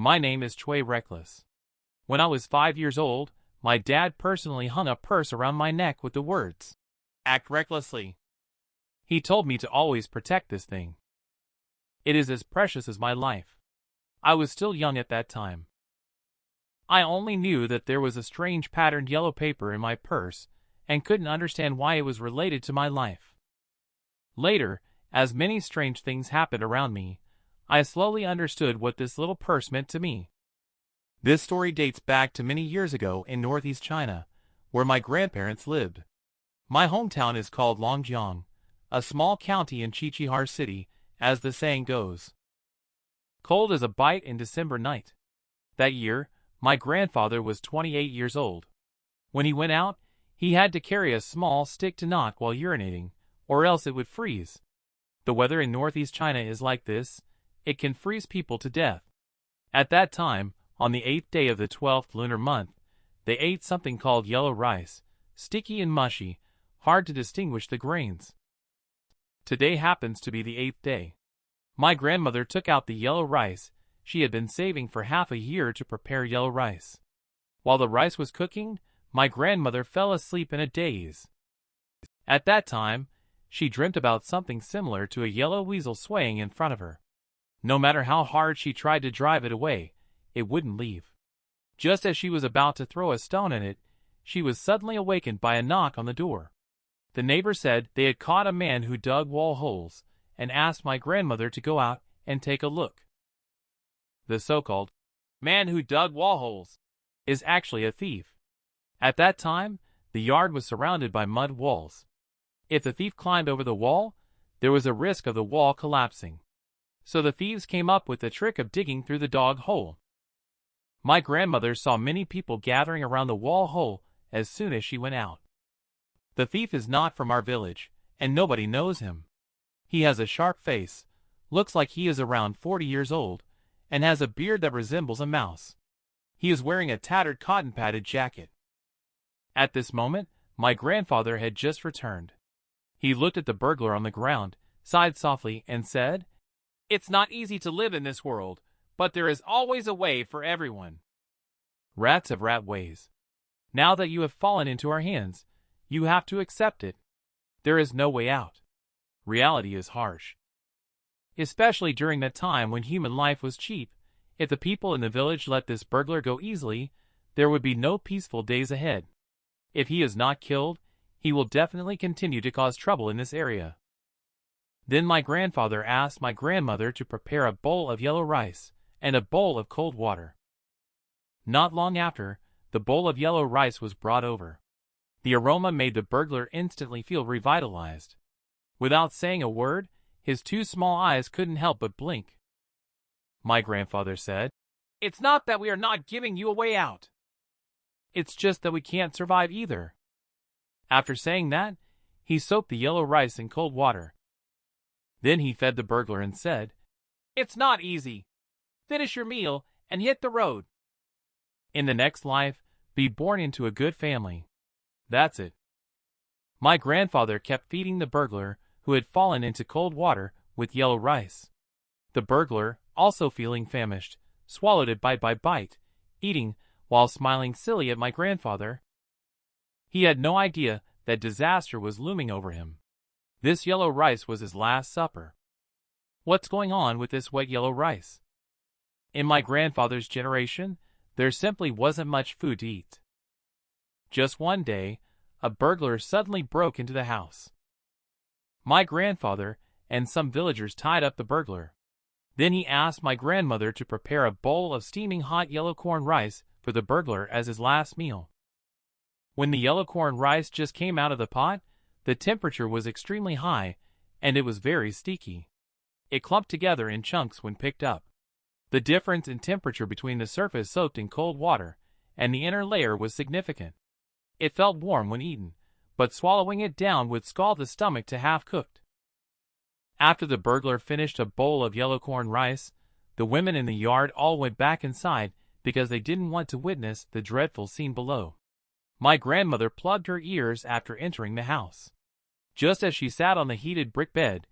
My name is Cui Reckless. When I was 5 years old, my dad personally hung a purse around my neck with the words, "Act recklessly." He told me to always protect this thing. It is as precious as my life. I was still young at that time. I only knew that there was a strange patterned yellow paper in my purse and couldn't understand why it was related to my life. Later, as many strange things happened around me, I slowly understood what this little purse meant to me. This story dates back to many years ago in northeast China, where my grandparents lived. My hometown is called Longjiang, a small county in Qiqihar City, as the saying goes. Cold as a bite in December night. That year, my grandfather was 28 years old. When he went out, he had to carry a small stick to knock while urinating, or else it would freeze. The weather in northeast China is like this. It can freeze people to death. At that time, on the 8th day of the 12th lunar month, they ate something called yellow rice, sticky and mushy, hard to distinguish the grains. Today happens to be the 8th day. My grandmother took out the yellow rice. She had been saving for half a year to prepare yellow rice. While the rice was cooking, my grandmother fell asleep in a daze. At that time, she dreamt about something similar to a yellow weasel swaying in front of her. No matter how hard she tried to drive it away, it wouldn't leave. Just as she was about to throw a stone at it, she was suddenly awakened by a knock on the door. The neighbor said they had caught a man who dug wall holes, and asked my grandmother to go out and take a look. The so-called man who dug wall holes is actually a thief. At that time, the yard was surrounded by mud walls. If the thief climbed over the wall, there was a risk of the wall collapsing. So the thieves came up with the trick of digging through the dog hole. My grandmother saw many people gathering around the wall hole as soon as she went out. The thief is not from our village, and nobody knows him. He has a sharp face, looks like he is around 40 years old, and has a beard that resembles a mouse. He is wearing a tattered cotton-padded jacket. At this moment, my grandfather had just returned. He looked at the burglar on the ground, sighed softly, and said, "It's not easy to live in this world, but there is always a way for everyone. Rats have rat ways. Now that you have fallen into our hands, you have to accept it. There is no way out. Reality is harsh. Especially during that time when human life was cheap. If the people in the village let this burglar go easily, there would be no peaceful days ahead. If he is not killed, he will definitely continue to cause trouble in this area." Then my grandfather asked my grandmother to prepare a bowl of yellow rice and a bowl of cold water. Not long after, the bowl of yellow rice was brought over. The aroma made the burglar instantly feel revitalized. Without saying a word, his two small eyes couldn't help but blink. My grandfather said, "It's not that we are not giving you a way out. It's just that we can't survive either." After saying that, he soaked the yellow rice in cold water. Then he fed the burglar and said, "It's not easy. Finish your meal and hit the road. In the next life, be born into a good family. That's it." My grandfather kept feeding the burglar, who had fallen into cold water, with yellow rice. The burglar, also feeling famished, swallowed it bite by bite, eating, while smiling silly at my grandfather. He had no idea that disaster was looming over him. This yellow rice was his last supper. What's going on with this wet yellow rice? In my grandfather's generation, there simply wasn't much food to eat. Just one day, a burglar suddenly broke into the house. My grandfather and some villagers tied up the burglar. Then he asked my grandmother to prepare a bowl of steaming hot yellow corn rice for the burglar as his last meal. When the yellow corn rice just came out of the pot, the temperature was extremely high, and it was very sticky. It clumped together in chunks when picked up. The difference in temperature between the surface soaked in cold water and the inner layer was significant. It felt warm when eaten, but swallowing it down would scald the stomach to half-cooked. After the burglar finished a bowl of yellow corn rice, the women in the yard all went back inside because they didn't want to witness the dreadful scene below. My grandmother plugged her ears after entering the house. Just as she sat on the heated brick bed,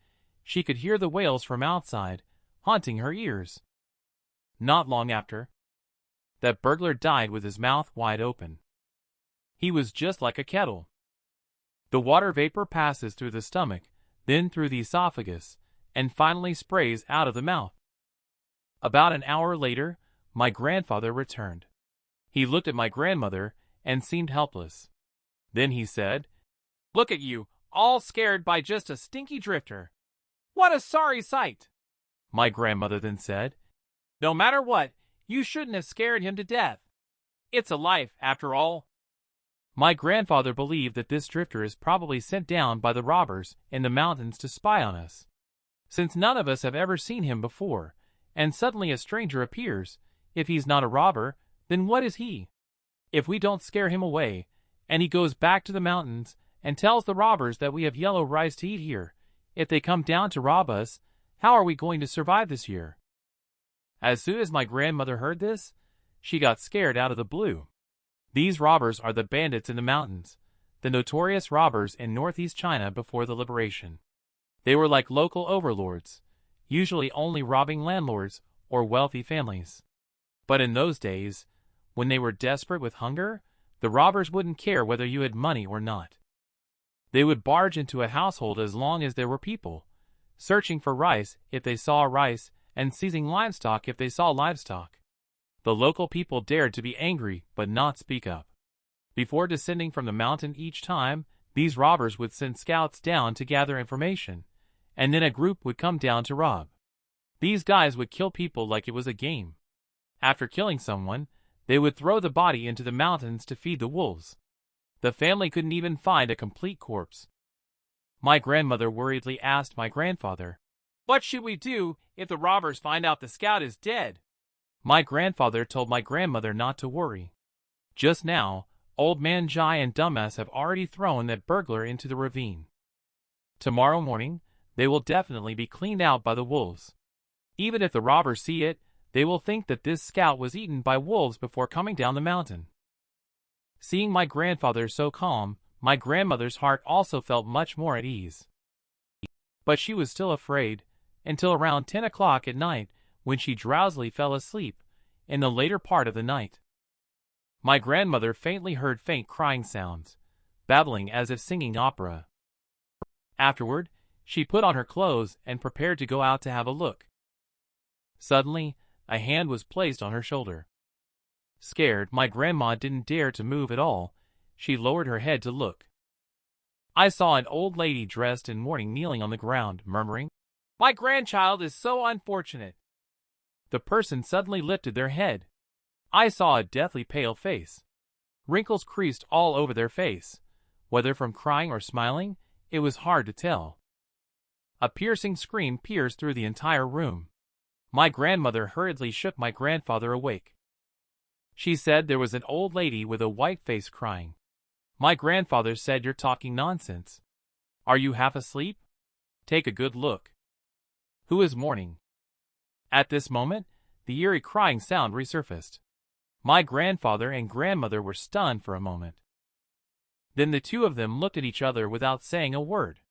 she could hear the wails from outside, haunting her ears. Not long after, that burglar died with his mouth wide open. He was just like a kettle. The water vapor passes through the stomach, then through the esophagus, and finally sprays out of the mouth. About an hour later, my grandfather returned. He looked at my grandmother and seemed helpless. Then he said, "Look at you, all scared by just a stinky drifter. What a sorry sight!" My grandmother then said, "No matter what, you shouldn't have scared him to death. It's a life, after all." My grandfather believed that this drifter is probably sent down by the robbers in the mountains to spy on us. Since none of us have ever seen him before, and suddenly a stranger appears, if he's not a robber, then what is he? If we don't scare him away, and he goes back to the mountains and tells the robbers that we have yellow rice to eat here, if they come down to rob us, how are we going to survive this year? As soon as my grandmother heard this, she got scared out of the blue. These robbers are the bandits in the mountains, the notorious robbers in northeast China before the liberation. They were like local overlords, usually only robbing landlords or wealthy families. But in those days, when they were desperate with hunger, the robbers wouldn't care whether you had money or not. They would barge into a household as long as there were people, searching for rice if they saw rice, and seizing livestock if they saw livestock. The local people dared to be angry but not speak up. Before descending from the mountain each time, these robbers would send scouts down to gather information, and then a group would come down to rob. These guys would kill people like it was a game. After killing someone, they would throw the body into the mountains to feed the wolves. The family couldn't even find a complete corpse. My grandmother worriedly asked my grandfather, "What should we do if the robbers find out the scout is dead?" My grandfather told my grandmother not to worry. Just now, Old Man Jai and Dumbass have already thrown that burglar into the ravine. Tomorrow morning, they will definitely be cleaned out by the wolves. Even if the robbers see it, they will think that this scout was eaten by wolves before coming down the mountain. Seeing my grandfather so calm, my grandmother's heart also felt much more at ease. But she was still afraid, until around 10 o'clock at night, when she drowsily fell asleep, in the later part of the night. My grandmother faintly heard faint crying sounds, babbling as if singing opera. Afterward, she put on her clothes and prepared to go out to have a look. Suddenly, a hand was placed on her shoulder. Scared, my grandma didn't dare to move at all. She lowered her head to look. I saw an old lady dressed in mourning kneeling on the ground, murmuring, "My grandchild is so unfortunate." The person suddenly lifted their head. I saw a deathly pale face. Wrinkles creased all over their face. Whether from crying or smiling, it was hard to tell. A piercing scream pierced through the entire room. My grandmother hurriedly shook my grandfather awake. She said there was an old lady with a white face crying. My grandfather said, "You're talking nonsense. Are you half asleep? Take a good look. Who is mourning?" At this moment, the eerie crying sound resurfaced. My grandfather and grandmother were stunned for a moment. Then the two of them looked at each other without saying a word.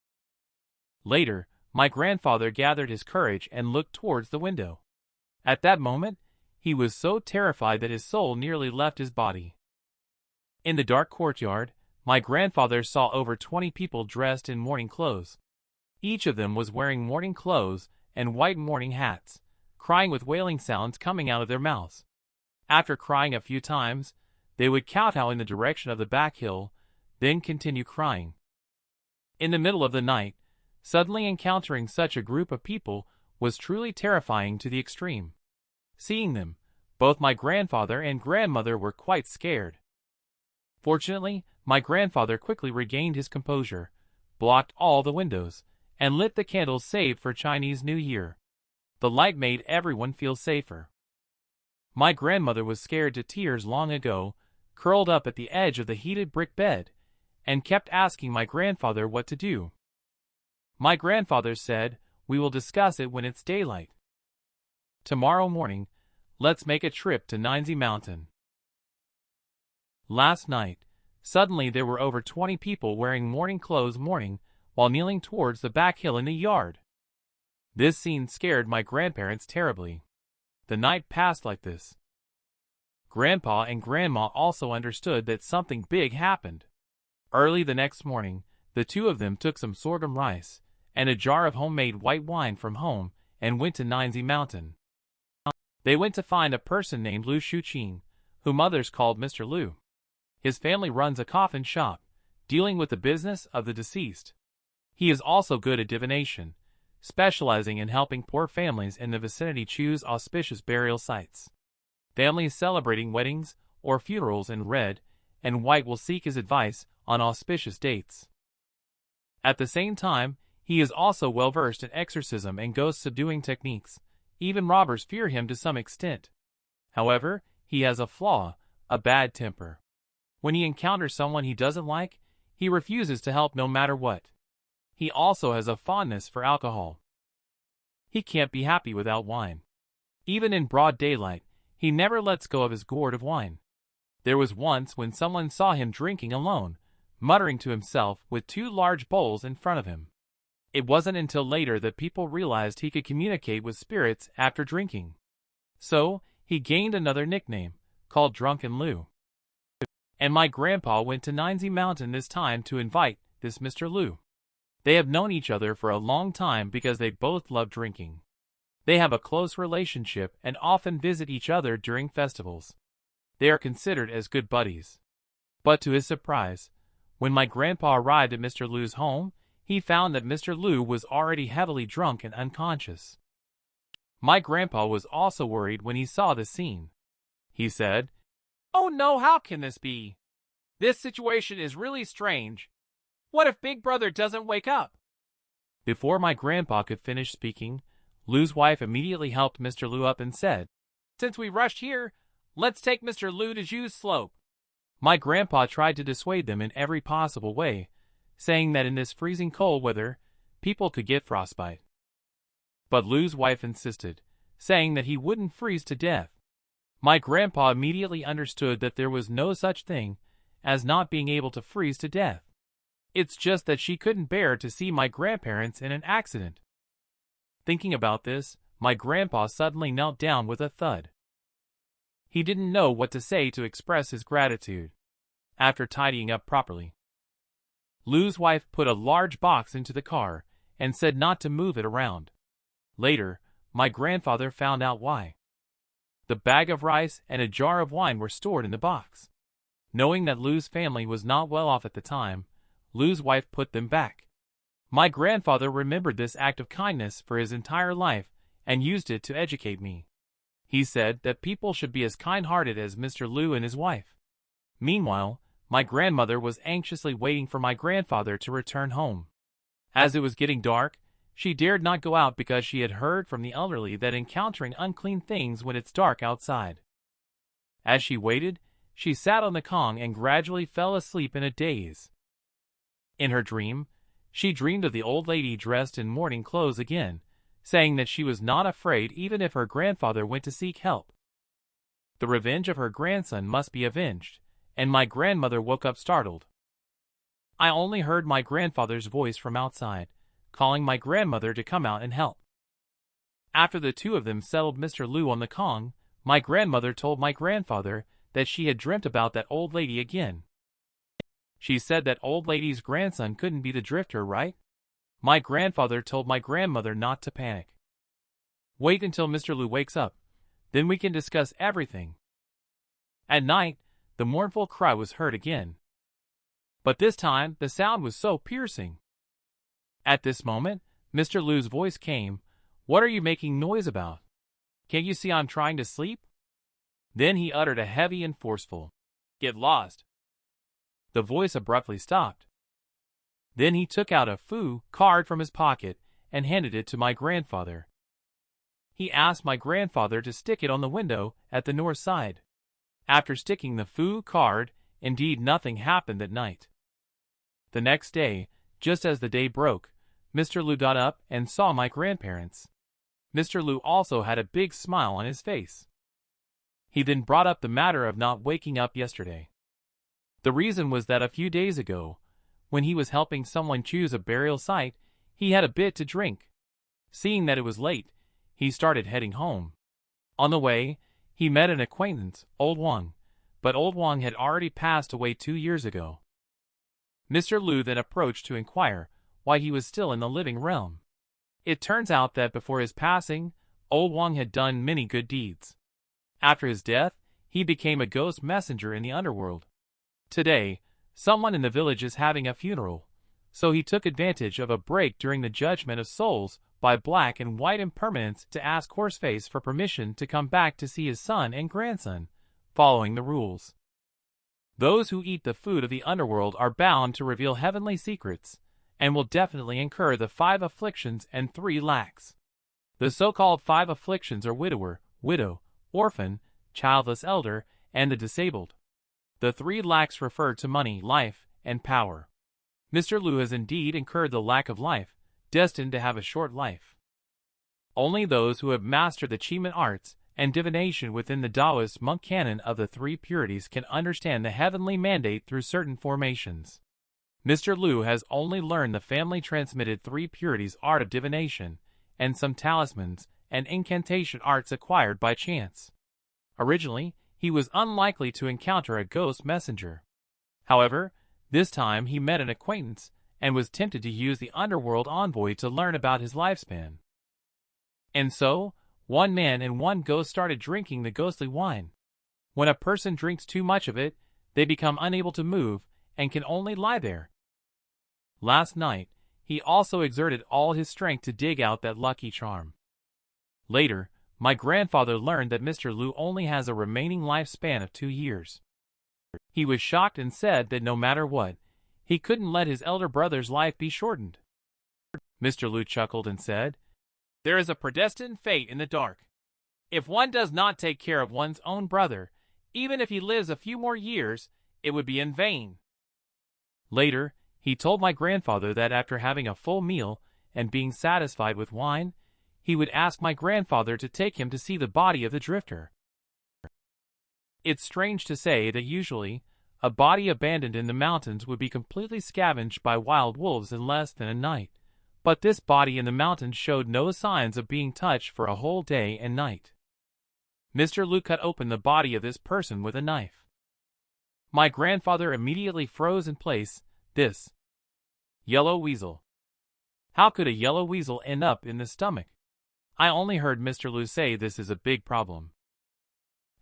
Later, my grandfather gathered his courage and looked towards the window. At that moment, he was so terrified that his soul nearly left his body. In the dark courtyard, my grandfather saw over 20 people dressed in mourning clothes. Each of them was wearing mourning clothes and white mourning hats, crying with wailing sounds coming out of their mouths. After crying a few times, they would kowtow in the direction of the back hill, then continue crying. In the middle of the night, suddenly encountering such a group of people was truly terrifying to the extreme. Seeing them, both my grandfather and grandmother were quite scared. Fortunately, my grandfather quickly regained his composure, blocked all the windows, and lit the candles saved for Chinese New Year. The light made everyone feel safer. My grandmother was scared to tears long ago, curled up at the edge of the heated brick bed, and kept asking my grandfather what to do. My grandfather said, "We will discuss it when it's daylight. Tomorrow morning, let's make a trip to Ninzi Mountain." Last night, suddenly there were over 20 people wearing mourning clothes mourning while kneeling towards the back hill in the yard. This scene scared my grandparents terribly. The night passed like this. Grandpa and Grandma also understood that something big happened. Early the next morning, the two of them took some sorghum rice and a jar of homemade white wine from home and went to Ninzi Mountain. They went to find a person named Lu Shuqing, whom others called Mr. Lu. His family runs a coffin shop, dealing with the business of the deceased. He is also good at divination, specializing in helping poor families in the vicinity choose auspicious burial sites. Families celebrating weddings or funerals in red and white will seek his advice on auspicious dates. At the same time, he is also well versed in exorcism and ghost subduing techniques. Even robbers fear him to some extent. However, he has a flaw, a bad temper. When he encounters someone he doesn't like, he refuses to help no matter what. He also has a fondness for alcohol. He can't be happy without wine. Even in broad daylight, he never lets go of his gourd of wine. There was once when someone saw him drinking alone, muttering to himself with two large bowls in front of him. It wasn't until later that people realized he could communicate with spirits after drinking. So, he gained another nickname, called Drunken Lu. And my grandpa went to Ninzi Mountain this time to invite this Mr. Lu. They have known each other for a long time because they both love drinking. They have a close relationship and often visit each other during festivals. They are considered as good buddies. But to his surprise, when my grandpa arrived at Mr. Lu's home, he found that Mr. Lu was already heavily drunk and unconscious. My grandpa was also worried when he saw the scene. He said, "Oh no, how can this be? This situation is really strange. What if Big Brother doesn't wake up?" Before my grandpa could finish speaking, Lu's wife immediately helped Mr. Lu up and said, "Since we rushed here, let's take Mr. Lu to Zhu's slope." My grandpa tried to dissuade them in every possible way, saying that in this freezing cold weather, people could get frostbite. But Lu's wife insisted, saying that he wouldn't freeze to death. My grandpa immediately understood that there was no such thing as not being able to freeze to death. It's just that she couldn't bear to see my grandparents in an accident. Thinking about this, my grandpa suddenly knelt down with a thud. He didn't know what to say to express his gratitude. After tidying up properly, Lu's wife put a large box into the car and said not to move it around. Later, my grandfather found out why. The bag of rice and a jar of wine were stored in the box. Knowing that Lu's family was not well off at the time, Lu's wife put them back. My grandfather remembered this act of kindness for his entire life and used it to educate me. He said that people should be as kind-hearted as Mr. Lu and his wife. Meanwhile, my grandmother was anxiously waiting for my grandfather to return home. As it was getting dark, she dared not go out because she had heard from the elderly that encountering unclean things when it's dark outside. As she waited, she sat on the Kong and gradually fell asleep in a daze. In her dream, she dreamed of the old lady dressed in mourning clothes again, saying that she was not afraid even if her grandfather went to seek help. The revenge of her grandson must be avenged, and my grandmother woke up startled. I only heard my grandfather's voice from outside, calling my grandmother to come out and help. After the two of them settled Mr. Lu on the Kong, my grandmother told my grandfather that she had dreamt about that old lady again. She said that old lady's grandson couldn't be the drifter, right? My grandfather told my grandmother not to panic. Wait until Mr. Lu wakes up, then we can discuss everything. At night, the mournful cry was heard again. But this time, the sound was so piercing. At this moment, Mr. Lu's voice came, "What are you making noise about? Can't you see I'm trying to sleep?" Then he uttered a heavy and forceful, "Get lost." The voice abruptly stopped. Then he took out a Fu card from his pocket and handed it to my grandfather. He asked my grandfather to stick it on the window at the north side. After sticking the Fu card, indeed nothing happened that night. The next day, just as the day broke, Mr. Lu got up and saw my grandparents. Mr. Lu also had a big smile on his face. He then brought up the matter of not waking up yesterday. The reason was that a few days ago, when he was helping someone choose a burial site, he had a bit to drink. Seeing that it was late, he started heading home. On the way, he met an acquaintance, Old Wang, but Old Wang had already passed away 2 years ago. Mr. Lu then approached to inquire why he was still in the living realm. It turns out that before his passing, Old Wang had done many good deeds. After his death, he became a ghost messenger in the underworld. Today, someone in the village is having a funeral, so he took advantage of a break during the judgment of souls by black and white impermanence to ask Horseface for permission to come back to see his son and grandson, following the rules. Those who eat the food of the underworld are bound to reveal heavenly secrets, and will definitely incur the 5 afflictions and 3 lacks. The so-called 5 afflictions are widower, widow, orphan, childless elder, and the disabled. The 3 lacks refer to money, life, and power. Mr. Lu has indeed incurred the lack of life, destined to have a short life. Only those who have mastered the Qigong arts and divination within the Taoist monk canon of the 3 purities can understand the heavenly mandate through certain formations. Mr. Lu has only learned the family-transmitted 3 purities art of divination, and some talismans and incantation arts acquired by chance. Originally, he was unlikely to encounter a ghost messenger. However, this time he met an acquaintance and was tempted to use the underworld envoy to learn about his lifespan. And so, one man and one ghost started drinking the ghostly wine. When a person drinks too much of it, they become unable to move and can only lie there. Last night, he also exerted all his strength to dig out that lucky charm. Later, my grandfather learned that Mr. Lu only has a remaining lifespan of 2 years. He was shocked and said that no matter what, he couldn't let his elder brother's life be shortened. Mr. Lu chuckled and said, "There is a predestined fate in the dark. If one does not take care of one's own brother, even if he lives a few more years, it would be in vain." Later, he told my grandfather that after having a full meal and being satisfied with wine, he would ask my grandfather to take him to see the body of the drifter. It's strange to say that usually, a body abandoned in the mountains would be completely scavenged by wild wolves in less than a night, but this body in the mountains showed no signs of being touched for a whole day and night. Mr. Lu cut open the body of this person with a knife. My grandfather immediately froze in place. This yellow weasel. How could a yellow weasel end up in the stomach? I only heard Mr. Lu say this is a big problem.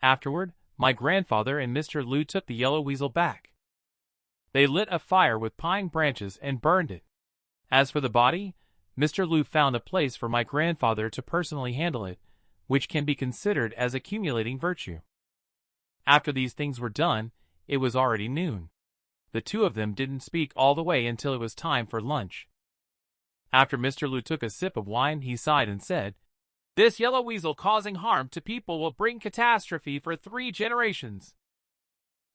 Afterward, my grandfather and Mr. Lu took the yellow weasel back. They lit a fire with pine branches and burned it. As for the body, Mr. Lu found a place for my grandfather to personally handle it, which can be considered as accumulating virtue. After these things were done, it was already noon. The two of them didn't speak all the way until it was time for lunch. After Mr. Lu took a sip of wine, he sighed and said, "This yellow weasel causing harm to people will bring catastrophe for 3 generations."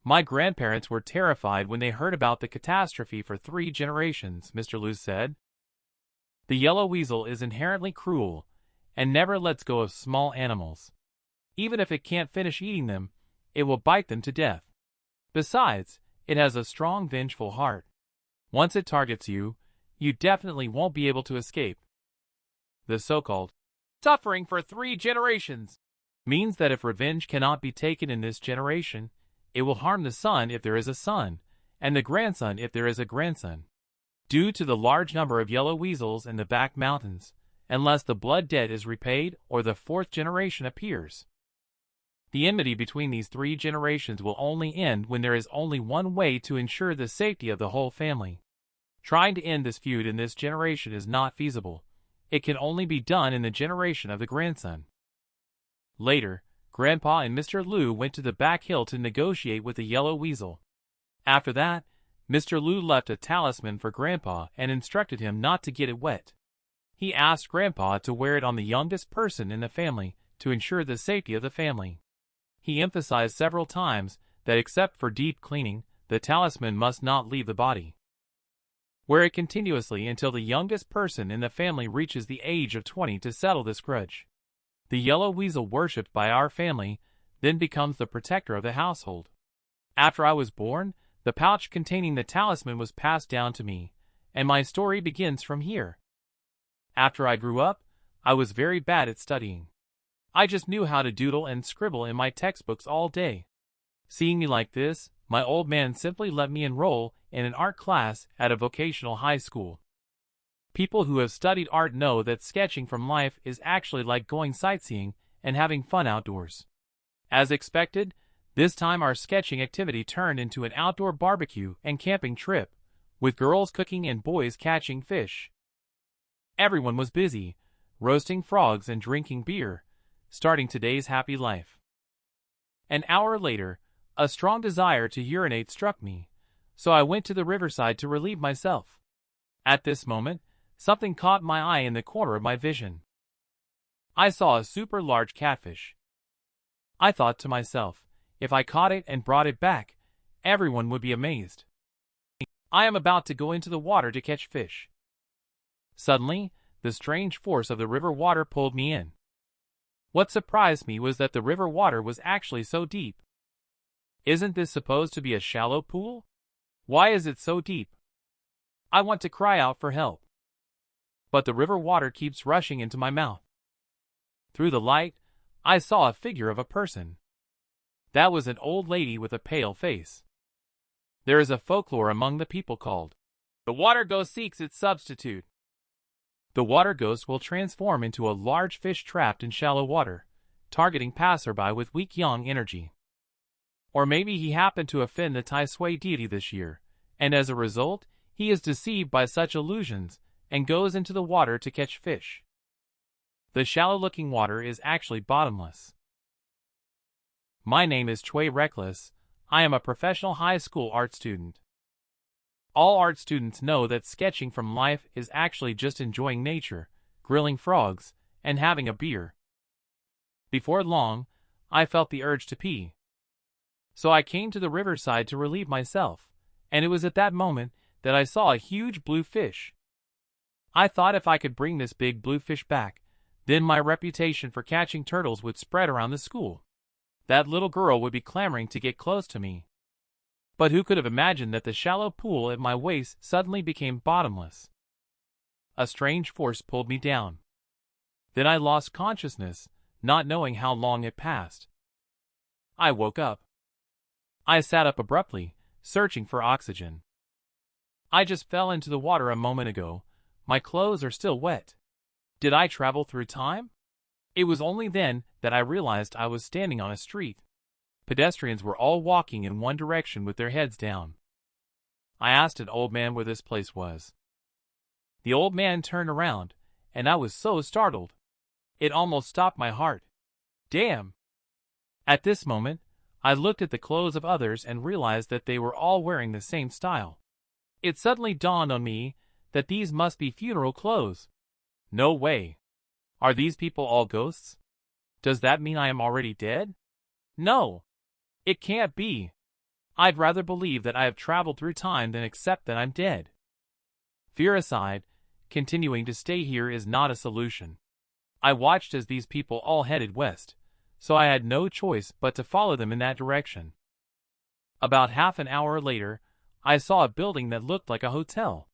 My grandparents were terrified when they heard about the catastrophe for 3 generations, Mr. Lu said. The yellow weasel is inherently cruel and never lets go of small animals. Even if it can't finish eating them, it will bite them to death. Besides, it has a strong, vengeful heart. Once it targets you, you definitely won't be able to escape. The so-called suffering for 3 generations means that if revenge cannot be taken in this generation, it will harm the son if there is a son, and the grandson if there is a grandson. Due to the large number of yellow weasels in the back mountains, unless the blood debt is repaid or the 4th generation appears. The enmity between these 3 generations will only end when there is only one way to ensure the safety of the whole family. Trying to end this feud in this generation is not feasible. It can only be done in the generation of the grandson. Later, Grandpa and Mr. Lu went to the back hill to negotiate with the yellow weasel. After that, Mr. Lu left a talisman for Grandpa and instructed him not to get it wet. He asked Grandpa to wear it on the youngest person in the family to ensure the safety of the family. He emphasized several times that except for deep cleaning, the talisman must not leave the body. Wear it continuously until the youngest person in the family reaches the age of 20 to settle this grudge. The yellow weasel worshipped by our family then becomes the protector of the household. After I was born, the pouch containing the talisman was passed down to me, and my story begins from here. After I grew up, I was very bad at studying. I just knew how to doodle and scribble in my textbooks all day. Seeing me like this, my old man simply let me enroll in an art class at a vocational high school. People who have studied art know that sketching from life is actually like going sightseeing and having fun outdoors. As expected, this time our sketching activity turned into an outdoor barbecue and camping trip, with girls cooking and boys catching fish. Everyone was busy, roasting frogs and drinking beer, starting today's happy life. An hour later, a strong desire to urinate struck me, so I went to the riverside to relieve myself. At this moment, something caught my eye in the corner of my vision. I saw a super large catfish. I thought to myself, if I caught it and brought it back, everyone would be amazed. I am about to go into the water to catch fish. Suddenly, the strange force of the river water pulled me in. What surprised me was that the river water was actually so deep. Isn't this supposed to be a shallow pool? Why is it so deep? I want to cry out for help. But the river water keeps rushing into my mouth. Through the light, I saw a figure of a person. That was an old lady with a pale face. There is a folklore among the people called, "The water ghost seeks its substitute." The water ghost will transform into a large fish trapped in shallow water, targeting passerby with weak yang energy. Or maybe he happened to offend the Tai Sui deity this year, and as a result, he is deceived by such illusions and goes into the water to catch fish. The shallow-looking water is actually bottomless. My name is Cui Reckless. I am a professional high school art student. All art students know that sketching from life is actually just enjoying nature, grilling frogs, and having a beer. Before long, I felt the urge to pee. So I came to the riverside to relieve myself, and it was at that moment that I saw a huge blue fish. I thought if I could bring this big blue fish back, then my reputation for catching turtles would spread around the school. That little girl would be clamoring to get close to me. But who could have imagined that the shallow pool at my waist suddenly became bottomless? A strange force pulled me down. Then I lost consciousness, not knowing how long it passed. I woke up. I sat up abruptly, searching for oxygen. I just fell into the water a moment ago. My clothes are still wet. Did I travel through time? It was only then that I realized I was standing on a street. Pedestrians were all walking in one direction with their heads down. I asked an old man where this place was. The old man turned around, and I was so startled. It almost stopped my heart. Damn! At this moment, I looked at the clothes of others and realized that they were all wearing the same style. It suddenly dawned on me that these must be funeral clothes. No way. Are these people all ghosts? Does that mean I am already dead? No. It can't be. I'd rather believe that I have traveled through time than accept that I'm dead. Fear aside, continuing to stay here is not a solution. I watched as these people all headed west, so I had no choice but to follow them in that direction. About half an hour later, I saw a building that looked like a hotel.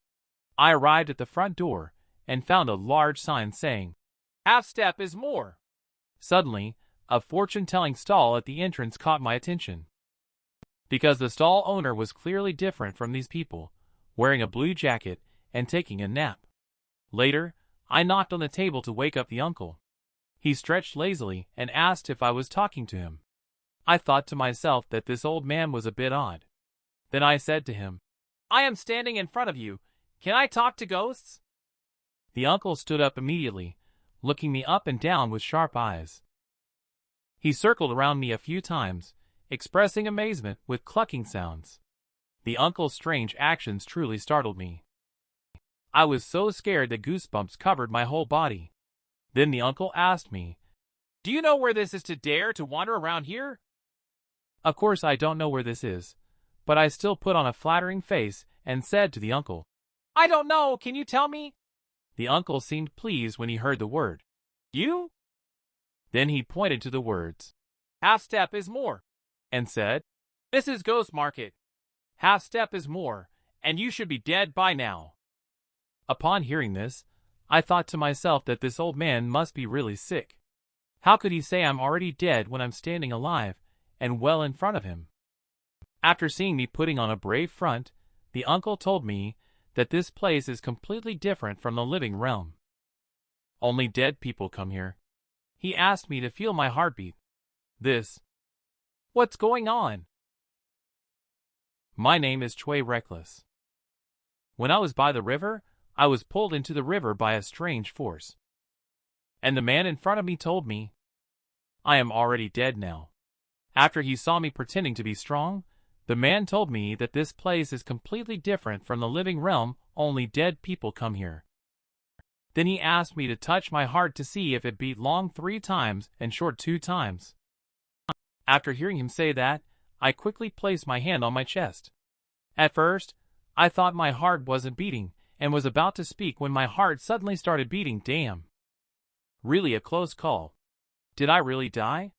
I arrived at the front door and found a large sign saying, "Half step is more." Suddenly, a fortune-telling stall at the entrance caught my attention. Because the stall owner was clearly different from these people, wearing a blue jacket and taking a nap. Later, I knocked on the table to wake up the uncle. He stretched lazily and asked if I was talking to him. I thought to myself that this old man was a bit odd. Then I said to him, "I am standing in front of you. Can I talk to ghosts?" The uncle stood up immediately, looking me up and down with sharp eyes. He circled around me a few times, expressing amazement with clucking sounds. The uncle's strange actions truly startled me. I was so scared that goosebumps covered my whole body. Then the uncle asked me, "Do you know where this is to dare to wander around here?" Of course I don't know where this is, but I still put on a flattering face and said to the uncle, "I don't know, can you tell me?" The uncle seemed pleased when he heard the word, "You?" Then he pointed to the words, "Half step is more," and said, "This is Ghost Market. Half step is more, and you should be dead by now." Upon hearing this, I thought to myself that this old man must be really sick. How could he say I'm already dead when I'm standing alive and well in front of him? After seeing me putting on a brave front, the uncle told me that this place is completely different from the living realm. Only dead people come here. He asked me to feel my heartbeat. What's going on? My name is Cui Reckless. When I was by the river, I was pulled into the river by a strange force. And the man in front of me told me, I am already dead now. After he saw me pretending to be strong, the man told me that this place is completely different from the living realm, only dead people come here. Then he asked me to touch my heart to see if it beat long 3 times and short 2 times. After hearing him say that, I quickly placed my hand on my chest. At first, I thought my heart wasn't beating and was about to speak when my heart suddenly started beating. Damn. Really a close call. Did I really die?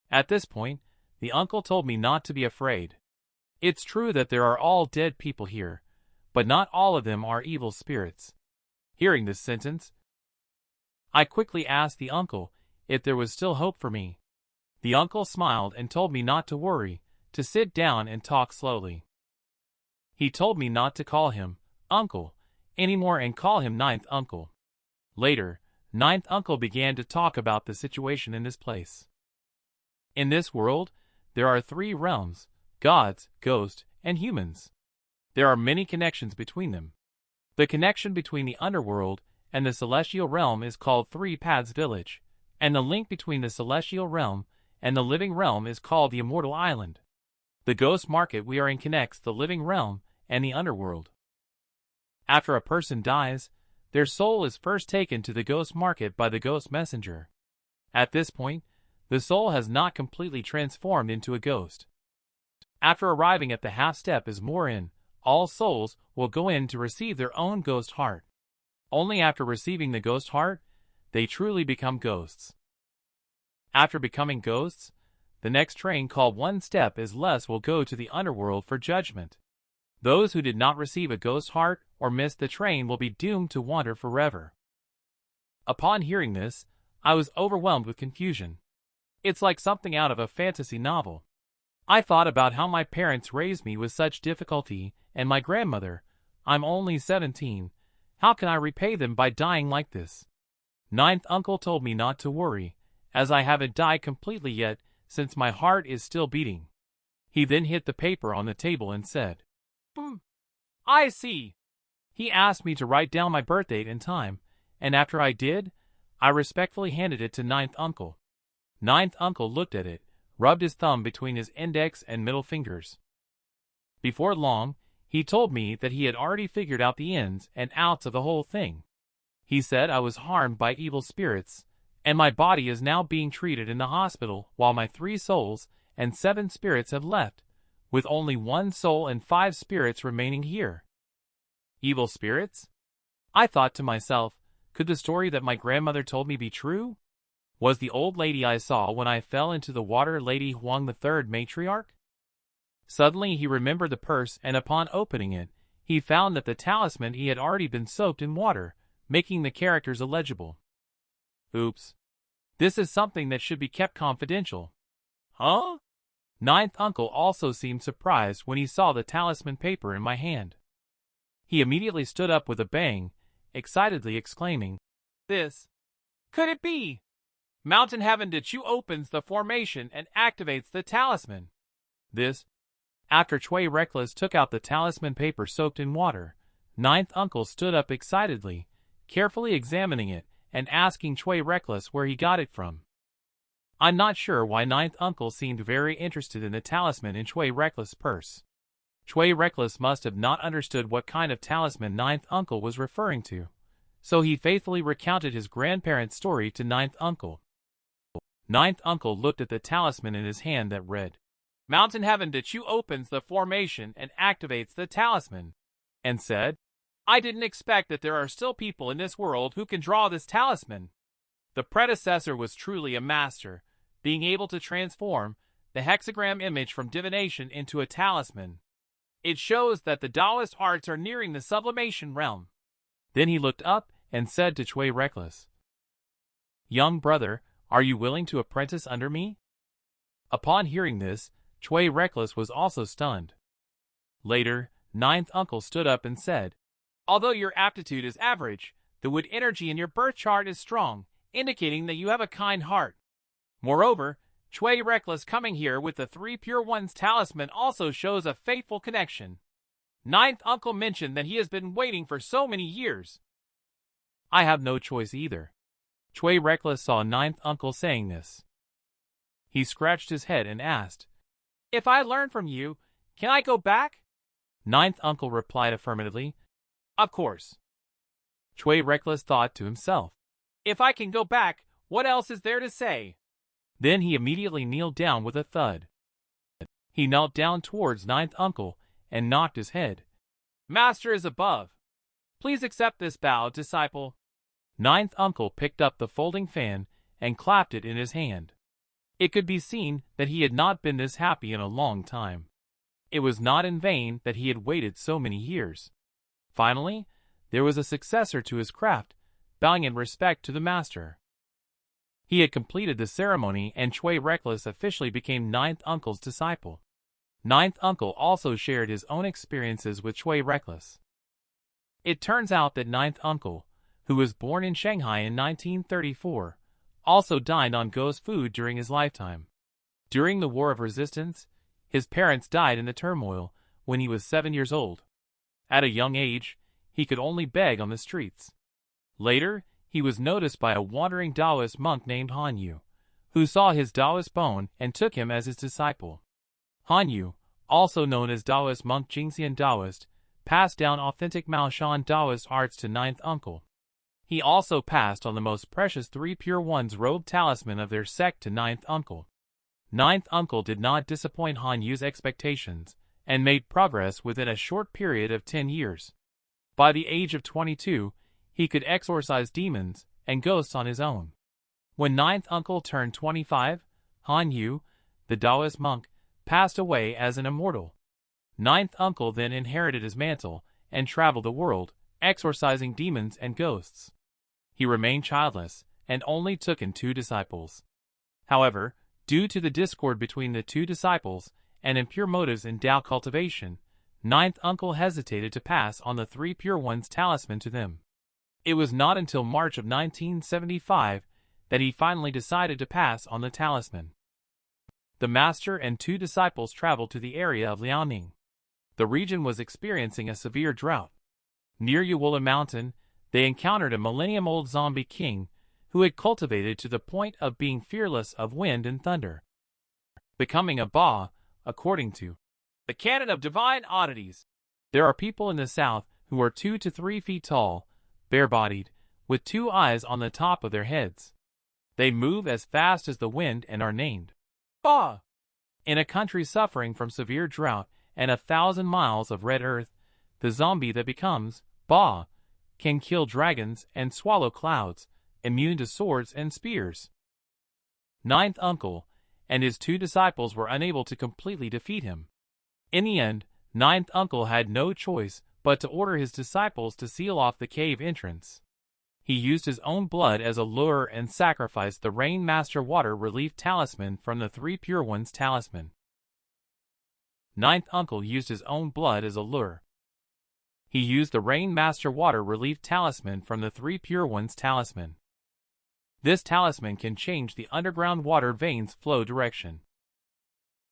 At this point, the uncle told me not to be afraid. It's true that there are all dead people here, but not all of them are evil spirits. Hearing this sentence, I quickly asked the uncle if there was still hope for me. The uncle smiled and told me not to worry, to sit down and talk slowly. He told me not to call him uncle anymore and call him ninth uncle. Later, ninth uncle began to talk about the situation in this place. In this world, there are 3 realms: gods, ghosts, and humans. There are many connections between them. The connection between the underworld and the celestial realm is called 3 Paths Village, and the link between the celestial realm and the living realm is called the Immortal Island. The ghost market we are in connects the living realm and the underworld. After a person dies, their soul is first taken to the ghost market by the ghost messenger. At this point, the soul has not completely transformed into a ghost. After arriving at the half step is more in, all souls will go in to receive their own ghost heart. Only after receiving the ghost heart, they truly become ghosts. After becoming ghosts, the next train called 1 step is less will go to the underworld for judgment. Those who did not receive a ghost heart or missed the train will be doomed to wander forever. Upon hearing this, I was overwhelmed with confusion. It's like something out of a fantasy novel. I thought about how my parents raised me with such difficulty, and my grandmother. I'm only 17. How can I repay them by dying like this? Ninth uncle told me not to worry, as I haven't died completely yet, since my heart is still beating. He then hit the paper on the table and said, I see. He asked me to write down my birth date and time, and after I did, I respectfully handed it to ninth uncle. Ninth uncle looked at it, rubbed his thumb between his index and middle fingers. Before long, he told me that he had already figured out the ins and outs of the whole thing. He said I was harmed by evil spirits, and my body is now being treated in the hospital while my 3 souls and 7 spirits have left, with only 1 soul and 5 spirits remaining here. Evil spirits? I thought to myself, could the story that my grandmother told me be true? Was the old lady I saw when I fell into the water Lady Huang the 3rd matriarch? Suddenly he remembered the purse, and upon opening it, he found that the talisman he had already been soaked in water, making the characters illegible. Oops. This is something that should be kept confidential. Huh? Ninth uncle also seemed surprised when he saw the talisman paper in my hand. He immediately stood up with a bang, excitedly exclaiming, This! Could it be? Mountain Heaven Chu opens the formation and activates the talisman. This. After Cui Reckless took out the talisman paper soaked in water, ninth uncle stood up excitedly, carefully examining it and asking Cui Reckless where he got it from. I'm not sure why ninth uncle seemed very interested in the talisman in Cui Reckless' purse. Cui Reckless must have not understood what kind of talisman ninth uncle was referring to, so he faithfully recounted his grandparents' story to ninth uncle. Ninth uncle looked at the talisman in his hand that read, Mountain Heaven Chu opens the formation and activates the talisman, and said, I didn't expect that there are still people in this world who can draw this talisman. The predecessor was truly a master, being able to transform the hexagram image from divination into a talisman. It shows that the Taoist arts are nearing the sublimation realm. Then he looked up and said to Cui Reckless, Young brother, Are you willing to apprentice under me? Upon hearing this, Cui Reckless was also stunned. Later, ninth uncle stood up and said, "Although your aptitude is average, the wood energy in your birth chart is strong, indicating that you have a kind heart. Moreover, Cui Reckless coming here with the three pure ones talisman also shows a faithful connection. Ninth uncle mentioned that he has been waiting for so many years." I have no choice either. Cui Reckless saw ninth uncle saying this. He scratched his head and asked, "If I learn from you, can I go back?" Ninth uncle replied affirmatively, "Of course." Cui Reckless thought to himself, "If I can go back, what else is there to say?" Then he immediately kneeled down with a thud. He knelt down towards ninth uncle and knocked his head. "Master is above. Please accept this bow, disciple." Ninth uncle picked up the folding fan and clapped it in his hand. It could be seen that he had not been this happy in a long time. It was not in vain that he had waited so many years. Finally, there was a successor to his craft, bowing in respect to the master. He had completed the ceremony and Cui Reckless officially became ninth uncle's disciple. Ninth uncle also shared his own experiences with Cui Reckless. It turns out that ninth uncle, who was born in Shanghai in 1934, also dined on ghost food during his lifetime. During the War of Resistance, his parents died in the turmoil when he was 7 years old. At a young age, he could only beg on the streets. Later, he was noticed by a wandering Taoist monk named Han Yu, who saw his Taoist bone and took him as his disciple. Han Yu, also known as Taoist monk Xinxin Taoist, passed down authentic Maoshan Taoist arts to ninth uncle. He also passed on the most precious three pure ones robe talisman of their sect to ninth uncle. Ninth uncle did not disappoint Han Yu's expectations and made progress within a short period of 10 years. By the age of 22, he could exorcise demons and ghosts on his own. When ninth uncle turned 25, Han Yu, the Taoist monk, passed away as an immortal. Ninth uncle then inherited his mantle and traveled the world, exorcising demons and ghosts. He remained childless and only took in 2 disciples. However, due to the discord between the 2 disciples and impure motives in Tao cultivation, ninth uncle hesitated to pass on the three pure ones talisman to them. It was not until March of 1975 that he finally decided to pass on the talisman. The master and 2 disciples traveled to the area of Liaoning. The region was experiencing a severe drought. Near Yuwula Mountain, they encountered a millennium-old zombie king who had cultivated to the point of being fearless of wind and thunder, becoming a Ba, according to the canon of divine oddities. There are people in the south who are 2 to 3 feet tall, bare-bodied, with 2 eyes on the top of their heads. They move as fast as the wind and are named Ba. In a country suffering from severe drought and 1,000 miles of red earth, the zombie that becomes Ba can kill dragons and swallow clouds, immune to swords and spears. Ninth uncle and his 2 disciples were unable to completely defeat him. In the end, ninth uncle had no choice but to order his disciples to seal off the cave entrance. He used his own blood as a lure and sacrificed the Rain Master Water Relief Talisman from the Three Pure Ones Talisman. Ninth uncle used his own blood as a lure. He used the Rain Master Water Relief Talisman from the Three Pure Ones Talisman. This talisman can change the underground water veins' flow direction,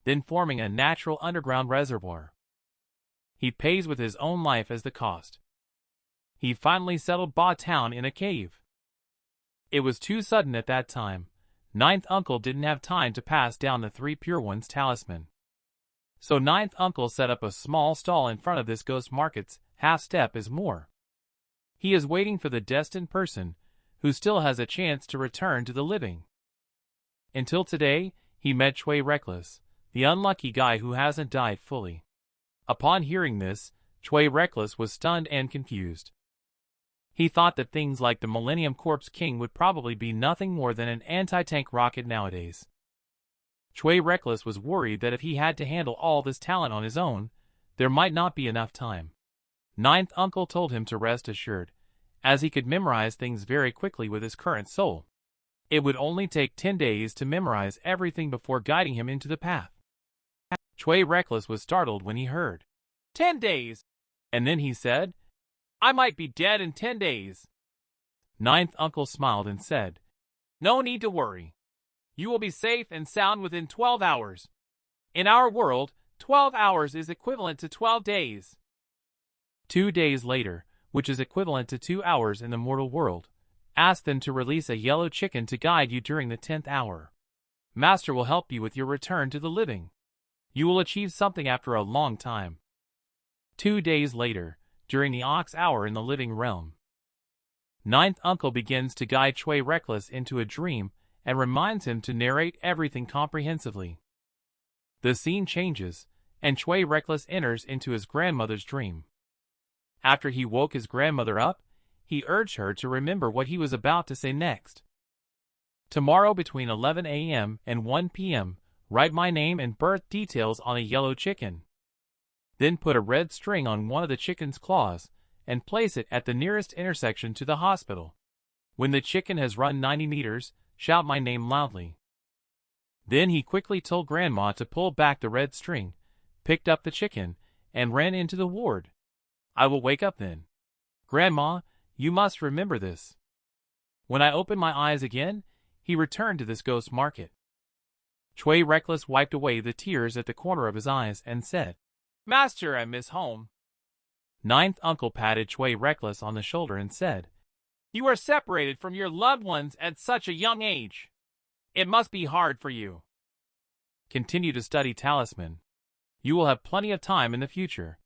then forming a natural underground reservoir. He pays with his own life as the cost. He finally settled Ba Town in a cave. It was too sudden at that time. Ninth uncle didn't have time to pass down the Three Pure Ones talisman. So ninth uncle set up a small stall in front of this ghost market's half-step is more. He is waiting for the destined person who still has a chance to return to the living. Until today, he met Cui Reckless, the unlucky guy who hasn't died fully. Upon hearing this, Cui Reckless was stunned and confused. He thought that things like the Millennium Corpse King would probably be nothing more than an anti-tank rocket nowadays. Cui Reckless was worried that if he had to handle all this talent on his own, there might not be enough time. Ninth uncle told him to rest assured, as he could memorize things very quickly with his current soul. It would only take 10 days to memorize everything before guiding him into the path. Cui Reckless was startled when he heard 10 days, and then he said, I might be dead in 10 days. Ninth uncle smiled and said, No need to worry. You will be safe and sound within 12 hours. In our world, 12 hours is equivalent to 12 days. 2 days later, which is equivalent to 2 hours in the mortal world, ask them to release a yellow chicken to guide you during the 10th hour. Master will help you with your return to the living. You will achieve something after a long time. 2 days later, during the ox hour in the living realm, Ninth uncle begins to guide Cui Reckless into a dream and reminds him to narrate everything comprehensively. The scene changes, and Cui Reckless enters into his grandmother's dream. After he woke his grandmother up, he urged her to remember what he was about to say next. Tomorrow between 11 a.m. and 1 p.m., write my name and birth details on a yellow chicken. Then put a red string on one of the chicken's claws and place it at the nearest intersection to the hospital. When the chicken has run 90 meters, shout my name loudly. Then he quickly told Grandma to pull back the red string, picked up the chicken, and ran into the ward. I will wake up then. Grandma, you must remember this. When I opened my eyes again, he returned to this ghost market. Cui Reckless wiped away the tears at the corner of his eyes and said, Master, I miss home. Ninth uncle patted Cui Reckless on the shoulder and said, You are separated from your loved ones at such a young age. It must be hard for you. Continue to study talisman. You will have plenty of time in the future.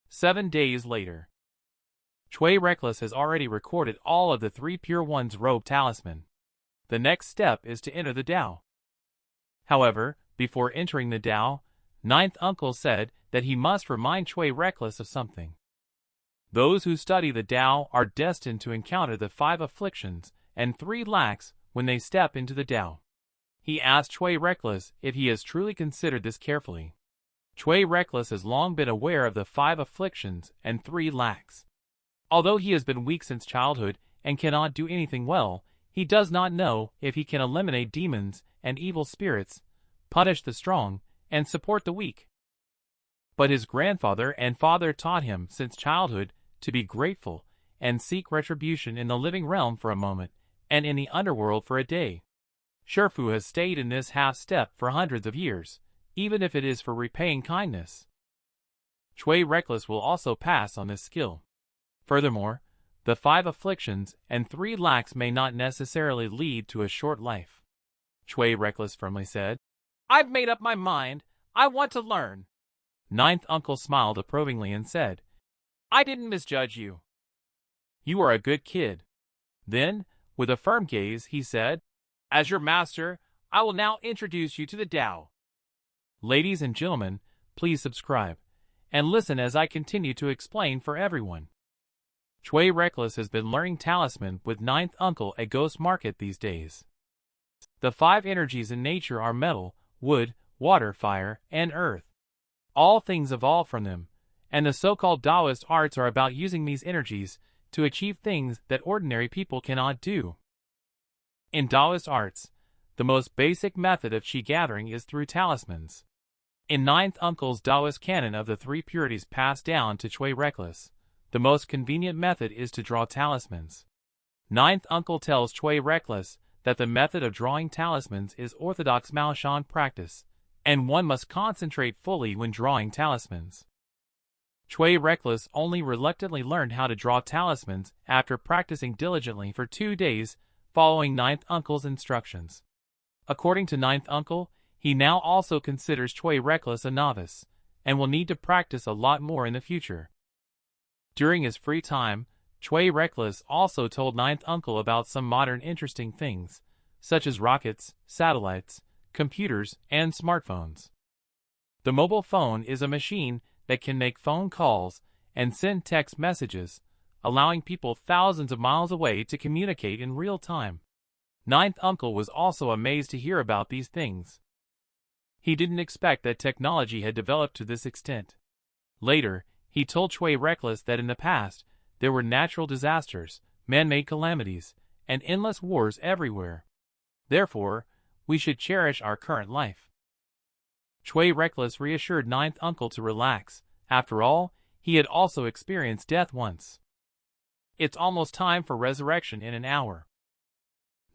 7 days later. Cui Reckless has already recorded all of the 3 Pure One's robe talisman. The next step is to enter the Tao. However, before entering the Tao, Ninth uncle said that he must remind Cui Reckless of something. Those who study the Tao are destined to encounter the 5 afflictions and 3 lacks when they step into the Tao. He asked Cui Reckless if he has truly considered this carefully. Cui Reckless has long been aware of the 5 afflictions and 3 lacks. Although he has been weak since childhood and cannot do anything well, he does not know if he can eliminate demons and evil spirits, punish the strong, and support the weak. But his grandfather and father taught him since childhood to be grateful and seek retribution in the living realm for a moment and in the underworld for a day. Shifu has stayed in this half-step for hundreds of years, even if it is for repaying kindness. Cui Reckless will also pass on this skill. Furthermore, the 5 afflictions and 3 lacks may not necessarily lead to a short life. Cui Reckless firmly said, I've made up my mind. I want to learn. Ninth uncle smiled approvingly and said, I didn't misjudge you. You are a good kid. Then, with a firm gaze, he said, As your master, I will now introduce you to the Tao. Ladies and gentlemen, please subscribe and listen as I continue to explain for everyone. Cui Reckless has been learning talisman with Ninth uncle at Ghost Market these days. The 5 energies in nature are metal, wood, water, fire, and earth. All things evolve from them, and the so-called Taoist arts are about using these energies to achieve things that ordinary people cannot do. In Taoist arts, the most basic method of chi gathering is through talismans. In Ninth uncle's Taoist canon of the 3 purities passed down to Cui Reckless, the most convenient method is to draw talismans. Ninth uncle tells Cui Reckless that the method of drawing talismans is orthodox Maoshan practice, and one must concentrate fully when drawing talismans. Cui Reckless only reluctantly learned how to draw talismans after practicing diligently for 2 days following Ninth uncle's instructions. According to Ninth uncle, he now also considers Cui Reckless a novice, and will need to practice a lot more in the future. During his free time, Cui Reckless also told Ninth uncle about some modern interesting things, such as rockets, satellites, computers, and smartphones. The mobile phone is a machine that can make phone calls and send text messages, allowing people thousands of miles away to communicate in real time. Ninth uncle was also amazed to hear about these things. He didn't expect that technology had developed to this extent. Later, he told Cui Reckless that in the past, there were natural disasters, man-made calamities, and endless wars everywhere. Therefore, we should cherish our current life. Cui Reckless reassured Ninth Uncle to relax. After all, he had also experienced death once. It's almost time for resurrection in an hour.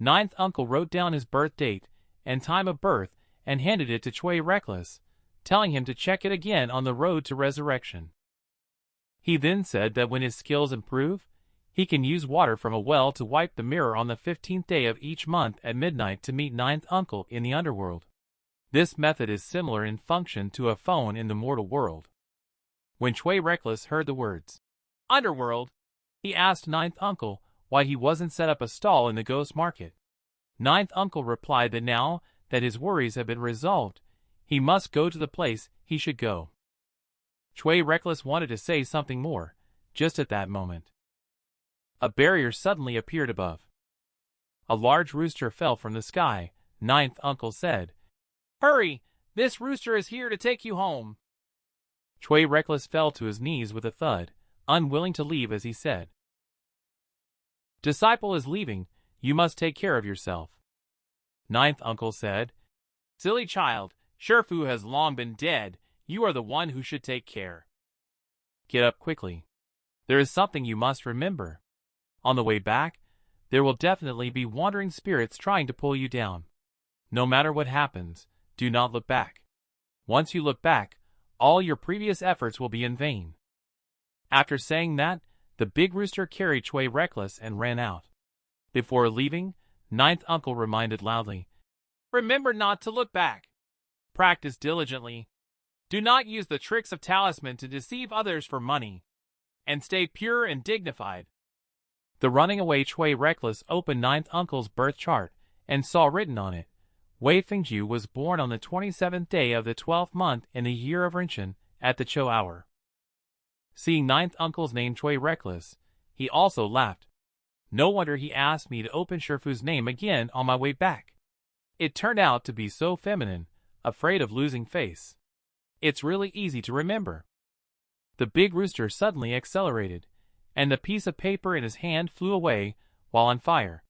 Ninth Uncle wrote down his birth date and time of birth and handed it to Cui Reckless, telling him to check it again on the road to resurrection. He then said that when his skills improve, he can use water from a well to wipe the mirror on the 15th day of each month at midnight to meet Ninth Uncle in the underworld. This method is similar in function to a phone in the mortal world. When Cui Reckless heard the words, "Underworld," he asked Ninth Uncle why he wasn't set up a stall in the ghost market. Ninth Uncle replied that now that his worries have been resolved, he must go to the place he should go. Cui Reckless wanted to say something more, just at that moment. A barrier suddenly appeared above. A large rooster fell from the sky. Ninth Uncle said, "Hurry! This rooster is here to take you home." Cui Reckless fell to his knees with a thud, unwilling to leave as he said, "Disciple is leaving, you must take care of yourself." Ninth Uncle said, "Silly child, Shifu has long been dead, you are the one who should take care. Get up quickly. There is something you must remember. On the way back, there will definitely be wandering spirits trying to pull you down. No matter what happens, do not look back. Once you look back, all your previous efforts will be in vain." After saying that, the big rooster carried Cui Reckless and ran out. Before leaving, Ninth Uncle reminded loudly, "Remember not to look back. Practice diligently. Do not use the tricks of talisman to deceive others for money. And stay pure and dignified." The running away Cui Reckless opened Ninth Uncle's birth chart and saw written on it, Wei Fengju was born on the 27th day of the 12th month in the year of Rinchen at the Cho hour. Seeing Ninth Uncle's name Cui Reckless, he also laughed. No wonder he asked me to open Shifu's name again on my way back. It turned out to be so feminine, afraid of losing face. It's really easy to remember. The big rooster suddenly accelerated, and the piece of paper in his hand flew away while on fire.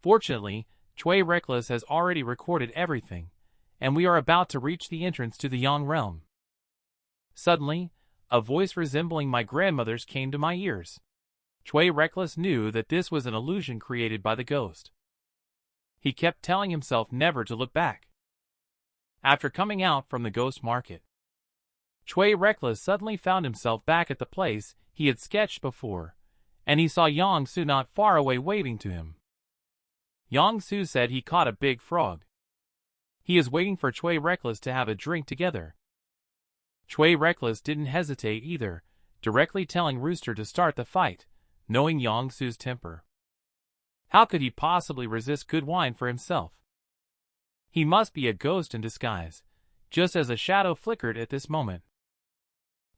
Fortunately, Cui Reckless has already recorded everything, and we are about to reach the entrance to the Yang realm. Suddenly, a voice resembling my grandmother's came to my ears. Cui Reckless knew that this was an illusion created by the ghost. He kept telling himself never to look back. After coming out from the ghost market, Cui Reckless suddenly found himself back at the place he had sketched before, and he saw Yang Su not far away waving to him. Yang Su said he caught a big frog. He is waiting for Cui Reckless to have a drink together. Cui Reckless didn't hesitate either, directly telling Rooster to start the fight, knowing Yang Su's temper. How could he possibly resist good wine for himself? He must be a ghost in disguise, just as a shadow flickered at this moment.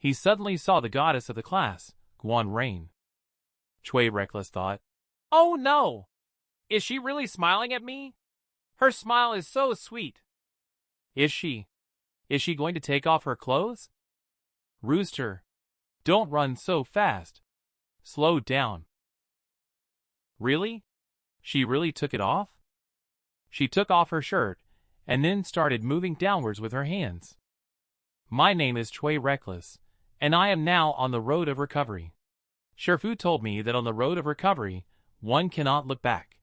He suddenly saw the goddess of the class, Guan Rain. Cui Reckless thought, "Oh no! Is she really smiling at me? Her smile is so sweet. Is she going to take off her clothes? Rooster, don't run so fast. Slow down." Really? She really took it off? She took off her shirt, and then started moving downwards with her hands. "My name is Cui Reckless, and I am now on the road of recovery. Shifu told me that on the road of recovery, one cannot look back.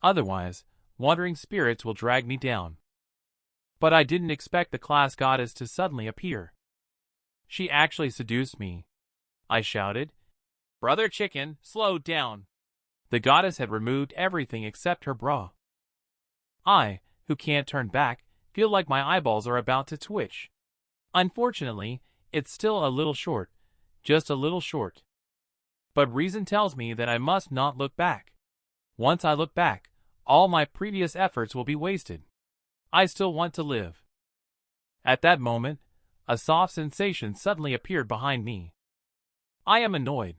Otherwise, wandering spirits will drag me down. But I didn't expect the class goddess to suddenly appear. She actually seduced me," I shouted. "Brother Chicken, slow down." The goddess had removed everything except her bra. I, who can't turn back, feel like my eyeballs are about to twitch. Unfortunately, it's still a little short, just a little short. But reason tells me that I must not look back. Once I look back, all my previous efforts will be wasted. I still want to live. At that moment, a soft sensation suddenly appeared behind me. I am annoyed.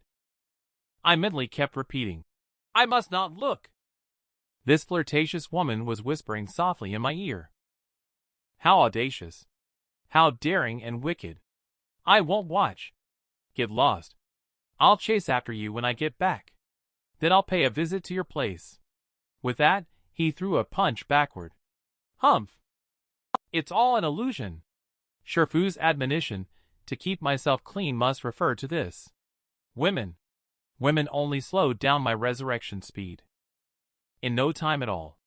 I mentally kept repeating, "I must not look." This flirtatious woman was whispering softly in my ear. How audacious. How daring and wicked. I won't watch. Get lost. I'll chase after you when I get back. Then I'll pay a visit to your place. With that, he threw a punch backward. Humph! It's all an illusion. Shifu's admonition to keep myself clean must refer to this. Women only slowed down my resurrection speed. In no time at all,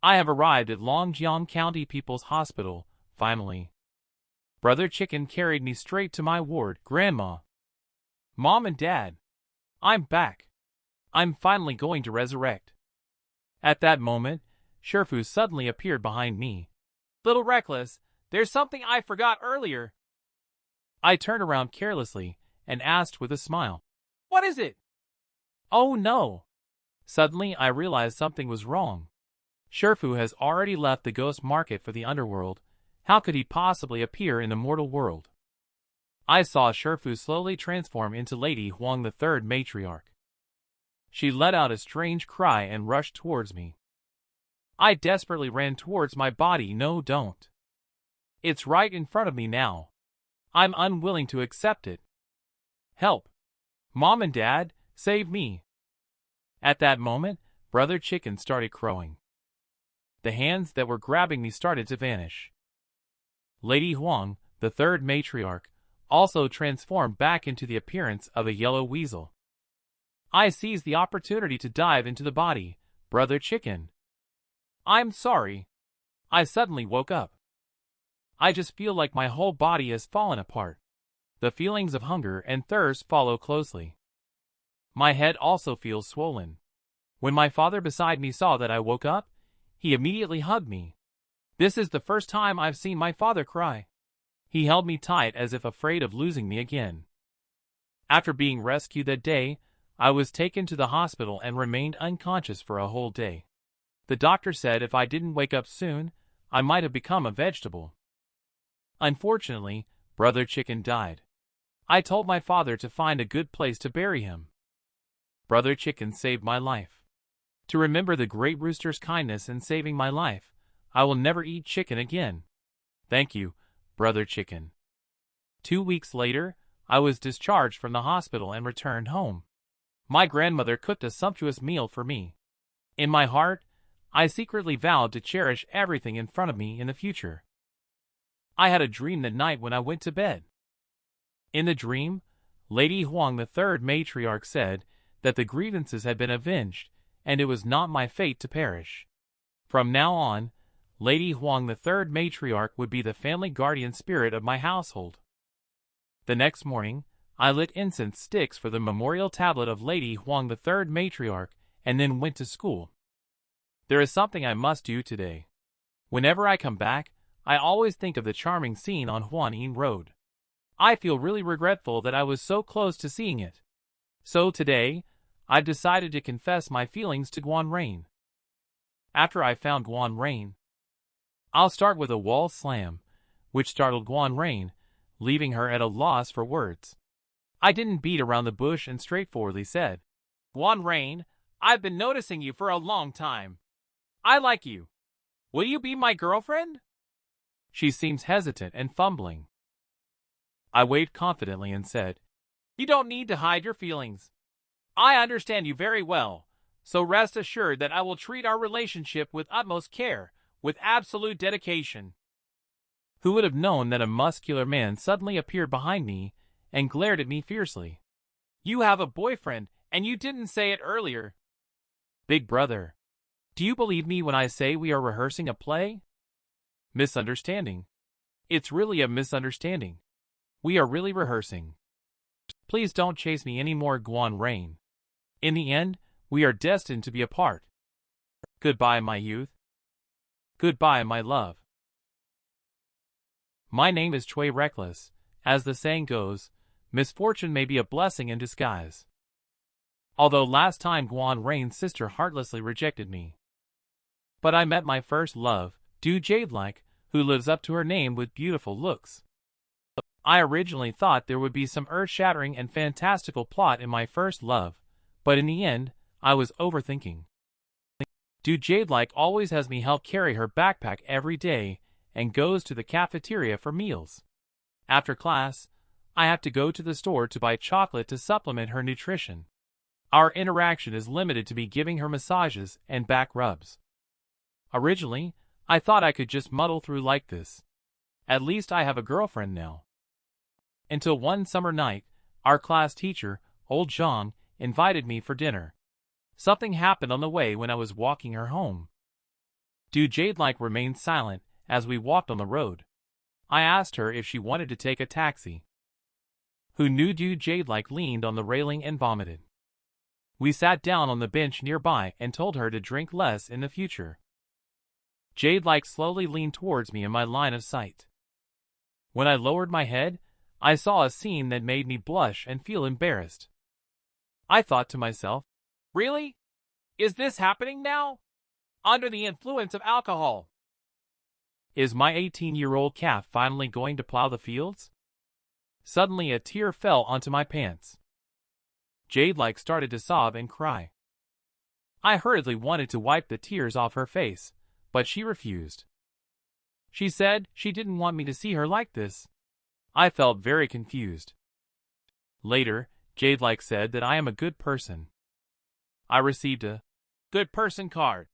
I have arrived at Longjiang County People's Hospital, finally. Brother Chicken carried me straight to my ward. Grandma, Mom and Dad, I'm back. I'm finally going to resurrect. At that moment, Shifu suddenly appeared behind me. Little Reckless, there's something I forgot earlier. I turned around carelessly and asked with a smile. What is it? Oh no! Suddenly I realized something was wrong. Shifu has already left the ghost market for the underworld. How could he possibly appear in the mortal world? I saw Shifu slowly transform into Lady Huang, the third matriarch. She let out a strange cry and rushed towards me. I desperately ran towards my body. No, don't. It's right in front of me now. I'm unwilling to accept it. Help! Mom and Dad, save me! At that moment, Brother Chicken started crowing. The hands that were grabbing me started to vanish. Lady Huang, the third matriarch, also transformed back into the appearance of a yellow weasel. I seized the opportunity to dive into the body. Brother Chicken, I'm sorry. I suddenly woke up. I just feel like my whole body has fallen apart. The feelings of hunger and thirst follow closely. My head also feels swollen. When my father beside me saw that I woke up, he immediately hugged me. This is the first time I've seen my father cry. He held me tight as if afraid of losing me again. After being rescued that day, I was taken to the hospital and remained unconscious for a whole day. The doctor said if I didn't wake up soon, I might have become a vegetable. Unfortunately, Brother Chicken died. I told my father to find a good place to bury him. Brother Chicken saved my life. To remember the great rooster's kindness in saving my life, I will never eat chicken again. Thank you, Brother Chicken. 2 weeks later, I was discharged from the hospital and returned home. My grandmother cooked a sumptuous meal for me. In my heart, I secretly vowed to cherish everything in front of me in the future. I had a dream that night when I went to bed. In the dream, Lady Huang, the third matriarch, said that the grievances had been avenged, and it was not my fate to perish. From now on, Lady Huang, the third matriarch, would be the family guardian spirit of my household. The next morning, I lit incense sticks for the memorial tablet of Lady Huang, the third matriarch, and then went to school. There is something I must do today. Whenever I come back, I always think of the charming scene on Huanin Road. I feel really regretful that I was so close to seeing it. So today, I've decided to confess my feelings to Guan Rain. After I found Guan Rain, I'll start with a wall slam, which startled Guan Rain, leaving her at a loss for words. I didn't beat around the bush and straightforwardly said, Guan Rain, I've been noticing you for a long time. I like you. Will you be my girlfriend? She seems hesitant and fumbling. I waved confidently and said, You don't need to hide your feelings. I understand you very well, so rest assured that I will treat our relationship with utmost care, with absolute dedication. Who would have known that a muscular man suddenly appeared behind me and glared at me fiercely? You have a boyfriend, and you didn't say it earlier. Big brother, do you believe me when I say we are rehearsing a play? Misunderstanding. It's really a misunderstanding. We are really rehearsing. Please don't chase me anymore, Guan Rain. In the end, we are destined to be apart. Goodbye, my youth. Goodbye, my love. My name is Cui Reckless. As the saying goes, misfortune may be a blessing in disguise. Although last time Guan Rain's sister heartlessly rejected me. But I met my first love, Du Jade-like, who lives up to her name with beautiful looks. I originally thought there would be some earth-shattering and fantastical plot in my first love, but in the end, I was overthinking. Du Jade-like always has me help carry her backpack every day and goes to the cafeteria for meals. After class, I have to go to the store to buy chocolate to supplement her nutrition. Our interaction is limited to me giving her massages and back rubs. Originally, I thought I could just muddle through like this. At least I have a girlfriend now. Until one summer night, our class teacher, old Zhang, invited me for dinner. Something happened on the way when I was walking her home. Jade remained silent as we walked on the road. I asked her if she wanted to take a taxi. Who knew Jade leaned on the railing and vomited. We sat down on the bench nearby and told her to drink less in the future. Jade slowly leaned towards me in my line of sight. When I lowered my head, I saw a scene that made me blush and feel embarrassed. I thought to myself, really? Is this happening now? Under the influence of alcohol? Is my 18-year-old calf finally going to plow the fields? Suddenly a tear fell onto my pants. Jade started to sob and cry. I hurriedly wanted to wipe the tears off her face, but she refused. She said she didn't want me to see her like this. I felt very confused. Later, Jade said that I am a good person. I received a good person card,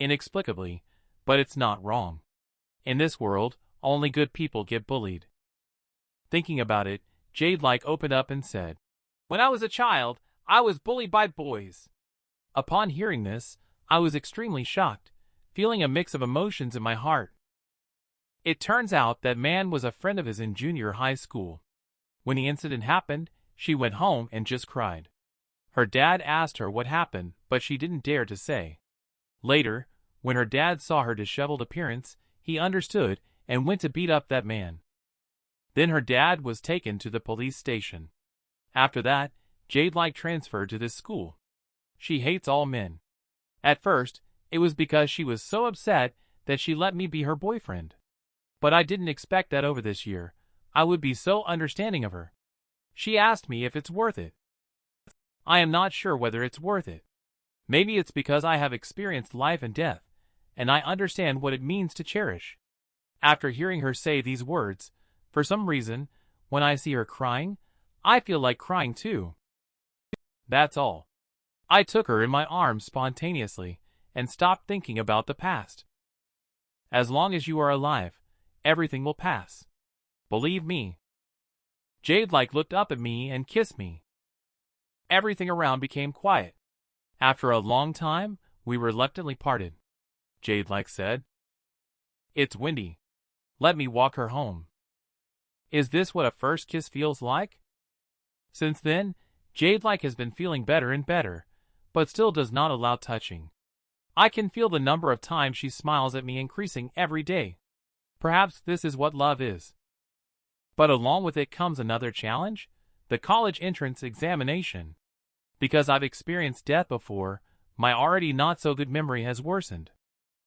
inexplicably, but it's not wrong. In this world, only good people get bullied. Thinking about it, Jade opened up and said, when I was a child, I was bullied by boys. Upon hearing this, I was extremely shocked, feeling a mix of emotions in my heart. It turns out that man was a friend of his in junior high school. When the incident happened, she went home and just cried. Her dad asked her what happened, but she didn't dare to say. Later, when her dad saw her disheveled appearance, he understood and went to beat up that man. Then her dad was taken to the police station. After that, Jade transferred to this school. She hates all men. At first, it was because she was so upset that she let me be her boyfriend. But I didn't expect that over this year, I would be so understanding of her. She asked me if it's worth it. I am not sure whether it's worth it. Maybe it's because I have experienced life and death, and I understand what it means to cherish. After hearing her say these words, for some reason, when I see her crying, I feel like crying too. That's all. I took her in my arms spontaneously and stopped thinking about the past. As long as you are alive, everything will pass. Believe me. Jade looked up at me and kissed me. Everything around became quiet. After a long time, we reluctantly parted. Jade said, it's windy. Let me walk her home. Is this what a first kiss feels like? Since then, Jade has been feeling better and better, but still does not allow touching. I can feel the number of times she smiles at me increasing every day. Perhaps this is what love is. But along with it comes another challenge, the college entrance examination. Because I've experienced death before, my already not so good memory has worsened.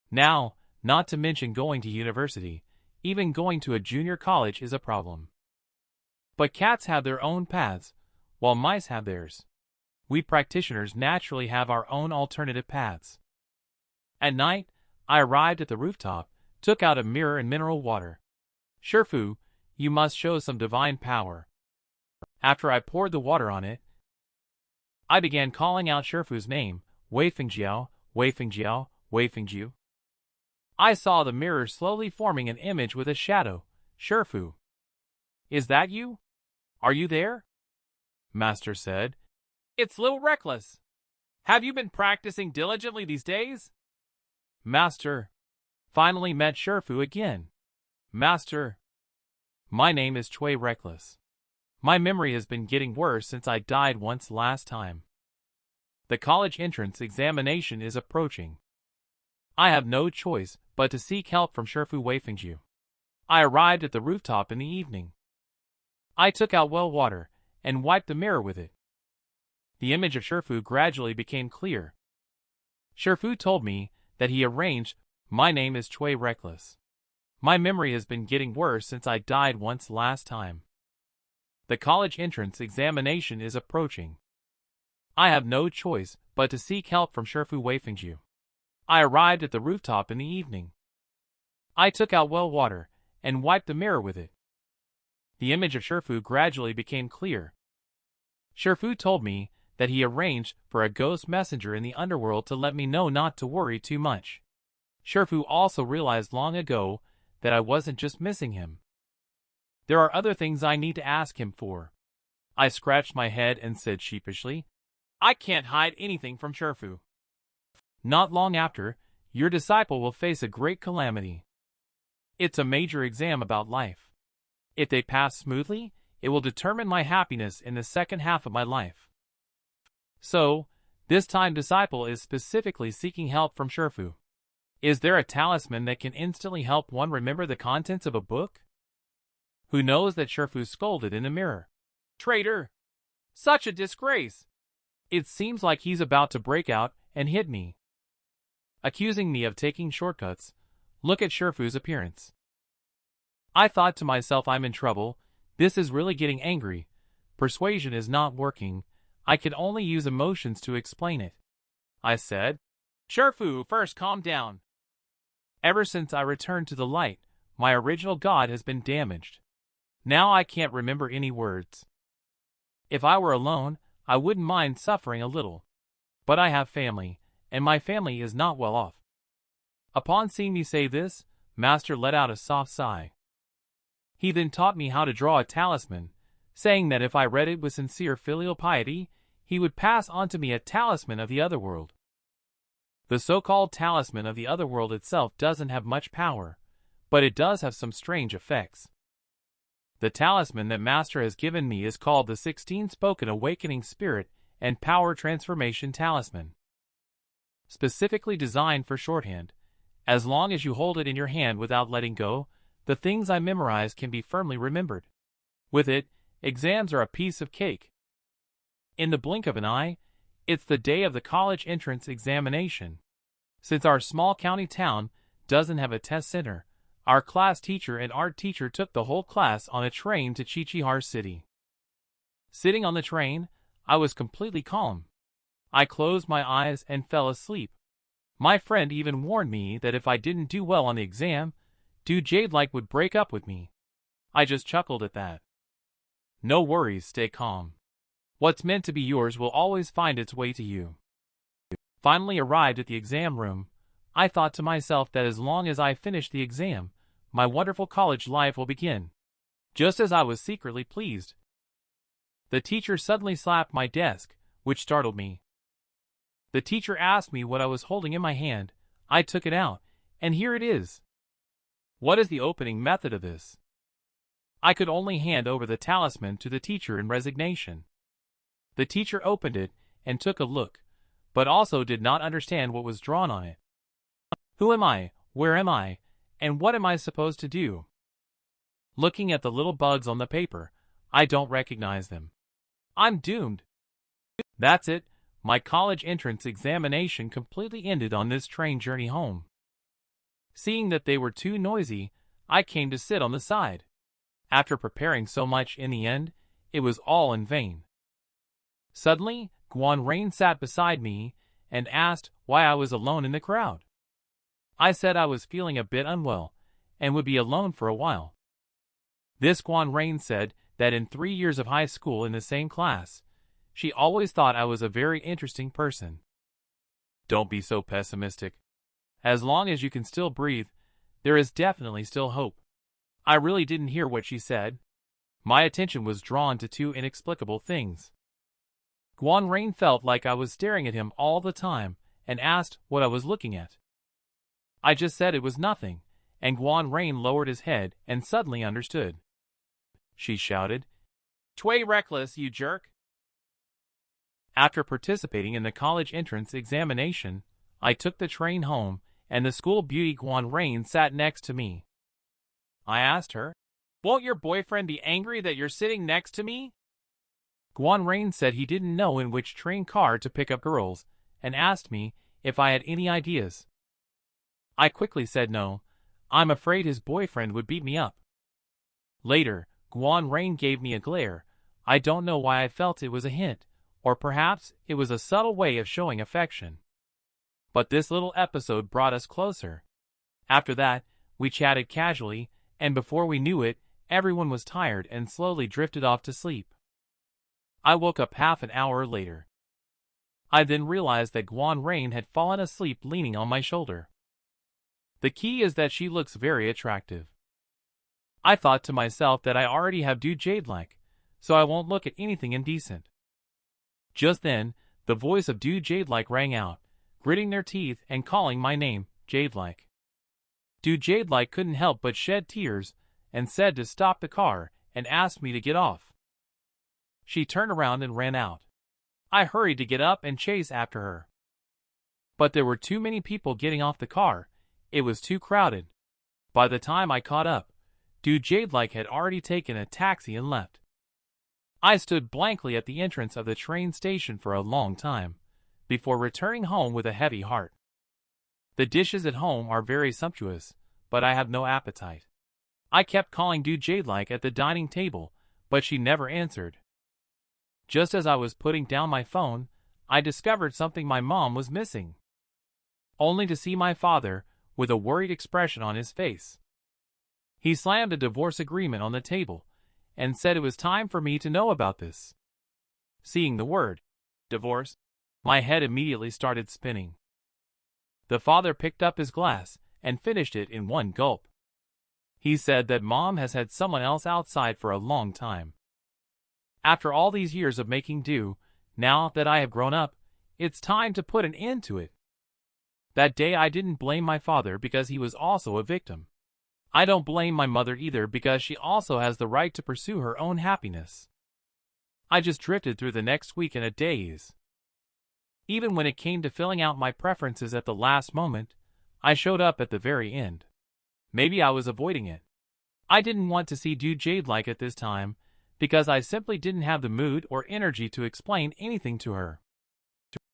Now, not to mention going to university, even going to a junior college is a problem. But cats have their own paths, while mice have theirs. We practitioners naturally have our own alternative paths. At night, I arrived at the rooftop, took out a mirror and mineral water. Shifu, you must show some divine power. After I poured the water on it, I began calling out Shifu's name, Wei Fengjiao, Wei Fengjiao, Wei Fengjiu. I saw the mirror slowly forming an image with a shadow. Shifu. Is that you? Are you there? Master said. It's Cui Reckless. Have you been practicing diligently these days? Master. Finally met Shifu again. Master. My name is Cui Reckless. My memory has been getting worse since I died once last time. The college entrance examination is approaching. I have no choice but to seek help from Shifu Wei Fengjiu. I arrived at the rooftop in the evening. I took out well water and wiped the mirror with it. The image of Shifu gradually became clear. Shifu told me that he arranged, my name is Cui Reckless. My memory has been getting worse since I died once last time. The college entrance examination is approaching. I have no choice but to seek help from Shifu Wei Fengjiu. I arrived at the rooftop in the evening. I took out well water and wiped the mirror with it. The image of Shifu gradually became clear. Shifu told me that he arranged for a ghost messenger in the underworld to let me know not to worry too much. Shifu also realized long ago that I wasn't just missing him. There are other things I need to ask him for. I scratched my head and said sheepishly, I can't hide anything from Shifu. Not long after, your disciple will face a great calamity. It's a major exam about life. If they pass smoothly, it will determine my happiness in the second half of my life. So, this time disciple is specifically seeking help from Shifu. Is there a talisman that can instantly help one remember the contents of a book? Who knows that Shifu scolded in the mirror? Traitor! Such a disgrace! It seems like he's about to break out and hit me. Accusing me of taking shortcuts, look at Shifu's appearance. I thought to myself, I'm in trouble, this is really getting angry, persuasion is not working, I can only use emotions to explain it. I said, Shifu, first calm down. Ever since I returned to the light, my original god has been damaged. Now I can't remember any words. If I were alone, I wouldn't mind suffering a little. But I have family, and my family is not well off. Upon seeing me say this, Master let out a soft sigh. He then taught me how to draw a talisman, saying that if I read it with sincere filial piety, he would pass on to me a talisman of the otherworld. The so-called talisman of the otherworld itself doesn't have much power, but it does have some strange effects. The talisman that Master has given me is called the 16-spoken awakening spirit and power transformation talisman. Specifically designed for shorthand, as long as you hold it in your hand without letting go, the things I memorize can be firmly remembered. With it, exams are a piece of cake. In the blink of an eye, it's the day of the college entrance examination. Since our small county town doesn't have a test center, our class teacher and art teacher took the whole class on a train to Qiqihar City. Sitting on the train, I was completely calm. I closed my eyes and fell asleep. My friend even warned me that if I didn't do well on the exam, Dude Jade-like would break up with me. I just chuckled at that. No worries, stay calm. What's meant to be yours will always find its way to you. Finally arrived at the exam room, I thought to myself that as long as I finish the exam, my wonderful college life will begin. Just as I was secretly pleased. The teacher suddenly slapped my desk, which startled me. The teacher asked me what I was holding in my hand. I took it out, and here it is. What is the opening method of this? I could only hand over the talisman to the teacher in resignation. The teacher opened it and took a look, but also did not understand what was drawn on it. Who am I? Where am I? And what am I supposed to do? Looking at the little bugs on the paper, I don't recognize them. I'm doomed. That's it, my college entrance examination completely ended on this train journey home. Seeing that they were too noisy, I came to sit on the side. After preparing so much in the end, it was all in vain. Suddenly, Guan Rain sat beside me and asked why I was alone in the crowd. I said I was feeling a bit unwell and would be alone for a while. This Guan Rain said that in 3 years of high school in the same class, she always thought I was a very interesting person. Don't be so pessimistic. As long as you can still breathe, there is definitely still hope. I really didn't hear what she said. My attention was drawn to two inexplicable things. Guan Rain felt like I was staring at him all the time and asked what I was looking at. I just said it was nothing, and Guan Rain lowered his head and suddenly understood. She shouted, Cui Reckless, you jerk! After participating in the college entrance examination, I took the train home, and the school beauty Guan Rain sat next to me. I asked her, Won't your boyfriend be angry that you're sitting next to me? Guan Rain said he didn't know in which train car to pick up girls, and asked me if I had any ideas. I quickly said no, I'm afraid his boyfriend would beat me up. Later, Guan Rain gave me a glare. I don't know why I felt it was a hint, or perhaps it was a subtle way of showing affection. But this little episode brought us closer. After that, we chatted casually, and before we knew it, everyone was tired and slowly drifted off to sleep. I woke up half an hour later. I then realized that Guan Rain had fallen asleep leaning on my shoulder. The key is that she looks very attractive. I thought to myself that I already have do jade-like, so I won't look at anything indecent. Just then, the voice of do jade-like rang out, gritting their teeth and calling my name, Jade-like. Do Jade-like couldn't help but shed tears, and said to stop the car, and asked me to get off. She turned around and ran out. I hurried to get up and chase after her. But there were too many people getting off the car. It was too crowded. By the time I caught up, do Jade-like had already taken a taxi and left. I stood blankly at the entrance of the train station for a long time, before returning home with a heavy heart. The dishes at home are very sumptuous, but I have no appetite. I kept calling do Jade-like at the dining table, but she never answered. Just as I was putting down my phone, I discovered something my mom was missing. Only to see my father, with a worried expression on his face. He slammed a divorce agreement on the table, and said it was time for me to know about this. Seeing the word, divorce, my head immediately started spinning. The father picked up his glass, and finished it in one gulp. He said that Mom has had someone else outside for a long time. After all these years of making do, now that I have grown up, it's time to put an end to it. That day I didn't blame my father because he was also a victim. I don't blame my mother either because she also has the right to pursue her own happiness. I just drifted through the next week in a daze. Even when it came to filling out my preferences at the last moment, I showed up at the very end. Maybe I was avoiding it. I didn't want to see do Jade-like at this time, because I simply didn't have the mood or energy to explain anything to her.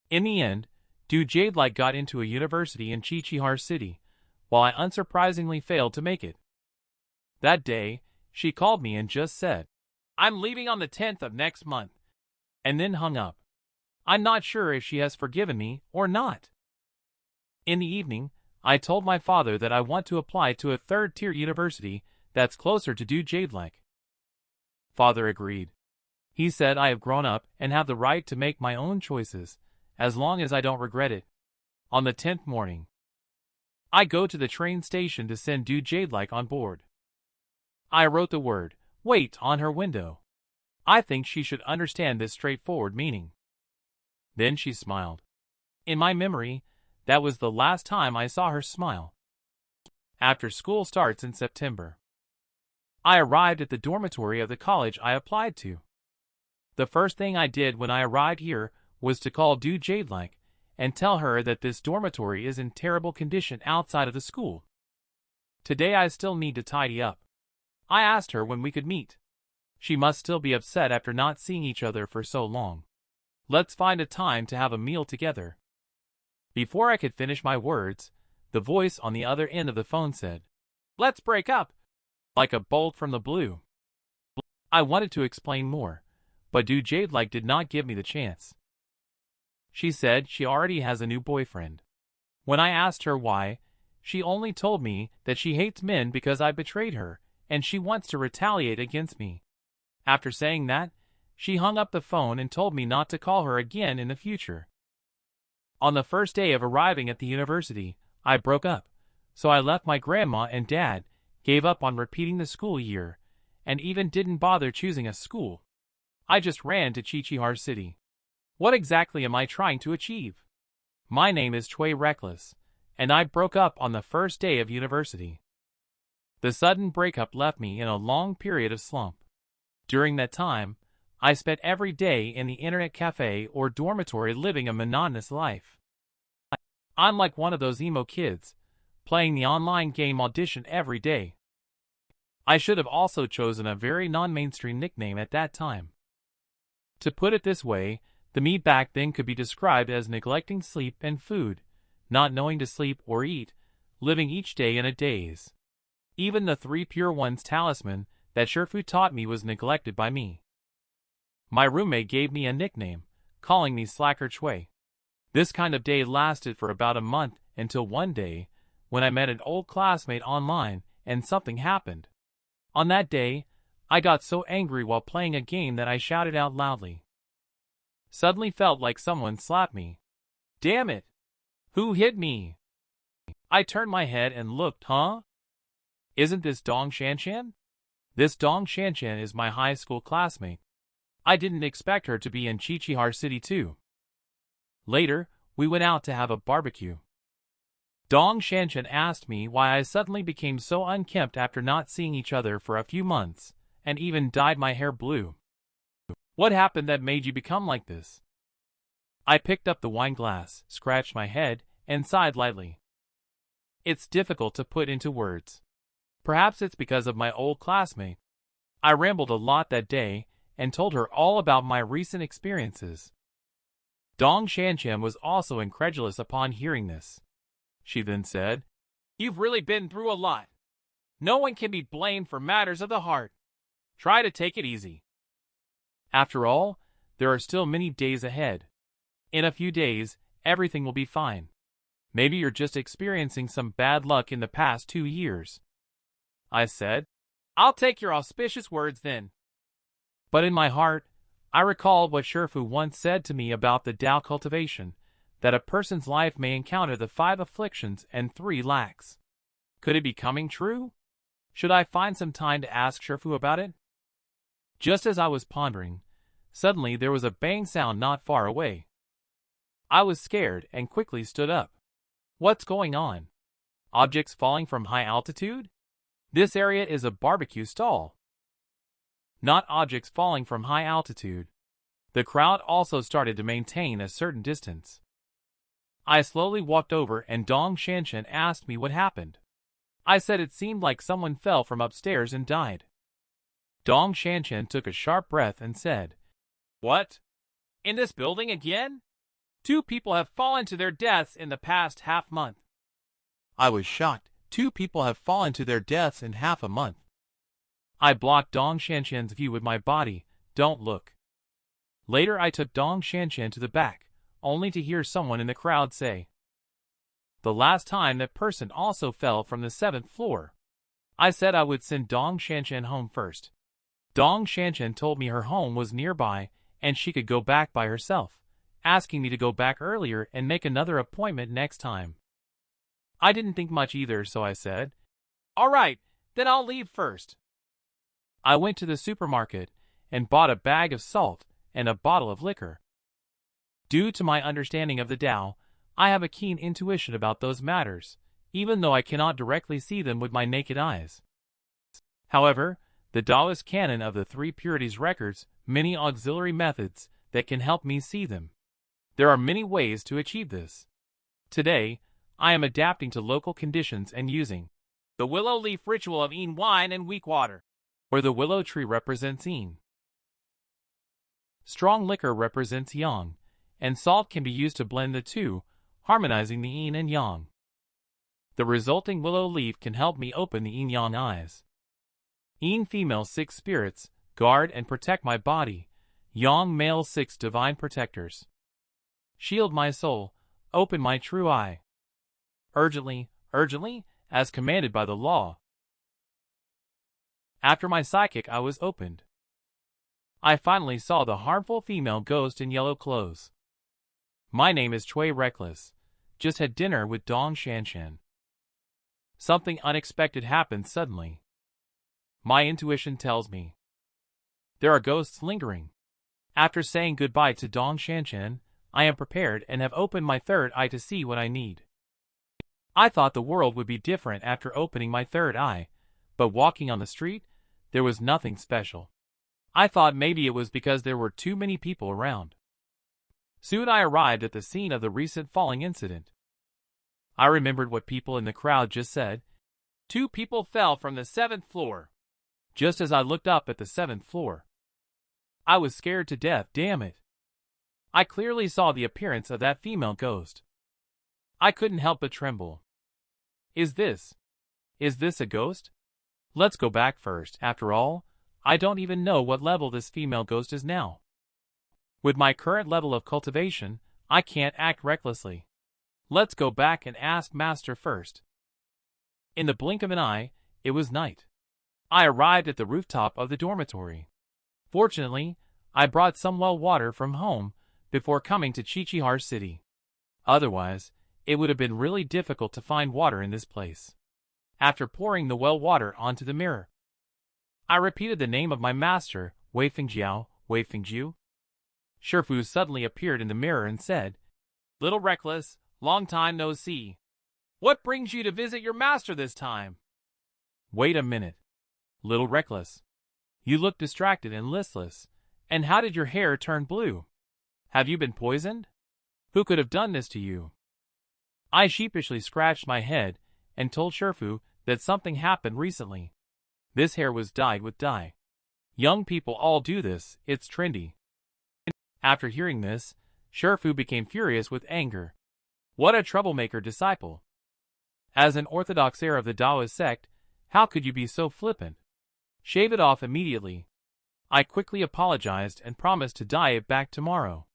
In the end, do Jade-like got into a university in Chichihar City, while I unsurprisingly failed to make it. That day, she called me and just said, "I'm leaving on the 10th of next month," and then hung up. I'm not sure if she has forgiven me or not. In the evening, I told my father that I want to apply to a third-tier university that's closer to do Jade-like. Father agreed. He said I have grown up and have the right to make my own choices, as long as I don't regret it. On the 10th morning, I go to the train station to send do Jade-like on board. I wrote the word, "wait," on her window. I think she should understand this straightforward meaning. Then she smiled. In my memory, that was the last time I saw her smile. After school starts in September, I arrived at the dormitory of the college I applied to. The first thing I did when I arrived here was to call do Jade-like and tell her that this dormitory is in terrible condition outside of the school. Today I still need to tidy up. I asked her when we could meet. She must still be upset after not seeing each other for so long. Let's find a time to have a meal together. Before I could finish my words, the voice on the other end of the phone said, "Let's break up," like a bolt from the blue. I wanted to explain more, but do Jade-like did not give me the chance. She said she already has a new boyfriend. When I asked her why, she only told me that she hates men because I betrayed her, and she wants to retaliate against me. After saying that, she hung up the phone and told me not to call her again in the future. On the first day of arriving at the university, I broke up, so I left my grandma and dad, gave up on repeating the school year, and even didn't bother choosing a school. I just ran to Chichihar City. What exactly am I trying to achieve? My name is Cui Reckless, and I broke up on the first day of university. The sudden breakup left me in a long period of slump. During that time, I spent every day in the internet cafe or dormitory living a monotonous life. I'm like one of those emo kids, playing the online game Audition every day. I should have also chosen a very non-mainstream nickname at that time. To put it this way, the me back then could be described as neglecting sleep and food, not knowing to sleep or eat, living each day in a daze. Even the 3 Pure Ones talisman that Shifu taught me was neglected by me. My roommate gave me a nickname, calling me Slacker Cui. This kind of day lasted for about a month until one day, when I met an old classmate online and something happened. On that day, I got so angry while playing a game that I shouted out loudly. Suddenly felt like someone slapped me. Damn it! Who hit me? I turned my head and looked. Huh? Isn't this Dong Shanshan? This Dong Shanshan is my high school classmate. I didn't expect her to be in Chichihar City too. Later, we went out to have a barbecue. Dong Shanshan asked me why I suddenly became so unkempt after not seeing each other for a few months, and even dyed my hair blue. What happened that made you become like this? I picked up the wine glass, scratched my head, and sighed lightly. It's difficult to put into words. Perhaps it's because of my old classmate. I rambled a lot that day and told her all about my recent experiences. Dong Shanshan was also incredulous upon hearing this. She then said, "You've really been through a lot. No one can be blamed for matters of the heart. Try to take it easy. After all, there are still many days ahead. In a few days, everything will be fine. Maybe you're just experiencing some bad luck in the past 2 years." I said, "I'll take your auspicious words then." But in my heart, I recalled what Shifu once said to me about the Tao cultivation, that a person's life may encounter the 5 afflictions and 3 lacks. Could it be coming true? Should I find some time to ask Shifu about it? Just as I was pondering, suddenly there was a bang sound not far away. I was scared and quickly stood up. What's going on? Objects falling from high altitude? This area is a barbecue stall. Not objects falling from high altitude. The crowd also started to maintain a certain distance. I slowly walked over and Dong Shanshan asked me what happened. I said it seemed like someone fell from upstairs and died. Dong Shanshan took a sharp breath and said, "What? In this building again? 2 people have fallen to their deaths in the past half-month." I was shocked. 2 people have fallen to their deaths in half a month. I blocked Dong Shanshan's view with my body. Don't look. Later I took Dong Shanshan to the back, only to hear someone in the crowd say, "The last time that person also fell from the 7th floor." I said I would send Dong Shanshan home first. Dong Shanshan told me her home was nearby and she could go back by herself, asking me to go back earlier and make another appointment next time. I didn't think much either, so I said, "All right, then I'll leave first." I went to the supermarket and bought a bag of salt and a bottle of liquor. Due to my understanding of the Tao, I have a keen intuition about those matters, even though I cannot directly see them with my naked eyes. However, the Taoist canon of the 3 purities records many auxiliary methods that can help me see them. There are many ways to achieve this. Today, I am adapting to local conditions and using the willow leaf ritual of Yin wine and weak water, where the willow tree represents Yin. Strong liquor represents Yang, and salt can be used to blend the two, harmonizing the Yin and Yang. The resulting willow leaf can help me open the Yin-Yang eyes. Yin female 6 spirits, guard and protect my body. Yang male 6 divine protectors. Shield my soul, open my true eye. Urgently, as commanded by the law. After my psychic eye was opened, I finally saw the harmful female ghost in yellow clothes. My name is Cui Reckless. Just had dinner with Dong Shanshan. Something unexpected happened suddenly. My intuition tells me there are ghosts lingering. After saying goodbye to Dong Shanshan, I am prepared and have opened my 3rd eye to see what I need. I thought the world would be different after opening my 3rd eye, but walking on the street, there was nothing special. I thought maybe it was because there were too many people around. Soon I arrived at the scene of the recent falling incident. I remembered what people in the crowd just said. 2 people fell from the 7th floor. Just as I looked up at the 7th floor, I was scared to death, damn it. I clearly saw the appearance of that female ghost. I couldn't help but tremble. Is this a ghost? Let's go back first. After all, I don't even know what level this female ghost is now. With my current level of cultivation, I can't act recklessly. Let's go back and ask Master first. In the blink of an eye, it was night. I arrived at the rooftop of the dormitory. Fortunately, I brought some well water from home before coming to Chichihar City. Otherwise, it would have been really difficult to find water in this place. After pouring the well water onto the mirror, I repeated the name of my master, Wei Fengjiao, Wei Fengjiu. Shifu suddenly appeared in the mirror and said, "Little Reckless, long time no see. What brings you to visit your master this time?" "Wait a minute. Little Reckless. You look distracted and listless. And how did your hair turn blue? Have you been poisoned? Who could have done this to you?" I sheepishly scratched my head and told Shifu that something happened recently. This hair was dyed with dye. Young people all do this, it's trendy. After hearing this, Shifu became furious with anger. What a troublemaker disciple. As an orthodox heir of the Taoist sect, how could you be so flippant? Shave it off immediately. I quickly apologized and promised to dye it back tomorrow.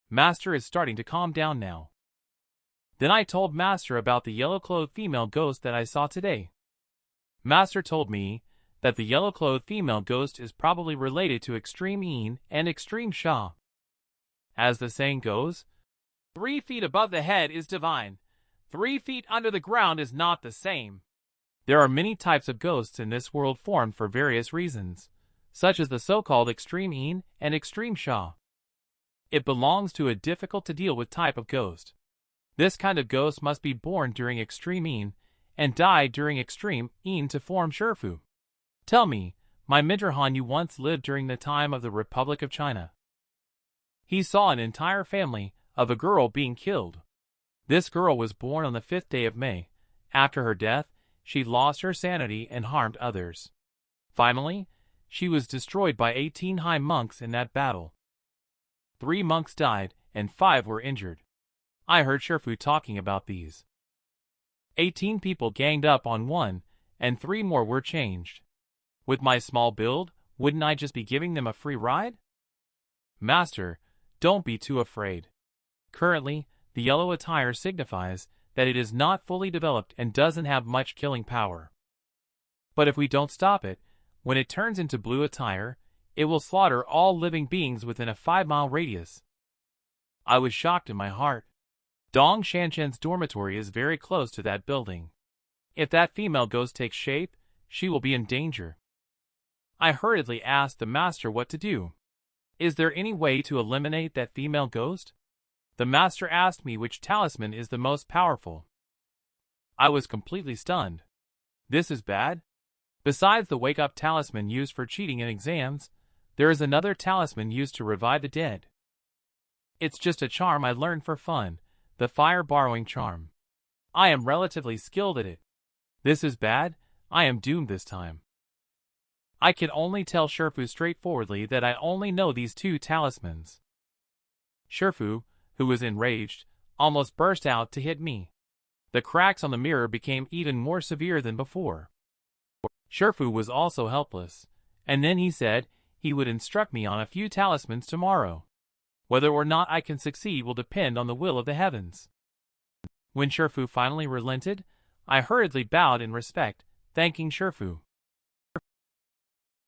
Master is starting to calm down now. Then I told Master about the yellow-clothed female ghost that I saw today. Master told me that the yellow-clothed female ghost is probably related to extreme Yin and extreme Sha. As the saying goes, 3 feet above the head is divine, 3 feet under the ground is not the same. There are many types of ghosts in this world formed for various reasons, such as the so-called extreme Yin and extreme Sha. It belongs to a difficult-to-deal-with type of ghost. This kind of ghost must be born during extreme Yin and die during extreme Yin to form Shifu. Tell me, my Mindrahan, you once lived during the time of the Republic of China. He saw an entire family of a girl being killed. This girl was born on the 5th day of May. After her death, she lost her sanity and harmed others. Finally, she was destroyed by 18 high monks in that battle. 3 monks died and 5 were injured. I heard Shifu talking about these. 18 people ganged up on one, and 3 more were changed. With my small build, wouldn't I just be giving them a free ride? Master, don't be too afraid. Currently, the yellow attire signifies that it is not fully developed and doesn't have much killing power. But if we don't stop it, when it turns into blue attire, it will slaughter all living beings within a 5-mile radius. I was shocked in my heart. Dong Shanshen's dormitory is very close to that building. If that female ghost takes shape, she will be in danger. I hurriedly asked the master what to do. Is there any way to eliminate that female ghost? The master asked me which talisman is the most powerful. I was completely stunned. This is bad? Besides the wake-up talisman used for cheating in exams, there is another talisman used to revive the dead. It's just a charm I learned for fun, the fire-borrowing charm. I am relatively skilled at it. This is bad, I am doomed this time. I can only tell Shifu straightforwardly that I only know these 2 talismans. Shifu, who was enraged, almost burst out to hit me. The cracks on the mirror became even more severe than before. Shifu was also helpless, and then he said he would instruct me on a few talismans tomorrow. Whether or not I can succeed will depend on the will of the heavens. When Shifu finally relented, I hurriedly bowed in respect, thanking Shifu.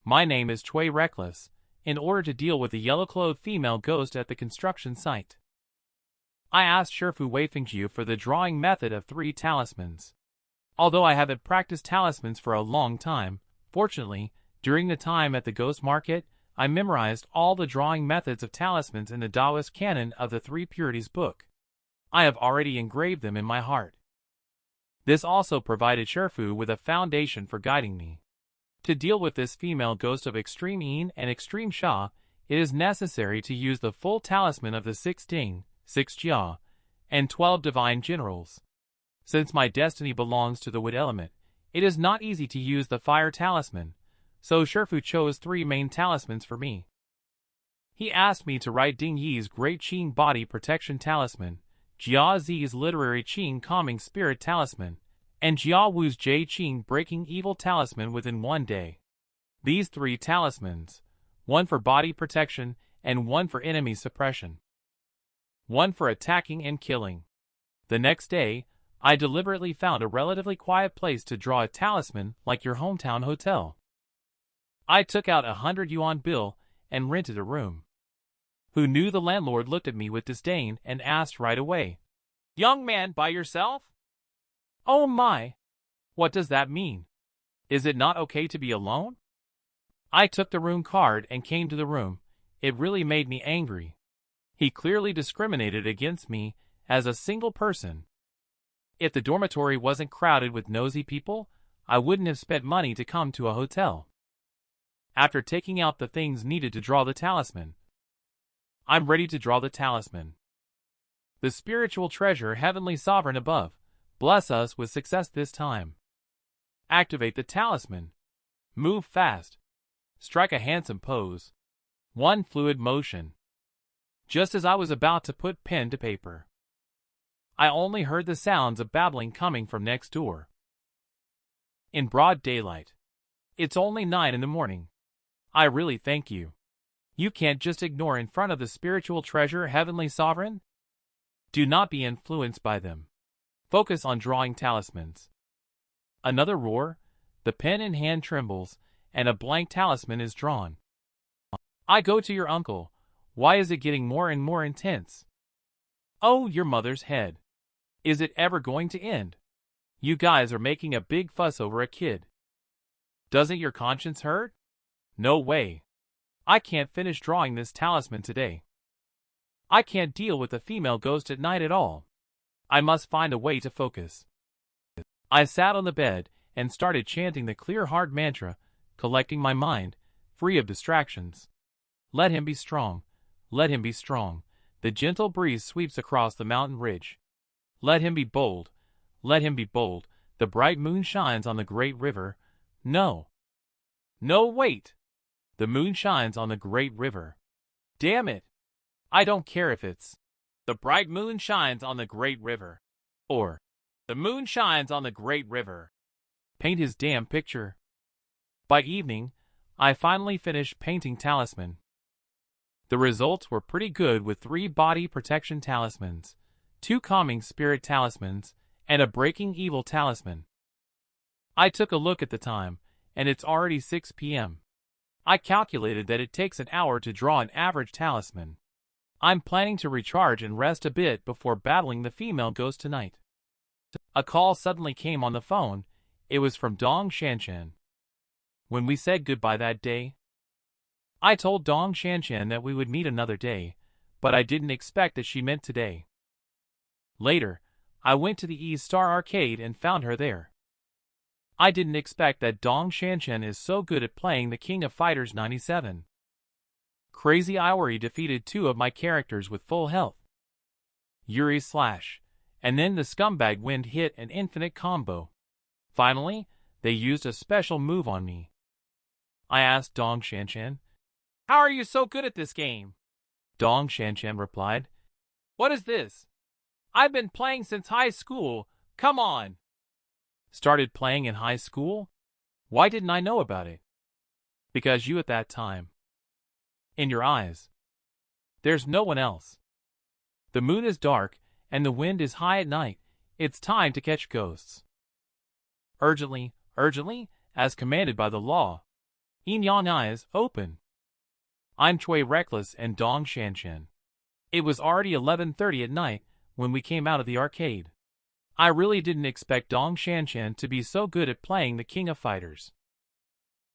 My name is Cui Reckless, in order to deal with the yellow-clothed female ghost at the construction site. I asked Shifu Wei Fengjiu for the drawing method of 3 talismans. Although I haven't practiced talismans for a long time, fortunately, during the time at the ghost market, I memorized all the drawing methods of talismans in the Taoist canon of the 3 Purities book. I have already engraved them in my heart. This also provided Shifu with a foundation for guiding me. To deal with this female ghost of extreme Yin and extreme Sha, it is necessary to use the full talisman of the 6 Ding, 6 Jia, and 12 divine generals. Since my destiny belongs to the wood element, it is not easy to use the fire talisman, so Shifu chose 3 main talismans for me. He asked me to write Ding Yi's Great Qing Body Protection Talisman, Jia Zi's Literary Qing Calming Spirit Talisman, and Jia Wu's Jie Qing Breaking Evil Talisman within 1 day. These 3 talismans, one for body protection and one for enemy suppression. One for attacking and killing. The next day, I deliberately found a relatively quiet place to draw a talisman like your hometown hotel. I took out a 100 yuan bill and rented a room. Who knew the landlord looked at me with disdain and asked right away, Young man, by yourself? Oh my! What does that mean? Is it not okay to be alone? I took the room card and came to the room. It really made me angry. He clearly discriminated against me as a single person. If the dormitory wasn't crowded with nosy people, I wouldn't have spent money to come to a hotel. After taking out the things needed to draw the talisman, I'm ready to draw the talisman. The spiritual treasure, heavenly sovereign above, bless us with success this time. Activate the talisman. Move fast. Strike a handsome pose. One fluid motion. Just as I was about to put pen to paper, I only heard the sounds of babbling coming from next door. In broad daylight. It's only 9 in the morning. I really thank you. You can't just ignore in front of the spiritual treasure, heavenly sovereign. Do not be influenced by them. Focus on drawing talismans. Another roar, the pen in hand trembles, and a blank talisman is drawn. I go to your uncle. Why is it getting more and more intense? Oh, your mother's head. Is it ever going to end? You guys are making a big fuss over a kid. Doesn't your conscience hurt? No way. I can't finish drawing this talisman today. I can't deal with a female ghost at night at all. I must find a way to focus. I sat on the bed and started chanting the clear heart mantra, collecting my mind, free of distractions. Let him be strong. Let him be strong. The gentle breeze sweeps across the mountain ridge. Let him be bold. Let him be bold. The bright moon shines on the great river. No. No, wait. The moon shines on the great river. Damn it. I don't care if it's the bright moon shines on the great river, or the moon shines on the great river. Paint his damn picture. By evening, I finally finished painting talisman. The results were pretty good with 3 body protection talismans, 2 calming spirit talismans, and a breaking evil talisman. I took a look at the time, and it's already 6 p.m. I calculated that it takes an hour to draw an average talisman. I'm planning to recharge and rest a bit before battling the female ghost tonight. A call suddenly came on the phone. It was from Dong Shanshan. When we said goodbye that day, I told Dong Shanshan that we would meet another day, but I didn't expect that she meant today. Later, I went to the E-Star Arcade and found her there. I didn't expect that Dong Shanshan is so good at playing the King of Fighters 97. Crazy Iwari defeated 2 of my characters with full health. Yuri's slash, and then the scumbag wind hit an infinite combo. Finally, they used a special move on me. I asked Dong Shanshan, "How are you so good at this game?" Dong Shanshan replied, "What is this? I've been playing since high school, come on." Started playing in high school? Why didn't I know about it? Because you at that time. In your eyes. There's no one else. The moon is dark, and the wind is high at night. It's time to catch ghosts. Urgently, urgently, as commanded by the law. Yin-Yang Eyes, open. I'm Cui Reckless and Dong Shanshan. It was already 11:30 at night when we came out of the arcade. I really didn't expect Dong Shanshan to be so good at playing the King of Fighters.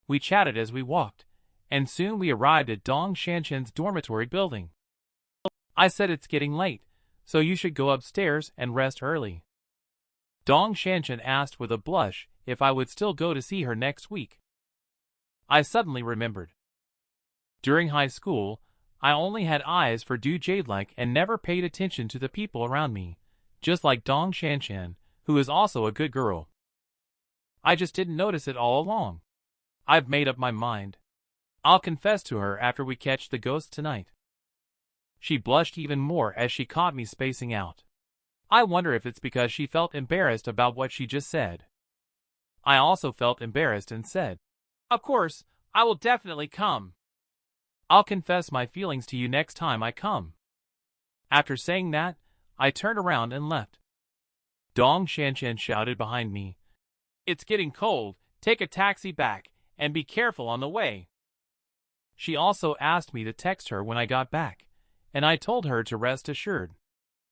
We chatted as we walked, and soon we arrived at Dong Shanshan's dormitory building. I said it's getting late, so you should go upstairs and rest early. Dong Shanshan asked with a blush if I would still go to see her next week. I suddenly remembered. During high school, I only had eyes for do jade-like and never paid attention to the people around me, just like Dong Shanshan, who is also a good girl. I just didn't notice it all along. I've made up my mind. I'll confess to her after we catch the ghost tonight. She blushed even more as she caught me spacing out. I wonder if it's because she felt embarrassed about what she just said. I also felt embarrassed and said, "Of course, I will definitely come. I'll confess my feelings to you next time I come." After saying that, I turned around and left. Dong Shanshan shouted behind me, "It's getting cold, take a taxi back, and be careful on the way." She also asked me to text her when I got back, and I told her to rest assured.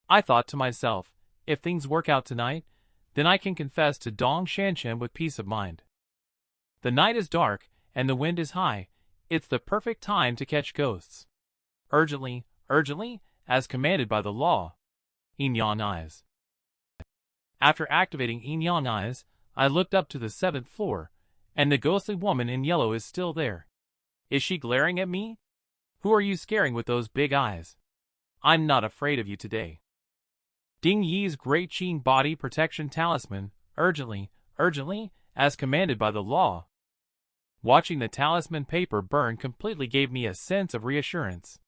I thought to myself, if things work out tonight, then I can confess to Dong Shanshan with peace of mind. The night is dark, and the wind is high. It's the perfect time to catch ghosts. Urgently, as commanded by the law. Yin-Yang Eyes. After activating Yin-Yang Eyes, I looked up to the 7th floor, and the ghostly woman in yellow is still there. Is she glaring at me? Who are you scaring with those big eyes? I'm not afraid of you today. Ding Yi's Great Qing Body Protection Talisman, urgently, as commanded by the law. Watching the talisman paper burn completely gave me a sense of reassurance.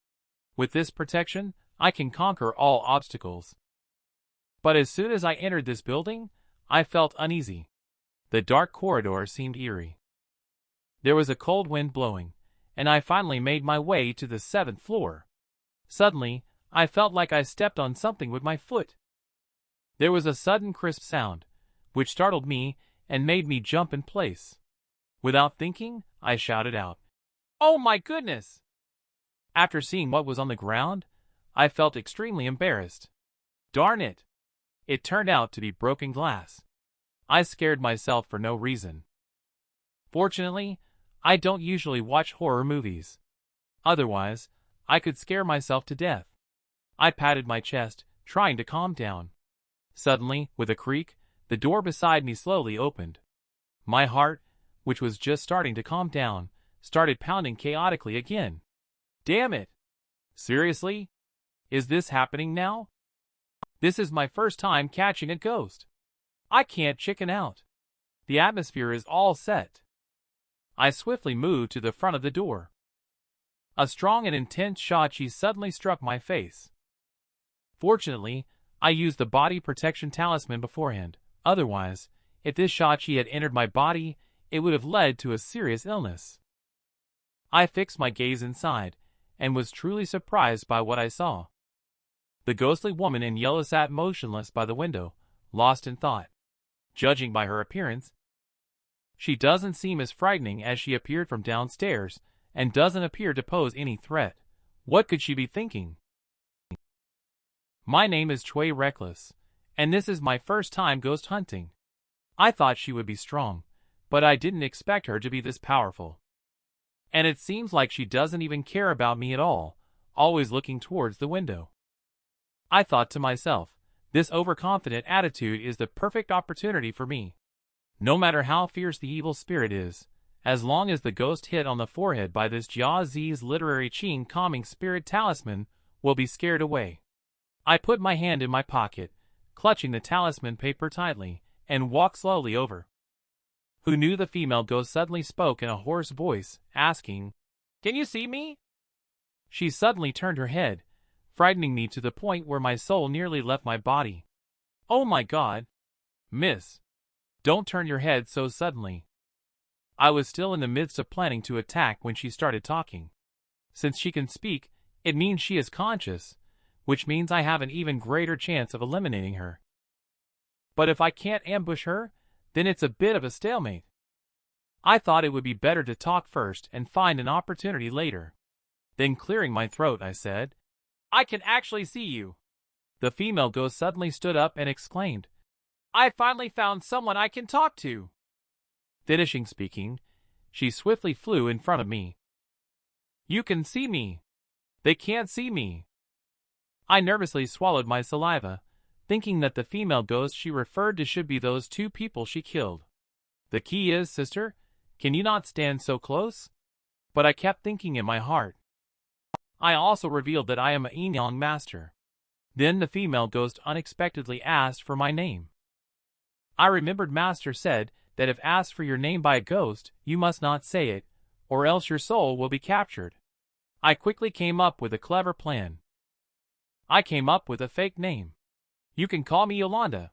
With this protection, I can conquer all obstacles. But as soon as I entered this building, I felt uneasy. The dark corridor seemed eerie. There was a cold wind blowing, and I finally made my way to the 7th floor. Suddenly, I felt like I stepped on something with my foot. There was a sudden crisp sound, which startled me and made me jump in place. Without thinking, I shouted out, "Oh my goodness!" After seeing what was on the ground, I felt extremely embarrassed. Darn it! It turned out to be broken glass. I scared myself for no reason. Fortunately, I don't usually watch horror movies. Otherwise, I could scare myself to death. I patted my chest, trying to calm down. Suddenly, with a creak, the door beside me slowly opened. My heart, which was just starting to calm down, started pounding chaotically again. Damn it! Seriously? Is this happening now? This is my first time catching a ghost. I can't chicken out. The atmosphere is all set. I swiftly moved to the front of the door. A strong and intense shachi suddenly struck my face. Fortunately, I used the body protection talisman beforehand. Otherwise, if this shachi had entered my body, it would have led to a serious illness. I fixed my gaze inside, and was truly surprised by what I saw. The ghostly woman in yellow sat motionless by the window, lost in thought. Judging by her appearance, she doesn't seem as frightening as she appeared from downstairs, and doesn't appear to pose any threat. What could she be thinking? My name is Cui Reckless, and this is my first time ghost hunting. I thought she would be strong, but I didn't expect her to be this powerful. And it seems like she doesn't even care about me at all, always looking towards the window. I thought to myself, this overconfident attitude is the perfect opportunity for me. No matter how fierce the evil spirit is, as long as the ghost hit on the forehead by this Jia Zi's literary Qing calming spirit talisman will be scared away. I put my hand in my pocket, clutching the talisman paper tightly, and walked slowly over. Who knew the female ghost suddenly spoke in a hoarse voice, asking, "Can you see me?" She suddenly turned her head, frightening me to the point where my soul nearly left my body. Oh my God! Miss! Don't turn your head so suddenly. I was still in the midst of planning to attack when she started talking. Since she can speak, it means she is conscious, which means I have an even greater chance of eliminating her. But if I can't ambush her, then it's a bit of a stalemate. I thought it would be better to talk first and find an opportunity later. Then clearing my throat, I said, "I can actually see you." The female ghost suddenly stood up and exclaimed, "I finally found someone I can talk to." Finishing speaking, she swiftly flew in front of me. "You can see me. They can't see me." I nervously swallowed my saliva, thinking that the female ghost she referred to should be those two people she killed. The key is, sister, can you not stand so close? But I kept thinking in my heart. I also revealed that I am a Yin-Yang Master. Then the female ghost unexpectedly asked for my name. I remembered Master said that if asked for your name by a ghost, you must not say it, or else your soul will be captured. I quickly came up with a clever plan. I came up with a fake name. You can call me Yolanda.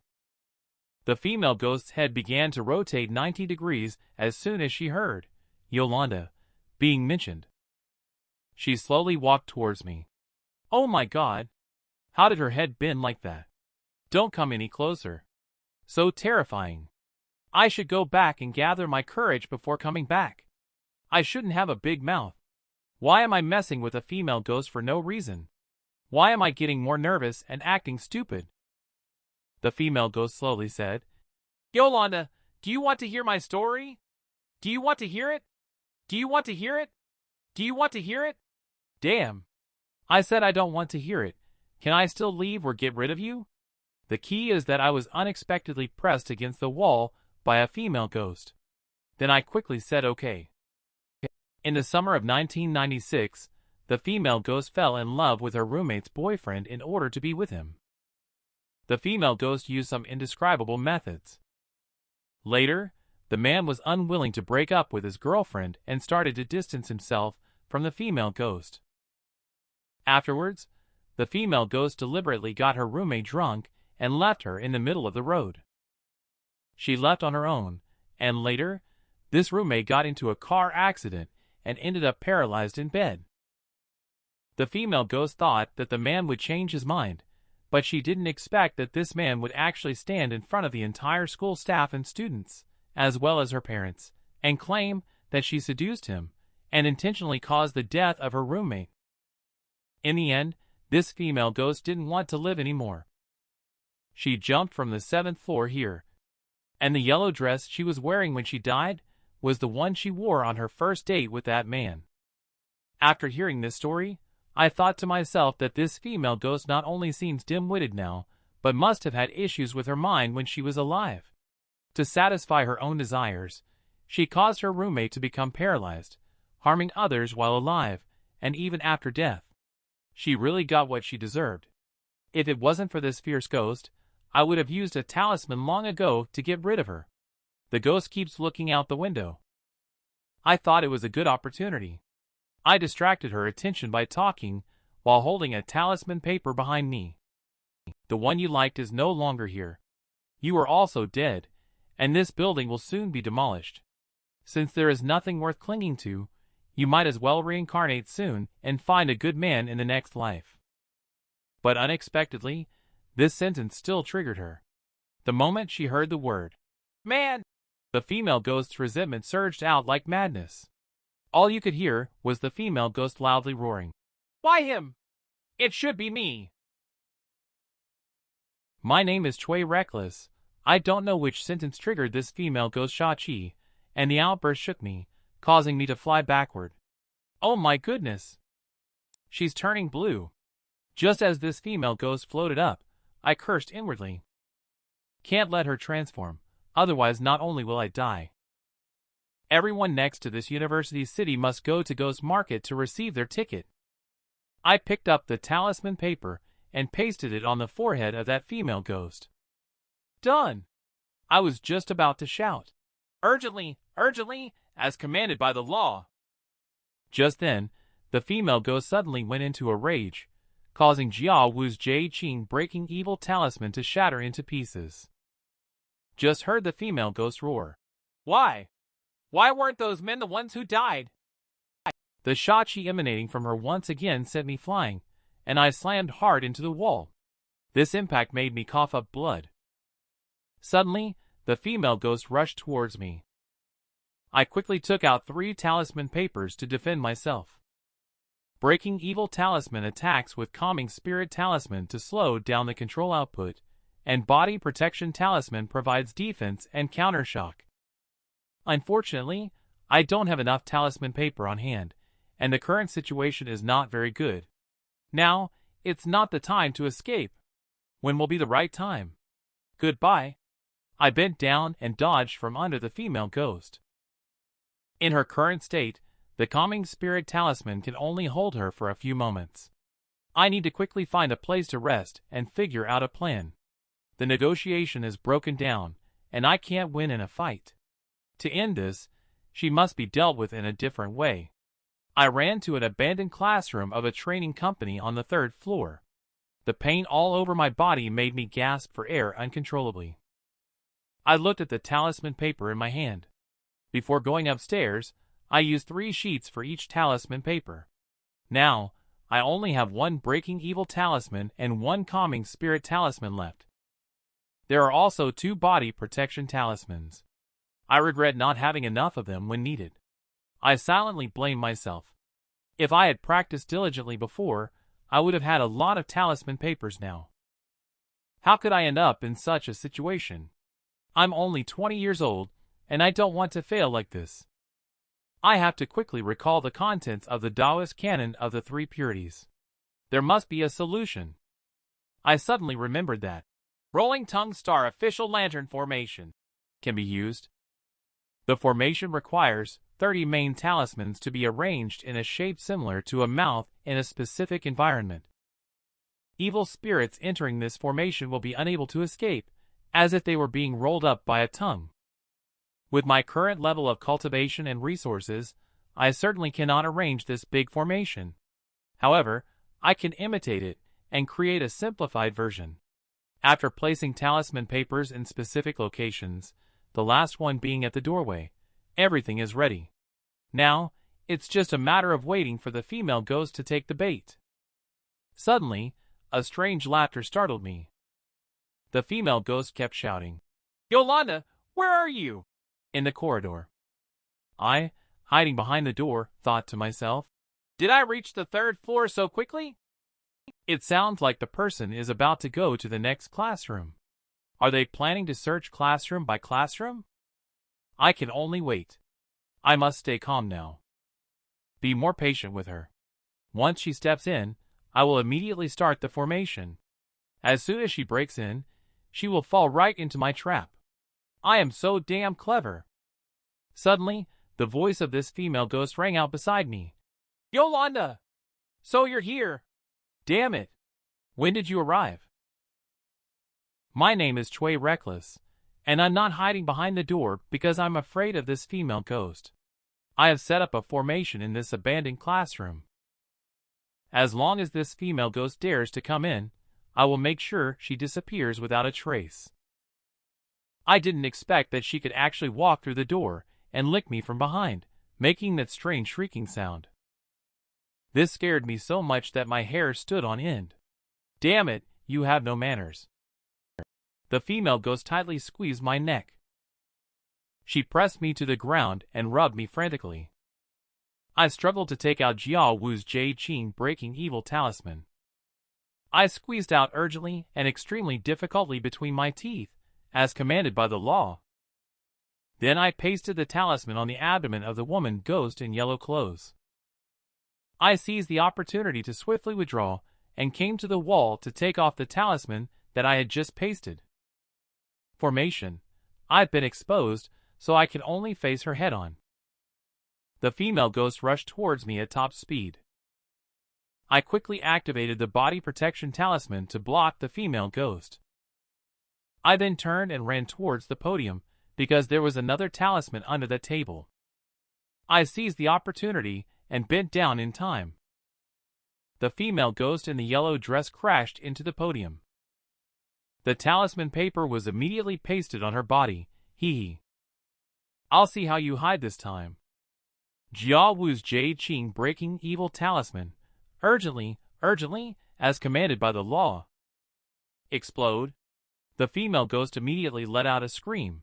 The female ghost's head began to rotate 90 degrees as soon as she heard Yolanda being mentioned. She slowly walked towards me. Oh my God! How did her head bend like that? Don't come any closer. So terrifying. I should go back and gather my courage before coming back. I shouldn't have a big mouth. Why am I messing with a female ghost for no reason? Why am I getting more nervous and acting stupid? the female ghost slowly said. Yolanda, do you want to hear my story? Do you want to hear it? Do you want to hear it? Do you want to hear it? Damn. I said I don't want to hear it. Can I still leave or get rid of you? The key is that I was unexpectedly pressed against the wall by a female ghost. Then I quickly said okay. In the summer of 1996, the female ghost fell in love with her roommate's boyfriend in order to be with him. The female ghost used some indescribable methods. Later, the man was unwilling to break up with his girlfriend and started to distance himself from the female ghost. Afterwards, the female ghost deliberately got her roommate drunk and left her in the middle of the road. She left on her own, and later, this roommate got into a car accident and ended up paralyzed in bed. The female ghost thought that the man would change his mind, but she didn't expect that this man would actually stand in front of the entire school staff and students, as well as her parents, and claim that she seduced him and intentionally caused the death of her roommate. In the end, this female ghost didn't want to live anymore. She jumped from the 7th floor here, and the yellow dress she was wearing when she died was the one she wore on her first date with that man. After hearing this story, I thought to myself that this female ghost not only seems dim-witted now, but must have had issues with her mind when she was alive. To satisfy her own desires, she caused her roommate to become paralyzed, harming others while alive, and even after death. She really got what she deserved. If it wasn't for this fierce ghost, I would have used a talisman long ago to get rid of her. The ghost keeps looking out the window. I thought it was a good opportunity. I distracted her attention by talking while holding a talisman paper behind me. The one you liked is no longer here. You are also dead, and this building will soon be demolished. Since there is nothing worth clinging to, you might as well reincarnate soon and find a good man in the next life. But unexpectedly, this sentence still triggered her. The moment she heard the word, man, the female ghost's resentment surged out like madness. All you could hear was the female ghost loudly roaring, "Why him? It should be me." My name is Cui Reckless. I don't know which sentence triggered this female ghost Shachi, and the outburst shook me, causing me to fly backward. Oh my goodness! She's turning blue. Just as this female ghost floated up, I cursed inwardly. Can't let her transform, otherwise not only will I die. Everyone next to this university city must go to Ghost Market to receive their ticket. I picked up the talisman paper and pasted it on the forehead of that female ghost. Done! I was just about to shout, "Urgently, urgently, as commanded by the law." Just then, the female ghost suddenly went into a rage, causing Jia Wu's Yi Xinxin breaking evil talisman to shatter into pieces. Just heard the female ghost roar, "Why? Why weren't those men the ones who died?" The Shachi emanating from her once again sent me flying, and I slammed hard into the wall. This impact made me cough up blood. Suddenly, the female ghost rushed towards me. I quickly took out 3 talisman papers to defend myself. Breaking evil talisman attacks with calming spirit talisman to slow down the control output, and body protection talisman provides defense and counter shock. Unfortunately, I don't have enough talisman paper on hand, and the current situation is not very good. Now, it's not the time to escape. When will be the right time? Goodbye. I bent down and dodged from under the female ghost. In her current state, the calming spirit talisman can only hold her for a few moments. I need to quickly find a place to rest and figure out a plan. The negotiation is broken down, and I can't win in a fight. To end this, she must be dealt with in a different way. I ran to an abandoned classroom of a training company on the 3rd floor. The pain all over my body made me gasp for air uncontrollably. I looked at the talisman paper in my hand. Before going upstairs, I used 3 sheets for each talisman paper. Now, I only have 1 breaking evil talisman and 1 calming spirit talisman left. There are also 2 body protection talismans. I regret not having enough of them when needed. I silently blame myself. If I had practiced diligently before, I would have had a lot of talisman papers now. How could I end up in such a situation? I'm only 20 years old, and I don't want to fail like this. I have to quickly recall the contents of the Taoist canon of the three purities. There must be a solution. I suddenly remembered that rolling tongue star official lantern formation can be used. The formation requires 30 main talismans to be arranged in a shape similar to a mouth in a specific environment. Evil spirits entering this formation will be unable to escape, as if they were being rolled up by a tongue. With my current level of cultivation and resources, I certainly cannot arrange this big formation. However, I can imitate it and create a simplified version. After placing talisman papers in specific locations, the last one being at the doorway, everything is ready. Now, it's just a matter of waiting for the female ghost to take the bait. Suddenly, a strange laughter startled me. The female ghost kept shouting, "Yolanda, where are you?" in the corridor. I, hiding behind the door, thought to myself, did I reach the 3rd floor so quickly? It sounds like the person is about to go to the next classroom. Are they planning to search classroom by classroom? I can only wait. I must stay calm now. Be more patient with her. Once she steps in, I will immediately start the formation. As soon as she breaks in, she will fall right into my trap. I am so damn clever. Suddenly, the voice of this female ghost rang out beside me. Yolanda! So you're here. Damn it. When did you arrive? My name is Cui Reckless, and I'm not hiding behind the door because I'm afraid of this female ghost. I have set up a formation in this abandoned classroom. As long as this female ghost dares to come in, I will make sure she disappears without a trace. I didn't expect that she could actually walk through the door and lick me from behind, making that strange shrieking sound. This scared me so much that my hair stood on end. Damn it, you have no manners. The female ghost tightly squeezed my neck. She pressed me to the ground and rubbed me frantically. I struggled to take out Jia Wu's Jade Qing breaking evil talisman. I squeezed out urgently and extremely difficultly between my teeth, as commanded by the law. Then I pasted the talisman on the abdomen of the woman ghost in yellow clothes. I seized the opportunity to swiftly withdraw and came to the wall to take off the talisman that I had just pasted. Formation. I've been exposed, so I can only face her head on. The female ghost rushed towards me at top speed. I quickly activated the body protection talisman to block the female ghost. I then turned and ran towards the podium, because there was another talisman under the table. I seized the opportunity and bent down in time. The female ghost in the yellow dress crashed into the podium. The talisman paper was immediately pasted on her body. Hee. I'll see how you hide this time. Jia Wu's Jade Qing breaking evil talisman. Urgently, as commanded by the law. Explode. The female ghost immediately let out a scream.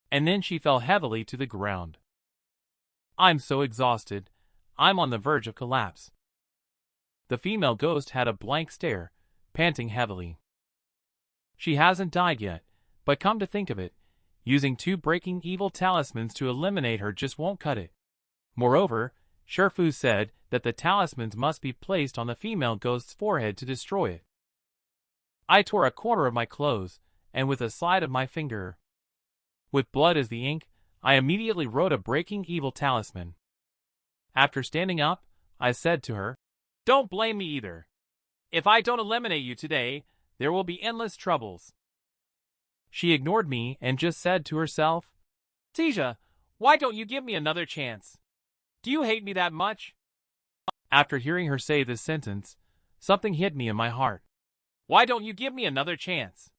And then she fell heavily to the ground. I'm so exhausted, I'm on the verge of collapse. The female ghost had a blank stare, panting heavily. She hasn't died yet, but come to think of it, using 2 breaking evil talismans to eliminate her just won't cut it. Moreover, Shifu said that the talismans must be placed on the female ghost's forehead to destroy it. I tore a corner of my clothes, and with a slide of my finger, with blood as the ink, I immediately wrote a breaking evil talisman. After standing up, I said to her, "Don't blame me either. If I don't eliminate you today, there will be endless troubles." She ignored me and just said to herself, "Tisha, why don't you give me another chance? Do you hate me that much?" After hearing her say this sentence, something hit me in my heart. Why don't you give me another chance?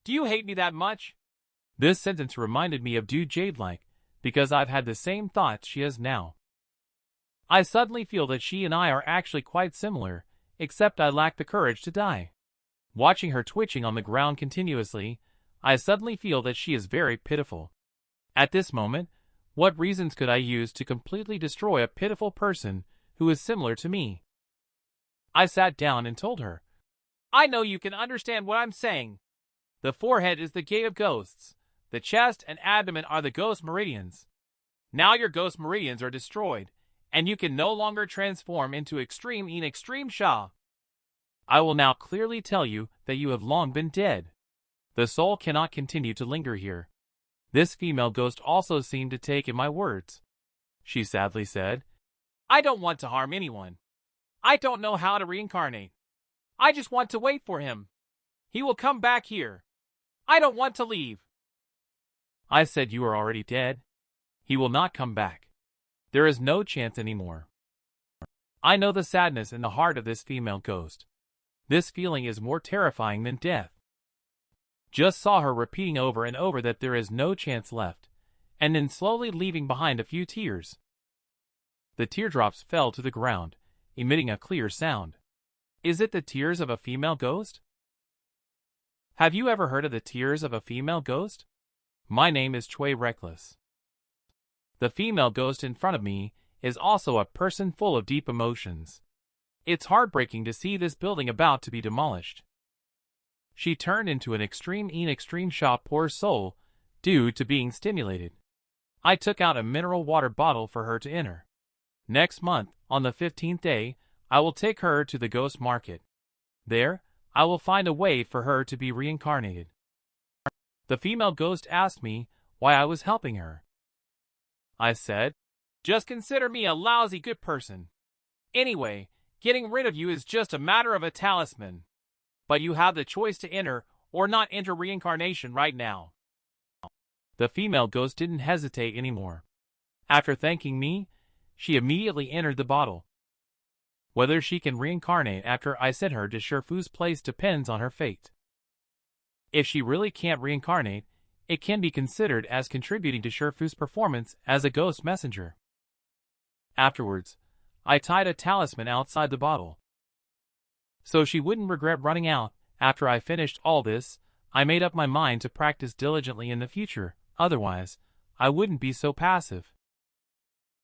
Do you hate me that much? This sentence reminded me of Du Jade-like, because I've had the same thoughts she has now. I suddenly feel that she and I are actually quite similar, except I lack the courage to die. Watching her twitching on the ground continuously, I suddenly feel that she is very pitiful. At this moment, what reasons could I use to completely destroy a pitiful person who is similar to me? I sat down and told her, I know you can understand what I'm saying. The forehead is the gate of ghosts. The chest and abdomen are the ghost meridians. Now your ghost meridians are destroyed, and you can no longer transform into extreme Yin extreme Sha. I will now clearly tell you that you have long been dead. The soul cannot continue to linger here. This female ghost also seemed to take in my words. She sadly said, I don't want to harm anyone. I don't know how to reincarnate. I just want to wait for him. He will come back here. I don't want to leave. I said, you are already dead. He will not come back. There is no chance anymore. I know the sadness in the heart of this female ghost. This feeling is more terrifying than death. Just saw her repeating over and over that there is no chance left, and then slowly leaving behind a few tears. The teardrops fell to the ground, emitting a clear sound. Is it the tears of a female ghost? Have you ever heard of the tears of a female ghost? My name is Cui Reckless. The female ghost in front of me is also a person full of deep emotions. It's heartbreaking to see this building about to be demolished. She turned into an extreme Yin extreme Sha, poor soul, due to being stimulated. I took out a mineral water bottle for her to enter. Next month, on the 15th day, I will take her to the ghost market. There, I will find a way for her to be reincarnated. The female ghost asked me why I was helping her. I said, just consider me a lousy good person. Anyway, getting rid of you is just a matter of a talisman. But you have the choice to enter or not enter reincarnation right now. The female ghost didn't hesitate anymore. After thanking me, she immediately entered the bottle. Whether she can reincarnate after I send her to Shifu's place depends on her fate. If she really can't reincarnate, it can be considered as contributing to Shifu's performance as a ghost messenger. Afterwards, I tied a talisman outside the bottle. So she wouldn't regret running out. After I finished all this, I made up my mind to practice diligently in the future, otherwise, I wouldn't be so passive.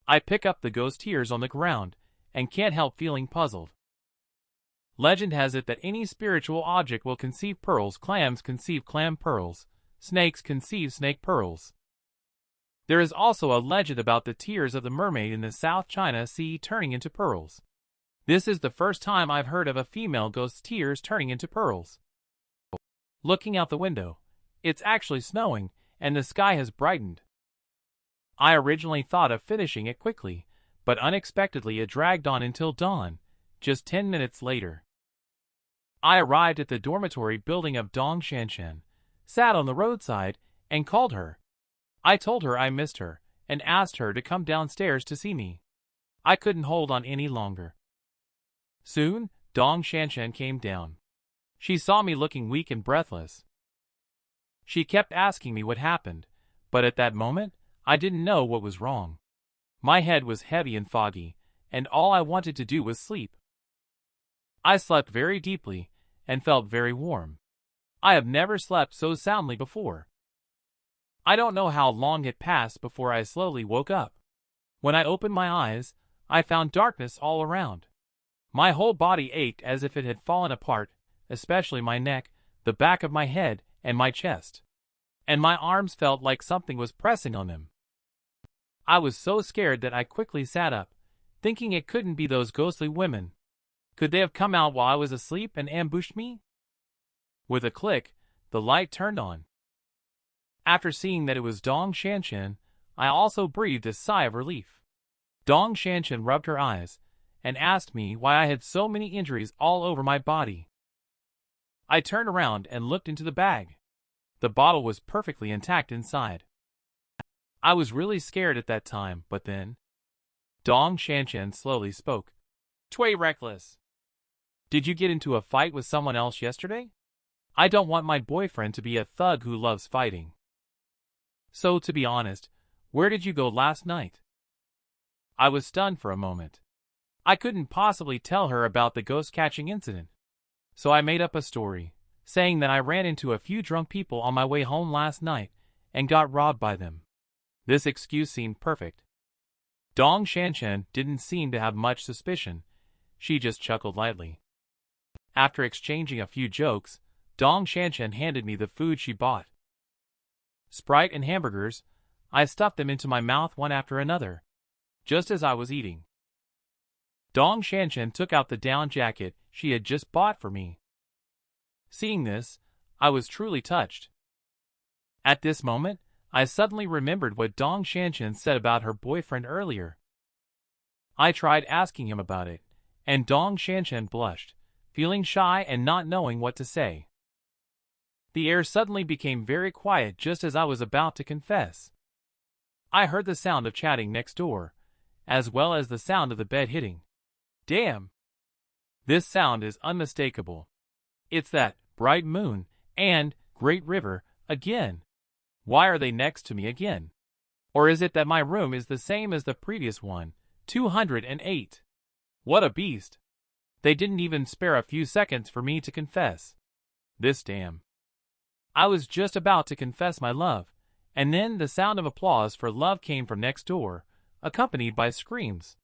I pick up the ghost tears on the ground, and can't help feeling puzzled. Legend has it that any spiritual object will conceive pearls, clams conceive clam pearls, snakes conceive snake pearls. There is also a legend about the tears of the mermaid in the South China Sea turning into pearls. This is the first time I've heard of a female ghost's tears turning into pearls. Looking out the window, it's actually snowing, and the sky has brightened. I originally thought of finishing it quickly, but unexpectedly it dragged on until dawn, just 10 minutes later. I arrived at the dormitory building of Dong Shanshan, sat on the roadside, and called her. I told her I missed her, and asked her to come downstairs to see me. I couldn't hold on any longer. Soon, Dong Shanshan came down. She saw me looking weak and breathless. She kept asking me what happened, but at that moment, I didn't know what was wrong. My head was heavy and foggy, and all I wanted to do was sleep. I slept very deeply, and felt very warm. I have never slept so soundly before. I don't know how long had passed before I slowly woke up. When I opened my eyes, I found darkness all around. My whole body ached as if it had fallen apart, especially my neck, the back of my head, and my chest. And my arms felt like something was pressing on them. I was so scared that I quickly sat up, thinking it couldn't be those ghostly women. Could they have come out while I was asleep and ambushed me? With a click, the light turned on. After seeing that it was Dong Shanshan, I also breathed a sigh of relief. Dong Shanshan rubbed her eyes, and asked me why I had so many injuries all over my body. I turned around and looked into the bag. The bottle was perfectly intact inside. I was really scared at that time, but then Dong Shanshan slowly spoke. Cui Reckless. Did you get into a fight with someone else yesterday? I don't want my boyfriend to be a thug who loves fighting. So, to be honest, where did you go last night? I was stunned for a moment. I couldn't possibly tell her about the ghost-catching incident. So I made up a story, saying that I ran into a few drunk people on my way home last night and got robbed by them. This excuse seemed perfect. Dong Shanshan didn't seem to have much suspicion. She just chuckled lightly. After exchanging a few jokes, Dong Xianxian handed me the food she bought. Sprite and hamburgers. I stuffed them into my mouth one after another. Just as I was eating, Dong Xianxian took out the down jacket she had just bought for me. Seeing this, I was truly touched. At this moment, I suddenly remembered what Dong Xianxian said about her boyfriend earlier. I tried asking him about it, and Dong Xianxian blushed, feeling shy and not knowing what to say. The air suddenly became very quiet just as I was about to confess. I heard the sound of chatting next door, as well as the sound of the bed hitting. Damn! This sound is unmistakable. It's that bright moon and great river again. Why are they next to me again? Or is it that my room is the same as the previous one, 208? What a beast! They didn't even spare a few seconds for me to confess. This damn. I was just about to confess my love, and then the sound of applause for love came from next door, accompanied by screams.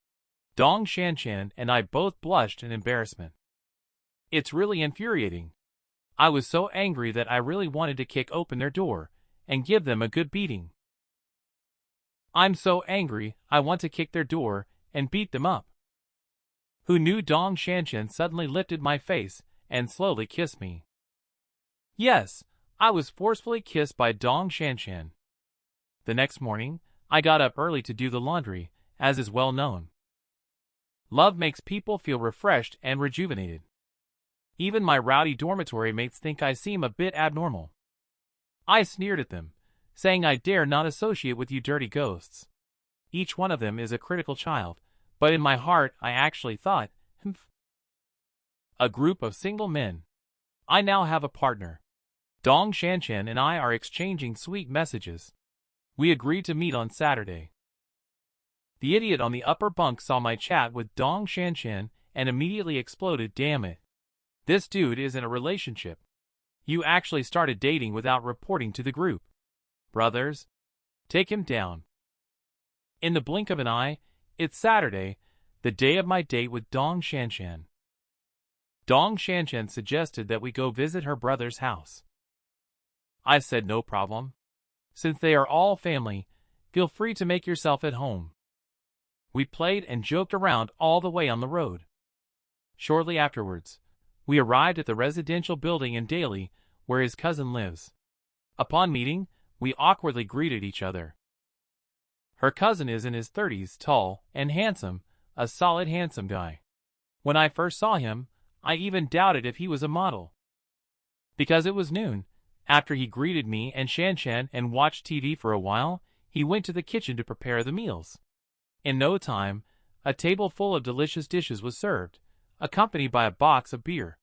Dong Xianxian and I both blushed in embarrassment. It's really infuriating. I was so angry that I really wanted to kick open their door and give them a good beating. I'm so angry I want to kick their door and beat them up. Who knew? Dong Xianxian suddenly lifted my face and slowly kissed me. Yes, I was forcefully kissed by Dong Xianxian. The next morning, I got up early to do the laundry, as is well known. Love makes people feel refreshed and rejuvenated. Even my rowdy dormitory mates think I seem a bit abnormal. I sneered at them, saying I dare not associate with you dirty ghosts. Each one of them is a critical child, but in my heart I actually thought, A group of single men. I now have a partner. Dong Xianxian and I are exchanging sweet messages. We agreed to meet on Saturday. The idiot on the upper bunk saw my chat with Dong Xianxian and immediately exploded. Damn it. This dude is in a relationship. You actually started dating without reporting to the group. Brothers, take him down. In the blink of an eye, it's Saturday, the day of my date with Dong Xianxian. Dong Xianxian suggested that we go visit her brother's house. I said no problem. Since they are all family, feel free to make yourself at home. We played and joked around all the way on the road. Shortly afterwards, we arrived at the residential building in Daly, where his cousin lives. Upon meeting, we awkwardly greeted each other. Her cousin is in his 30s, tall and handsome, a solid handsome guy. When I first saw him, I even doubted if he was a model. Because it was noon, after he greeted me and Xianxian and watched TV for a while, he went to the kitchen to prepare the meals. In no time, a table full of delicious dishes was served, accompanied by a box of beer.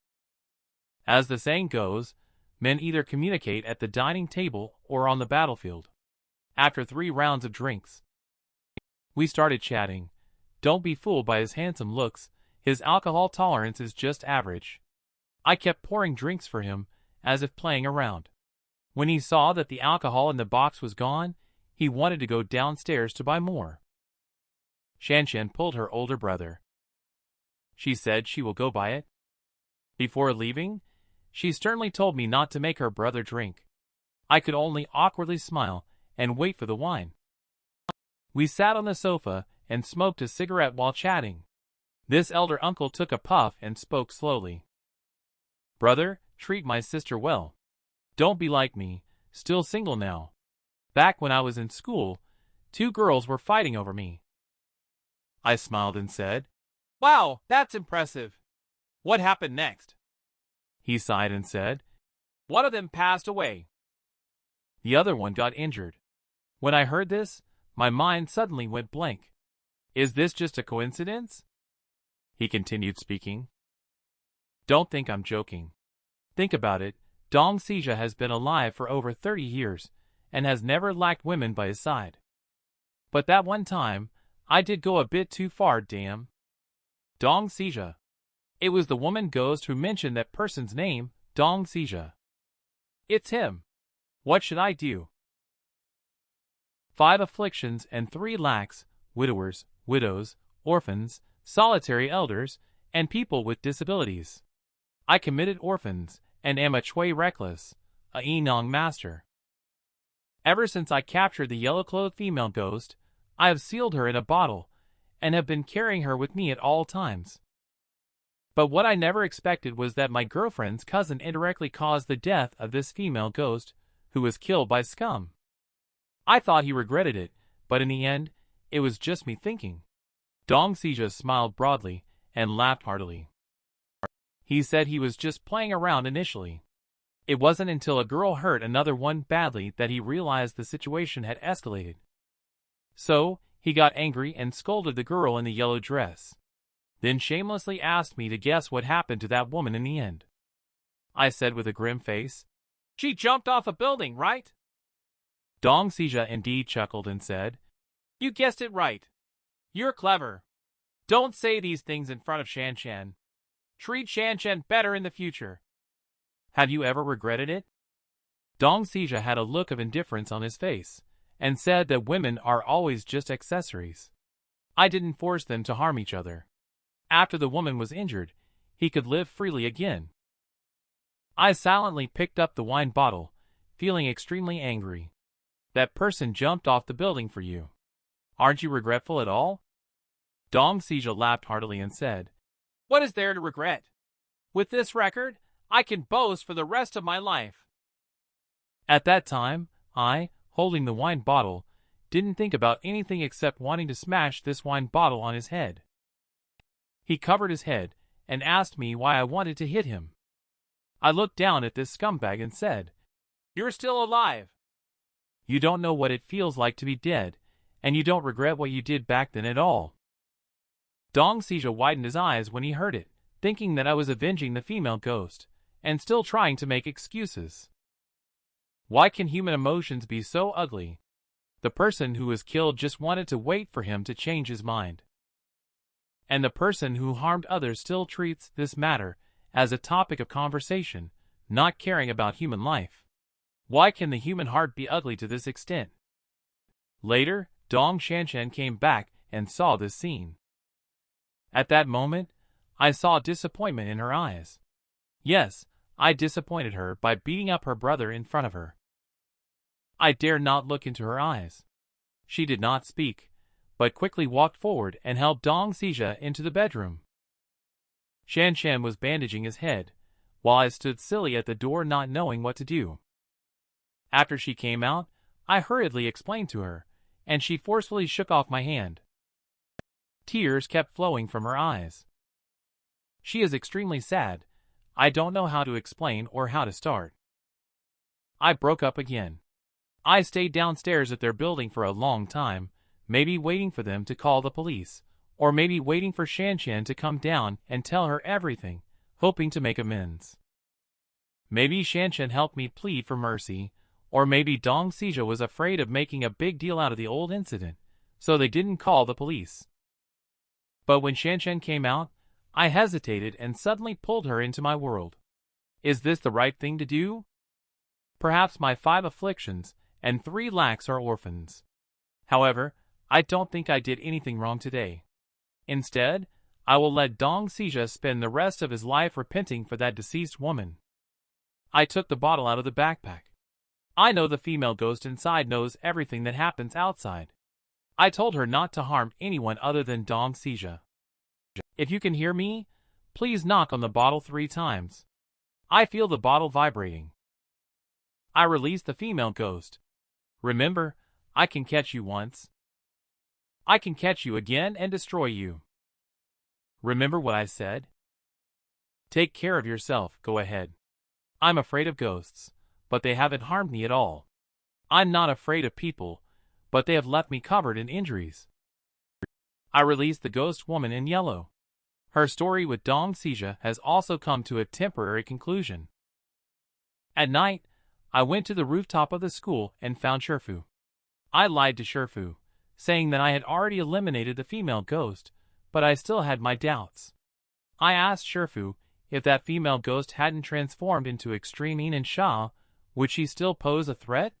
As the saying goes, men either communicate at the dining table or on the battlefield. After 3 rounds of drinks, we started chatting. Don't be fooled by his handsome looks, his alcohol tolerance is just average. I kept pouring drinks for him, as if playing around. When he saw that the alcohol in the box was gone, he wanted to go downstairs to buy more. Xianxian pulled her older brother. She said she will go buy it. Before leaving, she sternly told me not to make her brother drink. I could only awkwardly smile and wait for the wine. We sat on the sofa and smoked a cigarette while chatting. This elder uncle took a puff and spoke slowly. Brother, treat my sister well. Don't be like me, still single now. Back when I was in school, 2 girls were fighting over me. I smiled and said, Wow, that's impressive. What happened next? He sighed and said, One of them passed away. The other one got injured. When I heard this, my mind suddenly went blank. Is this just a coincidence? He continued speaking. Don't think I'm joking. Think about it, Dong Xija has been alive for over 30 years and has never lacked women by his side. But that one time, I did go a bit too far, damn. Dong Xija. It was the woman ghost who mentioned that person's name, Dong Xija. It's him. What should I do? 5 afflictions and 3 lacks, widowers, widows, orphans, solitary elders, and people with disabilities. I committed orphans, and am a Cui Reckless, a Yin-Yang Master. Ever since I captured the yellow-clothed female ghost, I have sealed her in a bottle, and have been carrying her with me at all times. But what I never expected was that my girlfriend's cousin indirectly caused the death of this female ghost, who was killed by scum. I thought he regretted it, but in the end, it was just me thinking. Dong Sija smiled broadly, and laughed heartily. He said he was just playing around initially. It wasn't until a girl hurt another one badly that he realized the situation had escalated. So, he got angry and scolded the girl in the yellow dress. Then shamelessly asked me to guess what happened to that woman in the end. I said with a grim face, "She jumped off a building, right?" Dong Sija indeed chuckled and said, "You guessed it right. You're clever. Don't say these things in front of Shanshan. Treat Shanshan better in the future." Have you ever regretted it? Dong Sija had a look of indifference on his face, and said that women are always just accessories. I didn't force them to harm each other. After the woman was injured, he could live freely again. I silently picked up the wine bottle, feeling extremely angry. That person jumped off the building for you. Aren't you regretful at all? Dong Sija laughed heartily and said, "What is there to regret? With this record, I can boast for the rest of my life." At that time, I, holding the wine bottle, didn't think about anything except wanting to smash this wine bottle on his head. He covered his head, and asked me why I wanted to hit him. I looked down at this scumbag and said, "You're still alive. You don't know what it feels like to be dead, and you don't regret what you did back then at all." Dong Sija widened his eyes when he heard it, thinking that I was avenging the female ghost, and still trying to make excuses. Why can human emotions be so ugly? The person who was killed just wanted to wait for him to change his mind. And the person who harmed others still treats this matter as a topic of conversation, not caring about human life. Why can the human heart be ugly to this extent? Later, Dong Shanshan came back and saw this scene. At that moment, I saw disappointment in her eyes. Yes, I disappointed her by beating up her brother in front of her. I dared not look into her eyes. She did not speak, but quickly walked forward and helped Dong Sija into the bedroom. Shanshan was bandaging his head, while I stood silly at the door not knowing what to do. After she came out, I hurriedly explained to her, and she forcefully shook off my hand. Tears kept flowing from her eyes. She is extremely sad. I don't know how to explain or how to start. I broke up again. I stayed downstairs at their building for a long time, maybe waiting for them to call the police, or maybe waiting for Shanshan to come down and tell her everything, hoping to make amends. Maybe Shanshan helped me plead for mercy, or maybe Dong Sija was afraid of making a big deal out of the old incident, so they didn't call the police. But when Shanshan came out, I hesitated and suddenly pulled her into my world. Is this the right thing to do? Perhaps my 5 afflictions and 3 lacks are orphans. However, I don't think I did anything wrong today. Instead, I will let Dong Sija spend the rest of his life repenting for that deceased woman. I took the bottle out of the backpack. I know the female ghost inside knows everything that happens outside. I told her not to harm anyone other than Dong Sija. If you can hear me, please knock on the bottle 3 times. I feel the bottle vibrating. I released the female ghost. Remember, I can catch you once. I can catch you again and destroy you. Remember what I said? Take care of yourself, go ahead. I'm afraid of ghosts, but they haven't harmed me at all. I'm not afraid of people, but they have left me covered in injuries. I released the ghost woman in yellow. Her story with Dong Sija has also come to a temporary conclusion. At night, I went to the rooftop of the school and found Shifu. I lied to Shifu, saying that I had already eliminated the female ghost, but I still had my doubts. I asked Shifu if that female ghost hadn't transformed into extreme Yin and Sha, would she still pose a threat?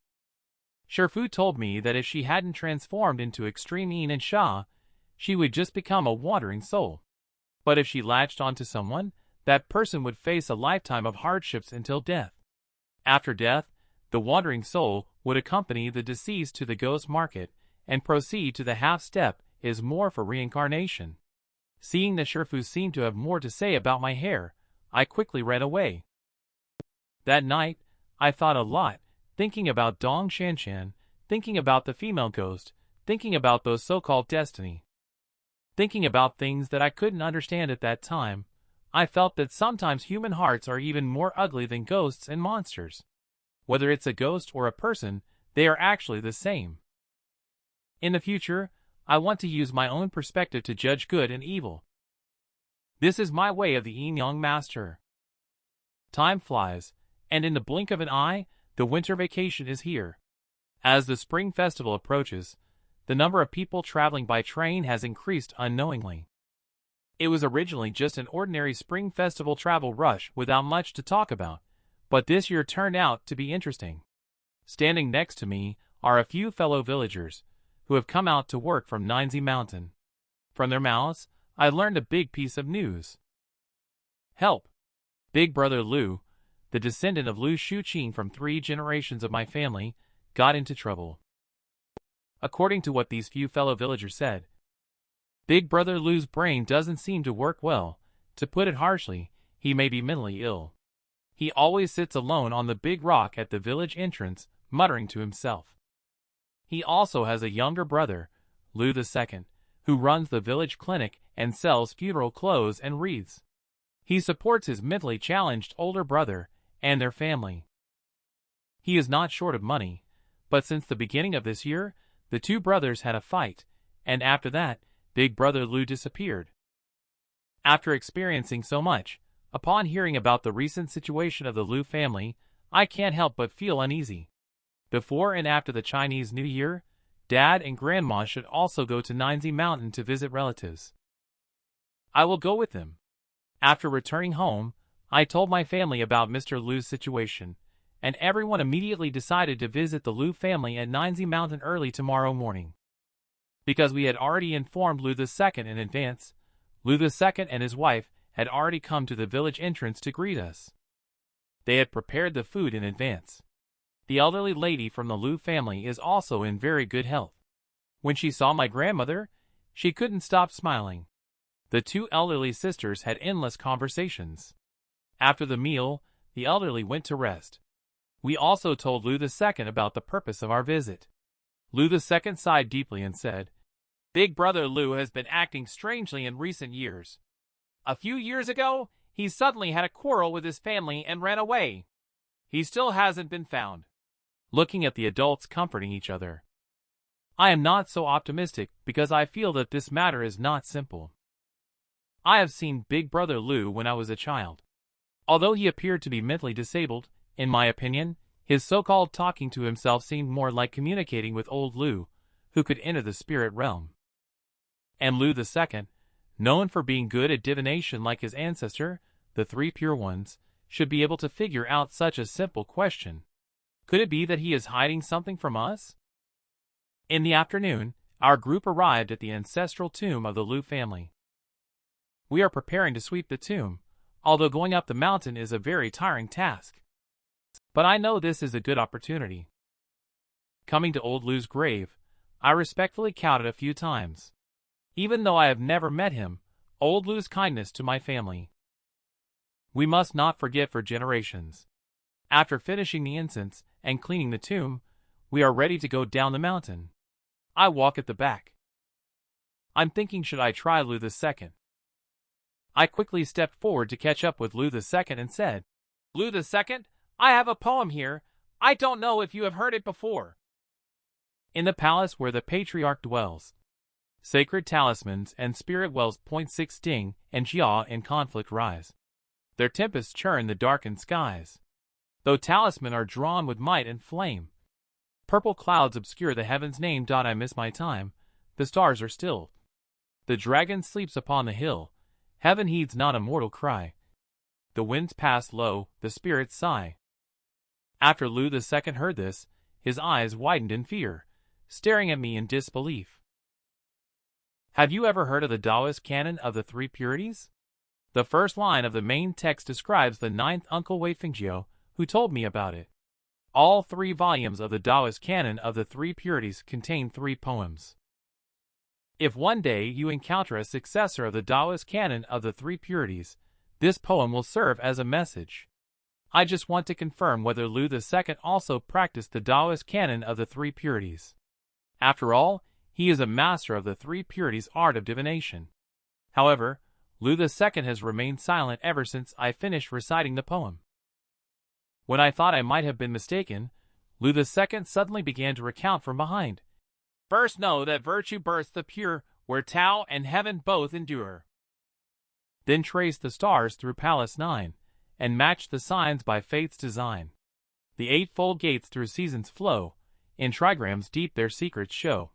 Shifu told me that if she hadn't transformed into extreme Yin and Sha, she would just become a wandering soul. But if she latched onto someone, that person would face a lifetime of hardships until death. After death, the wandering soul would accompany the deceased to the ghost market and proceed to the half-step is more for reincarnation. Seeing the Shifu seemed to have more to say about my hair, I quickly ran away. That night, I thought a lot, thinking about Dong Shanshan, thinking about the female ghost, thinking about those so-called destiny. Thinking about things that I couldn't understand at that time, I felt that sometimes human hearts are even more ugly than ghosts and monsters. Whether it's a ghost or a person, they are actually the same. In the future, I want to use my own perspective to judge good and evil. This is my way of the Yin-Yang Master. Time flies, and in the blink of an eye, the winter vacation is here. As the spring festival approaches, the number of people traveling by train has increased unknowingly. It was originally just an ordinary spring festival travel rush without much to talk about, but this year turned out to be interesting. Standing next to me are a few fellow villagers who have come out to work from Ningxi Mountain. From their mouths, I learned a big piece of news. Help! Big brother Lu, the descendant of Lu Shuqing from 3 generations of my family, got into trouble. According to what these few fellow villagers said, Big brother Lu's brain doesn't seem to work well. To put it harshly, he may be mentally ill. He always sits alone on the big rock at the village entrance, muttering to himself. He also has a younger brother, Lu II, who runs the village clinic and sells funeral clothes and wreaths. He supports his mentally challenged older brother and their family. He is not short of money, but since the beginning of this year, the 2 brothers had a fight, and after that, Big brother Lu disappeared. After experiencing so much, upon hearing about the recent situation of the Lu family, I can't help but feel uneasy. Before and after the Chinese New Year, Dad and Grandma should also go to Ningxi Mountain to visit relatives. I will go with them. After returning home, I told my family about Mr. Lu's situation, and everyone immediately decided to visit the Lu family at Ningxi Mountain early tomorrow morning. Because we had already informed Lu II in advance, Lu II and his wife had already come to the village entrance to greet us. They had prepared the food in advance. The elderly lady from the Lu family is also in very good health. When she saw my grandmother, she couldn't stop smiling. The 2 elderly sisters had endless conversations. After the meal, the elderly went to rest. We also told Lu II about the purpose of our visit. Lu II sighed deeply and said, Big brother Lu has been acting strangely in recent years. A few years ago, he suddenly had a quarrel with his family and ran away. He still hasn't been found. Looking at the adults comforting each other. I am not so optimistic because I feel that this matter is not simple. I have seen Big brother Lu when I was a child. Although he appeared to be mentally disabled, in my opinion, his so-called talking to himself seemed more like communicating with old Lu, who could enter the spirit realm. And Lu II, known for being good at divination like his ancestor, the 3 pure ones, should be able to figure out such a simple question. Could it be that he is hiding something from us? In the afternoon, our group arrived at the ancestral tomb of the Lu family. We are preparing to sweep the tomb, although going up the mountain is a very tiring task. But I know this is a good opportunity. Coming to old Lu's grave, I respectfully counted a few times. Even though I have never met him, old Lu's kindness to my family. We must not forget for generations. After finishing the incense and cleaning the tomb, we are ready to go down the mountain. I walk at the back. I'm thinking, should I try Lu II? I quickly stepped forward to catch up with Lu II and said, Lu II, I have a poem here. I don't know if you have heard it before. In the palace where the patriarch dwells, sacred talismans and spirit wells point 6 Ding and Jia in conflict rise. Their tempests churn the darkened skies. Though talisman are drawn with might and flame, purple clouds obscure the heavens. Name. I miss my time. The stars are still. The dragon sleeps upon the hill. Heaven heeds not a mortal cry. The winds pass low, the spirits sigh. After Lu II heard this, his eyes widened in fear, staring at me in disbelief. Have you ever heard of the Taoist canon of the 3 purities? The first line of the main text describes the ninth uncle Wei Fengjiu, who told me about it. All 3 volumes of the Taoist canon of the 3 purities contain 3 poems. If one day you encounter a successor of the Taoist canon of the 3 purities, this poem will serve as a message. I just want to confirm whether Lu II also practiced the Taoist canon of the 3 purities. After all, he is a master of the 3 purities' art of divination. However, Lu II has remained silent ever since I finished reciting the poem. When I thought I might have been mistaken, Lu II suddenly began to recount from behind. First know that virtue births the pure, where Tao and heaven both endure. Then trace the stars through Palace 9, and match the signs by fate's design. The 8-fold gates through seasons flow, in trigrams deep their secrets show.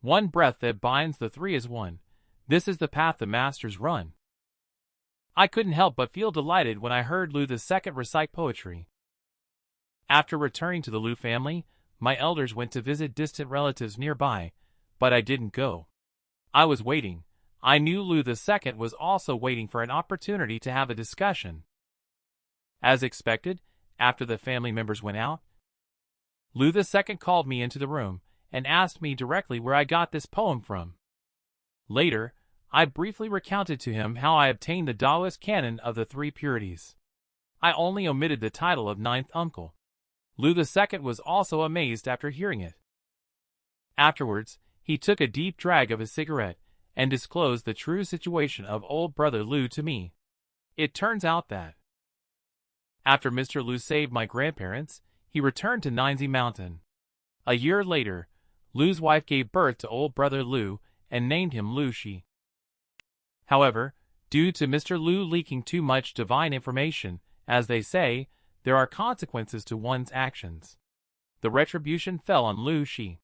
One breath that binds the 3 is one, this is the path the masters run. I couldn't help but feel delighted when I heard Lu II recite poetry. After returning to the Lu family, my elders went to visit distant relatives nearby, but I didn't go. I was waiting. I knew Lu II was also waiting for an opportunity to have a discussion. As expected, after the family members went out, Lu II called me into the room and asked me directly where I got this poem from. Later, I briefly recounted to him how I obtained the Taoist canon of the 3 purities. I only omitted the title of ninth uncle. Lu II was also amazed after hearing it. Afterwards, he took a deep drag of his cigarette and disclosed the true situation of old brother Lu to me. It turns out that after Mr. Lu saved my grandparents, he returned to Ninzi Mountain. A year later, Lu's wife gave birth to old brother Lu and named him Lu Shi. However, due to Mr. Lu leaking too much divine information, as they say, there are consequences to one's actions. The retribution fell on Lu Shi.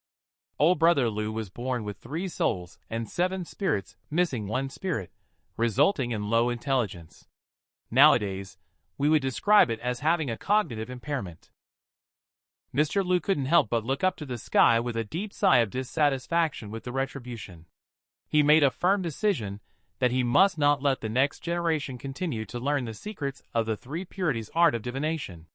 Old brother Lu was born with 3 souls and 7 spirits, missing 1 spirit, resulting in low intelligence. Nowadays, we would describe it as having a cognitive impairment. Mr. Lu couldn't help but look up to the sky with a deep sigh of dissatisfaction with the retribution. He made a firm decision that he must not let the next generation continue to learn the secrets of the 3 purities' art of divination.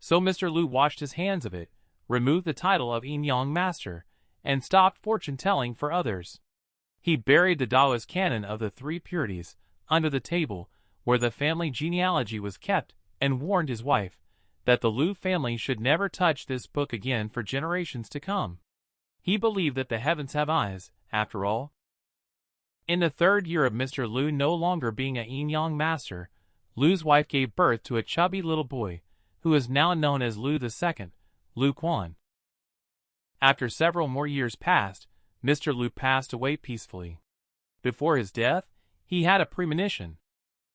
So Mr. Lu washed his hands of it, removed the title of Yin-Yang Master, and stopped fortune-telling for others. He buried the Taoist canon of the 3 purities under the table where the family genealogy was kept, and warned his wife that the Lu family should never touch this book again for generations to come. He believed that the heavens have eyes, after all. In the 3rd year of Mr. Lu no longer being a Yin-Yang Master, Lu's wife gave birth to a chubby little boy, who is now known as Lu II, Lu Quan. After several more years passed, Mr. Lu passed away peacefully. Before his death, he had a premonition.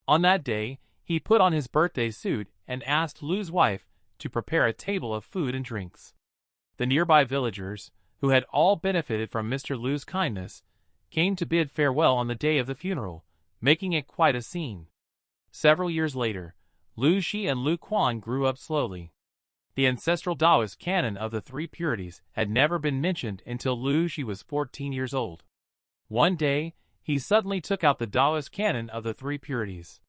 On that day, he put on his birthday suit and asked Lu's wife to prepare a table of food and drinks. The nearby villagers, who had all benefited from Mr. Lu's kindness, came to bid farewell on the day of the funeral, making it quite a scene. Several years later, Lu Shi and Lu Quan grew up slowly. The ancestral Taoist canon of the 3 purities had never been mentioned until Lu Shi was 14 years old. One day, he suddenly took out the Taoist canon of the 3 purities.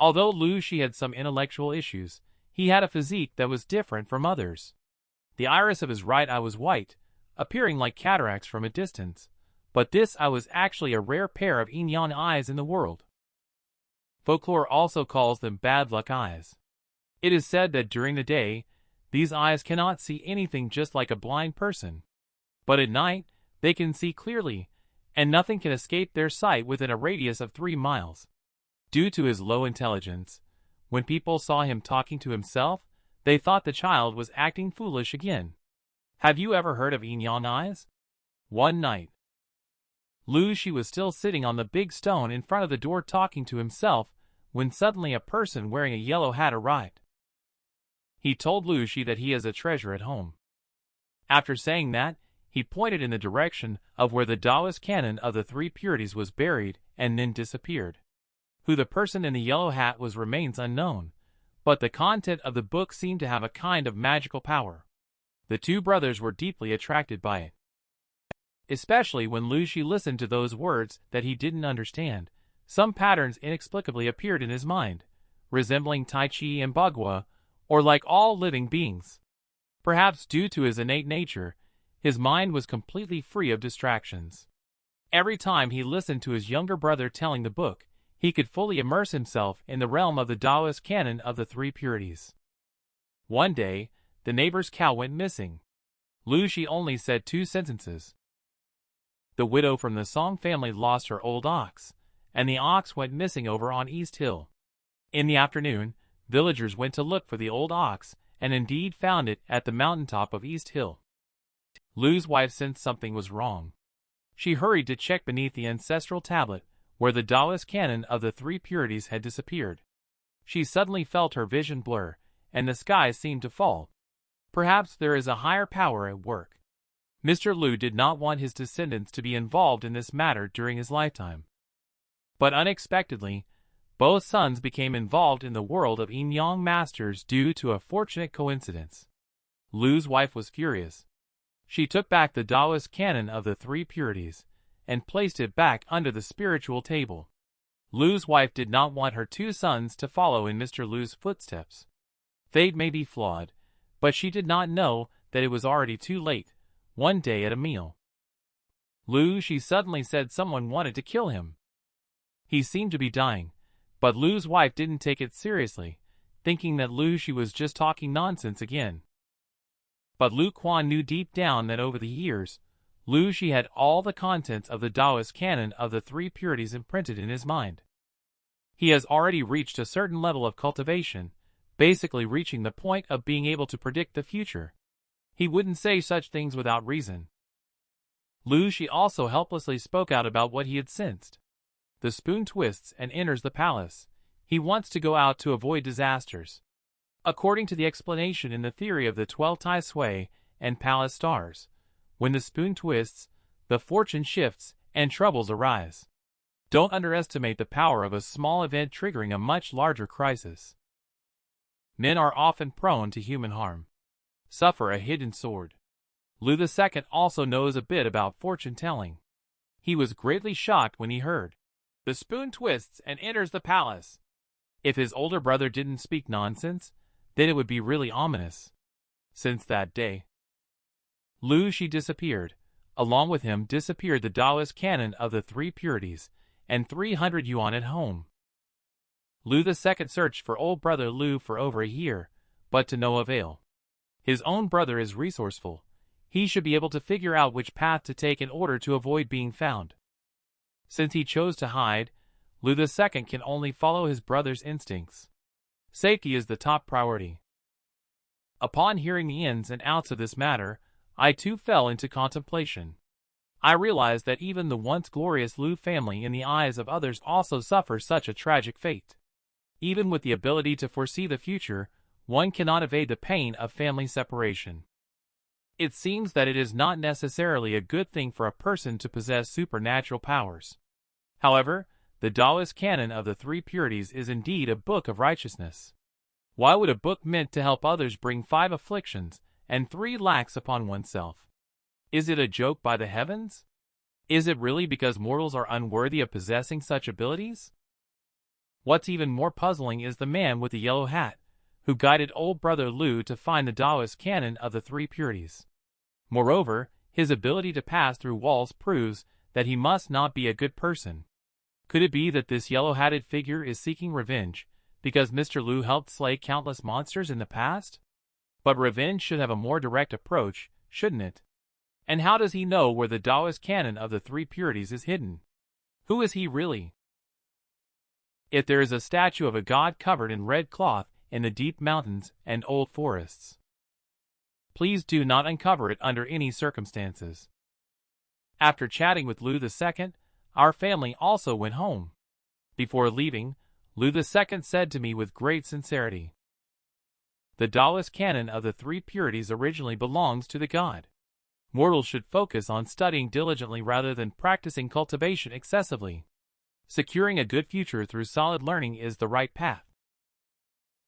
Although Lu Shi had some intellectual issues, he had a physique that was different from others. The iris of his right eye was white, appearing like cataracts from a distance, but this eye was actually a rare pair of Yin-Yang eyes in the world. Folklore also calls them bad luck eyes. It is said that during the day, these eyes cannot see anything, just like a blind person. But at night, they can see clearly, and nothing can escape their sight within a radius of 3 miles. Due to his low intelligence, when people saw him talking to himself, they thought the child was acting foolish again. Have you ever heard of Yin-Yang Eyes? One night, Lu Shi was still sitting on the big stone in front of the door talking to himself when suddenly a person wearing a yellow hat arrived. He told Lu Shi that he has a treasure at home. After saying that, he pointed in the direction of where the Taoist canon of the 3 purities was buried and then disappeared. Who the person in the yellow hat was remains unknown, but the content of the book seemed to have a kind of magical power. The 2 brothers were deeply attracted by it, especially when Lu Shi listened to those words that he didn't understand, Some patterns inexplicably appeared in his mind, resembling Tai Chi and Bagua, or like all living beings. Perhaps due to his innate nature, his mind was completely free of distractions. Every time he listened to his younger brother telling the book, he could fully immerse himself in the realm of the Taoist canon of the three purities. One day, the neighbor's cow went missing. Lu Shi only said 2 sentences. The widow from the Song family lost her old ox, and the ox went missing over on East Hill. In the afternoon, villagers went to look for the old ox, and indeed found it at the mountaintop of East Hill. Lu's wife sensed something was wrong. She hurried to check beneath the ancestral tablet, where the Taoist canon of the three purities had disappeared. She suddenly felt her vision blur, and the sky seemed to fall. Perhaps there is a higher power at work. Mr. Lu did not want his descendants to be involved in this matter during his lifetime. But unexpectedly, both sons became involved in the world of Yin-Yang Masters due to a fortunate coincidence. Lu's wife was furious. She took back the Taoist canon of the three purities, and placed it back under the spiritual table. Lu's wife did not want her 2 sons to follow in Mr. Lu's footsteps. Fate may be flawed, but she did not know that it was already too late, one day at a meal. Lu Shi suddenly said someone wanted to kill him. He seemed to be dying, but Lu's wife didn't take it seriously, thinking that Lu Shi was just talking nonsense again. But Lu Quan knew deep down that over the years, Lu Shi had all the contents of the Taoist canon of the three purities imprinted in his mind. He has already reached a certain level of cultivation, basically reaching the point of being able to predict the future. He wouldn't say such things without reason. Lu Shi also helplessly spoke out about what he had sensed. The spoon twists and enters the palace. He wants to go out to avoid disasters. According to the explanation in the theory of the 12 Tai Sui and palace stars, when the spoon twists, the fortune shifts and troubles arise. Don't underestimate the power of a small event triggering a much larger crisis. Men are often prone to human harm. Suffer a hidden sword. Lu II also knows a bit about fortune-telling. He was greatly shocked when he heard, "The spoon twists and enters the palace." If his older brother didn't speak nonsense, then it would be really ominous. Since that day, Lu Shi disappeared. Along with him disappeared the Taoist canon of the three purities, and 300 yuan at home. Lu II searched for old brother Lu for over a year, but to no avail. His own brother is resourceful. He should be able to figure out which path to take in order to avoid being found. Since he chose to hide, Lu II can only follow his brother's instincts. Safety is the top priority. Upon hearing the ins and outs of this matter, I too fell into contemplation. I realized that even the once glorious Lu family in the eyes of others also suffer such a tragic fate. Even with the ability to foresee the future, one cannot evade the pain of family separation. It seems that it is not necessarily a good thing for a person to possess supernatural powers. However, the Taoist canon of the three purities is indeed a book of righteousness. Why would a book meant to help others bring 5 afflictions and 3 lacks upon oneself? Is it a joke by the heavens? Is it really because mortals are unworthy of possessing such abilities? What's even more puzzling is the man with the yellow hat, who guided old brother Lu to find the Taoist canon of the three purities. Moreover, his ability to pass through walls proves that he must not be a good person. Could it be that this yellow-hatted figure is seeking revenge, because Mr. Lu helped slay countless monsters in the past? But revenge should have a more direct approach, shouldn't it? And how does he know where the Taoist canon of the three purities is hidden? Who is he really? If there is a statue of a god covered in red cloth in the deep mountains and old forests, please do not uncover it under any circumstances. After chatting with Lu II, our family also went home. Before leaving, Lu II said to me with great sincerity, "The Taoist canon of the three purities originally belongs to the god. Mortals should focus on studying diligently rather than practicing cultivation excessively. Securing a good future through solid learning is the right path.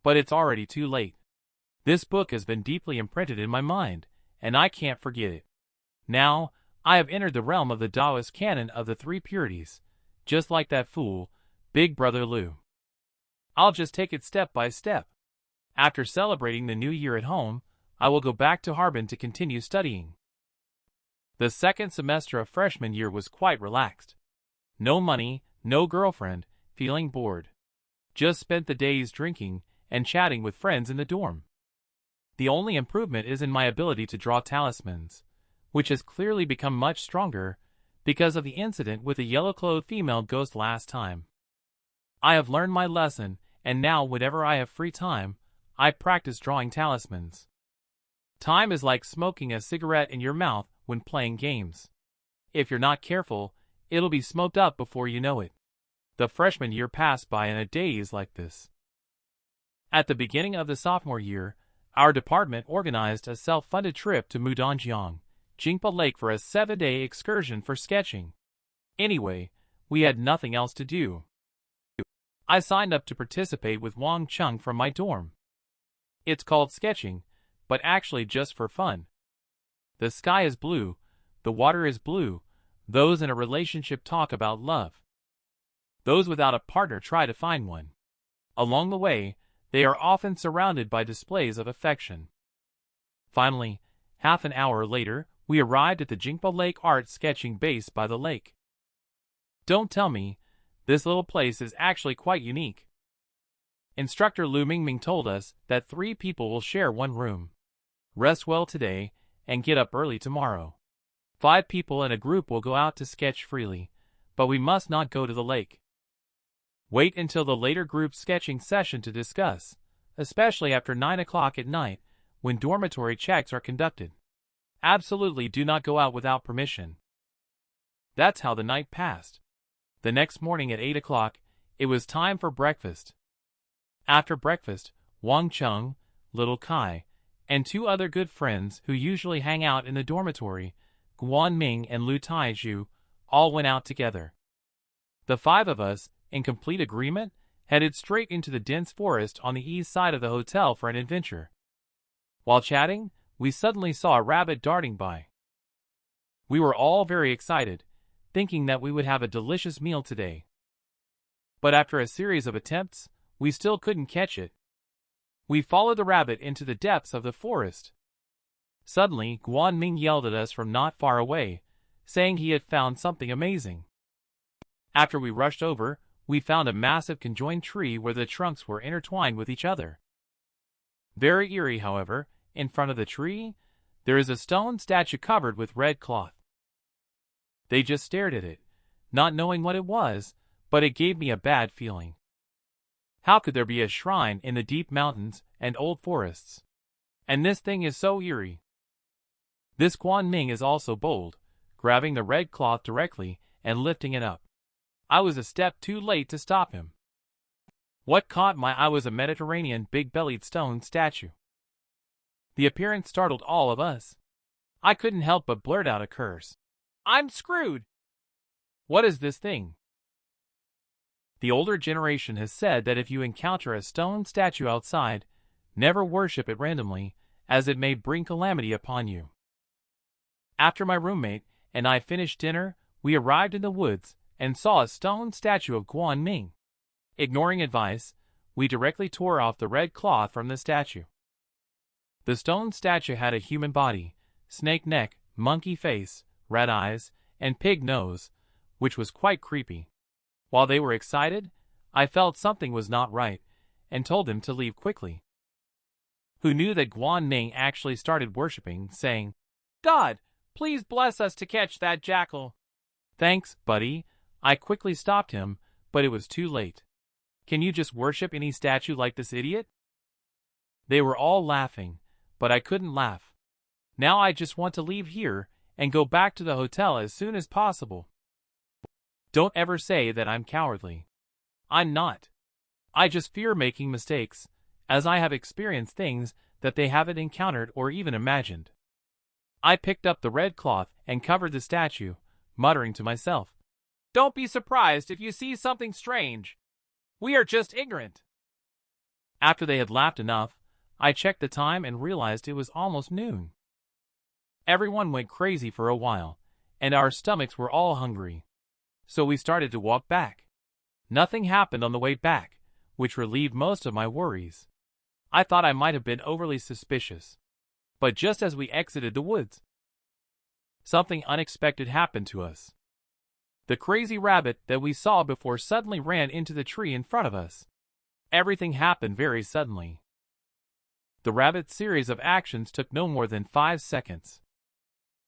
But it's already too late. This book has been deeply imprinted in my mind, and I can't forget it. Now, I have entered the realm of the Taoist canon of the three purities, just like that fool, Big Brother Lu. I'll just take it step by step. After celebrating the new year at home, I will go back to Harbin to continue studying. The second semester of freshman year was quite relaxed. No money, no girlfriend, feeling bored. Just spent the days drinking and chatting with friends in the dorm. The only improvement is in my ability to draw talismans, which has clearly become much stronger because of the incident with the yellow-clothed female ghost last time. I have learned my lesson, and now whenever I have free time, I practice drawing talismans. Time is like smoking a cigarette in your mouth when playing games. If you're not careful, it'll be smoked up before you know it. The freshman year passed by in a daze like this. At the beginning of the sophomore year, our department organized a self-funded trip to Mudanjiang, Jingpa Lake for a 7-day excursion for sketching. Anyway, we had nothing else to do. I signed up to participate with Wang Chung from my dorm. It's called sketching, but actually just for fun. The sky is blue, the water is blue, those in a relationship talk about love. Those without a partner try to find one. Along the way, they are often surrounded by displays of affection. Finally, half an hour later, we arrived at the Jingpa Lake art sketching base by the lake. Don't tell me, this little place is actually quite unique. Instructor Lu Mingming told us that 3 people will share one room. Rest well today, and get up early tomorrow. 5 people in a group will go out to sketch freely, but we must not go to the lake. Wait until the later group sketching session to discuss, especially after 9 o'clock at night, when dormitory checks are conducted. Absolutely do not go out without permission. That's how the night passed. The next morning at 8 o'clock, it was time for breakfast. After breakfast, Wang Chung, Little Kai, and 2 other good friends who usually hang out in the dormitory, Guan Ming and Lu Taizhu, all went out together. The 5 of us, in complete agreement, headed straight into the dense forest on the east side of the hotel for an adventure. While chatting, we suddenly saw a rabbit darting by. We were all very excited, thinking that we would have a delicious meal today. But after a series of attempts, we still couldn't catch it. We followed the rabbit into the depths of the forest. Suddenly, Guan Ming yelled at us from not far away, saying he had found something amazing. After we rushed over, we found a massive conjoined tree where the trunks were intertwined with each other. Very eerie, however, in front of the tree, there is a stone statue covered with red cloth. They just stared at it, not knowing what it was, but it gave me a bad feeling. How could there be a shrine in the deep mountains and old forests? And this thing is so eerie. This Guan Ming is also bold, grabbing the red cloth directly and lifting it up. I was a step too late to stop him. What caught my eye was a Mediterranean big-bellied stone statue. The appearance startled all of us. I couldn't help but blurt out a curse. I'm screwed! What is this thing? The older generation has said that if you encounter a stone statue outside, never worship it randomly, as it may bring calamity upon you. After my roommate and I finished dinner, we arrived in the woods and saw a stone statue of Guan Ming. Ignoring advice, we directly tore off the red cloth from the statue. The stone statue had a human body, snake neck, monkey face, red eyes, and pig nose, which was quite creepy. While they were excited, I felt something was not right, and told them to leave quickly. Who knew that Guan Ming actually started worshipping, saying, "God, please bless us to catch that jackal." "Thanks, buddy." I quickly stopped him, but it was too late. Can you just worship any statue like this idiot? They were all laughing, but I couldn't laugh. Now I just want to leave here and go back to the hotel as soon as possible. Don't ever say that I'm cowardly. I'm not. I just fear making mistakes, as I have experienced things that they haven't encountered or even imagined. I picked up the red cloth and covered the statue, muttering to myself, "Don't be surprised if you see something strange. We are just ignorant." After they had laughed enough, I checked the time and realized it was almost noon. Everyone went crazy for a while, and our stomachs were all hungry. So we started to walk back. Nothing happened on the way back, which relieved most of my worries. I thought I might have been overly suspicious. But just as we exited the woods, something unexpected happened to us. The crazy rabbit that we saw before suddenly ran into the tree in front of us. Everything happened very suddenly. The rabbit's series of actions took no more than 5 seconds.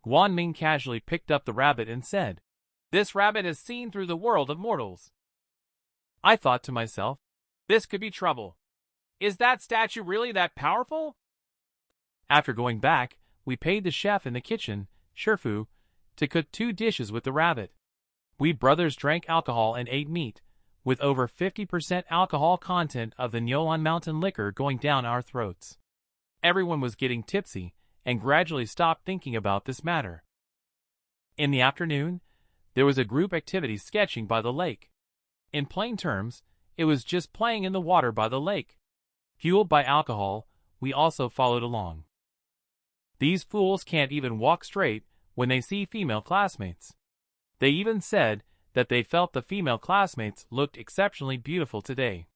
Guanming casually picked up the rabbit and said, "This rabbit has seen through the world of mortals." I thought to myself, this could be trouble. Is that statue really that powerful? After going back, we paid the chef in the kitchen, Shifu, to cook 2 dishes with the rabbit. We brothers drank alcohol and ate meat, with over 50% alcohol content of the Nyolan mountain liquor going down our throats. Everyone was getting tipsy, and gradually stopped thinking about this matter. In the afternoon, there was a group activity sketching by the lake. In plain terms, it was just playing in the water by the lake. Fueled by alcohol, we also followed along. These fools can't even walk straight when they see female classmates. They even said that they felt the female classmates looked exceptionally beautiful today.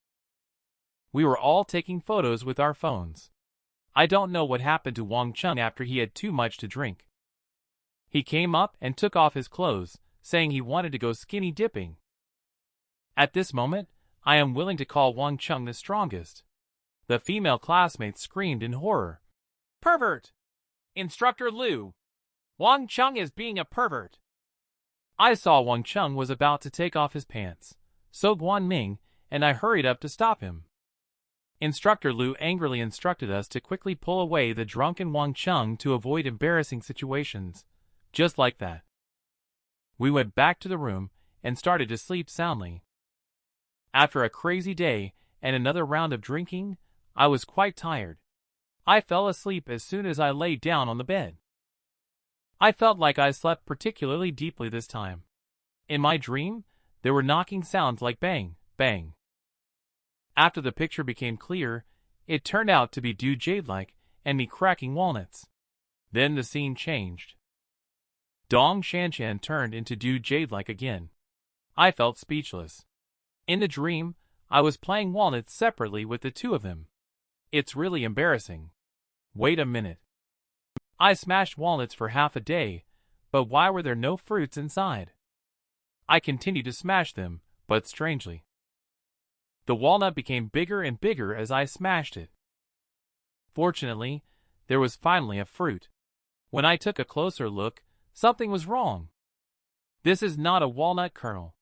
We were all taking photos with our phones. I don't know what happened to Wang Chung after he had too much to drink. He came up and took off his clothes, saying he wanted to go skinny dipping. At this moment, I am willing to call Wang Chung the strongest. The female classmates screamed in horror. "Pervert! Instructor Liu! Wang Chung is being a pervert!" I saw Wang Chung was about to take off his pants, so Guanming and I hurried up to stop him. Instructor Liu angrily instructed us to quickly pull away the drunken Wang Chung to avoid embarrassing situations. Just like that, we went back to the room and started to sleep soundly. After a crazy day and another round of drinking, I was quite tired. I fell asleep as soon as I lay down on the bed. I felt like I slept particularly deeply this time. In my dream, there were knocking sounds like bang, bang. After the picture became clear, it turned out to be Du Jade-like and me cracking walnuts. Then the scene changed. Dong Shanshan turned into Du Jade-like again. I felt speechless. In the dream, I was playing walnuts separately with the 2 of them. It's really embarrassing. Wait a minute. I smashed walnuts for half a day, but why were there no fruits inside? I continued to smash them, but strangely, the walnut became bigger and bigger as I smashed it. Fortunately, there was finally a fruit. When I took a closer look, something was wrong. This is not a walnut kernel.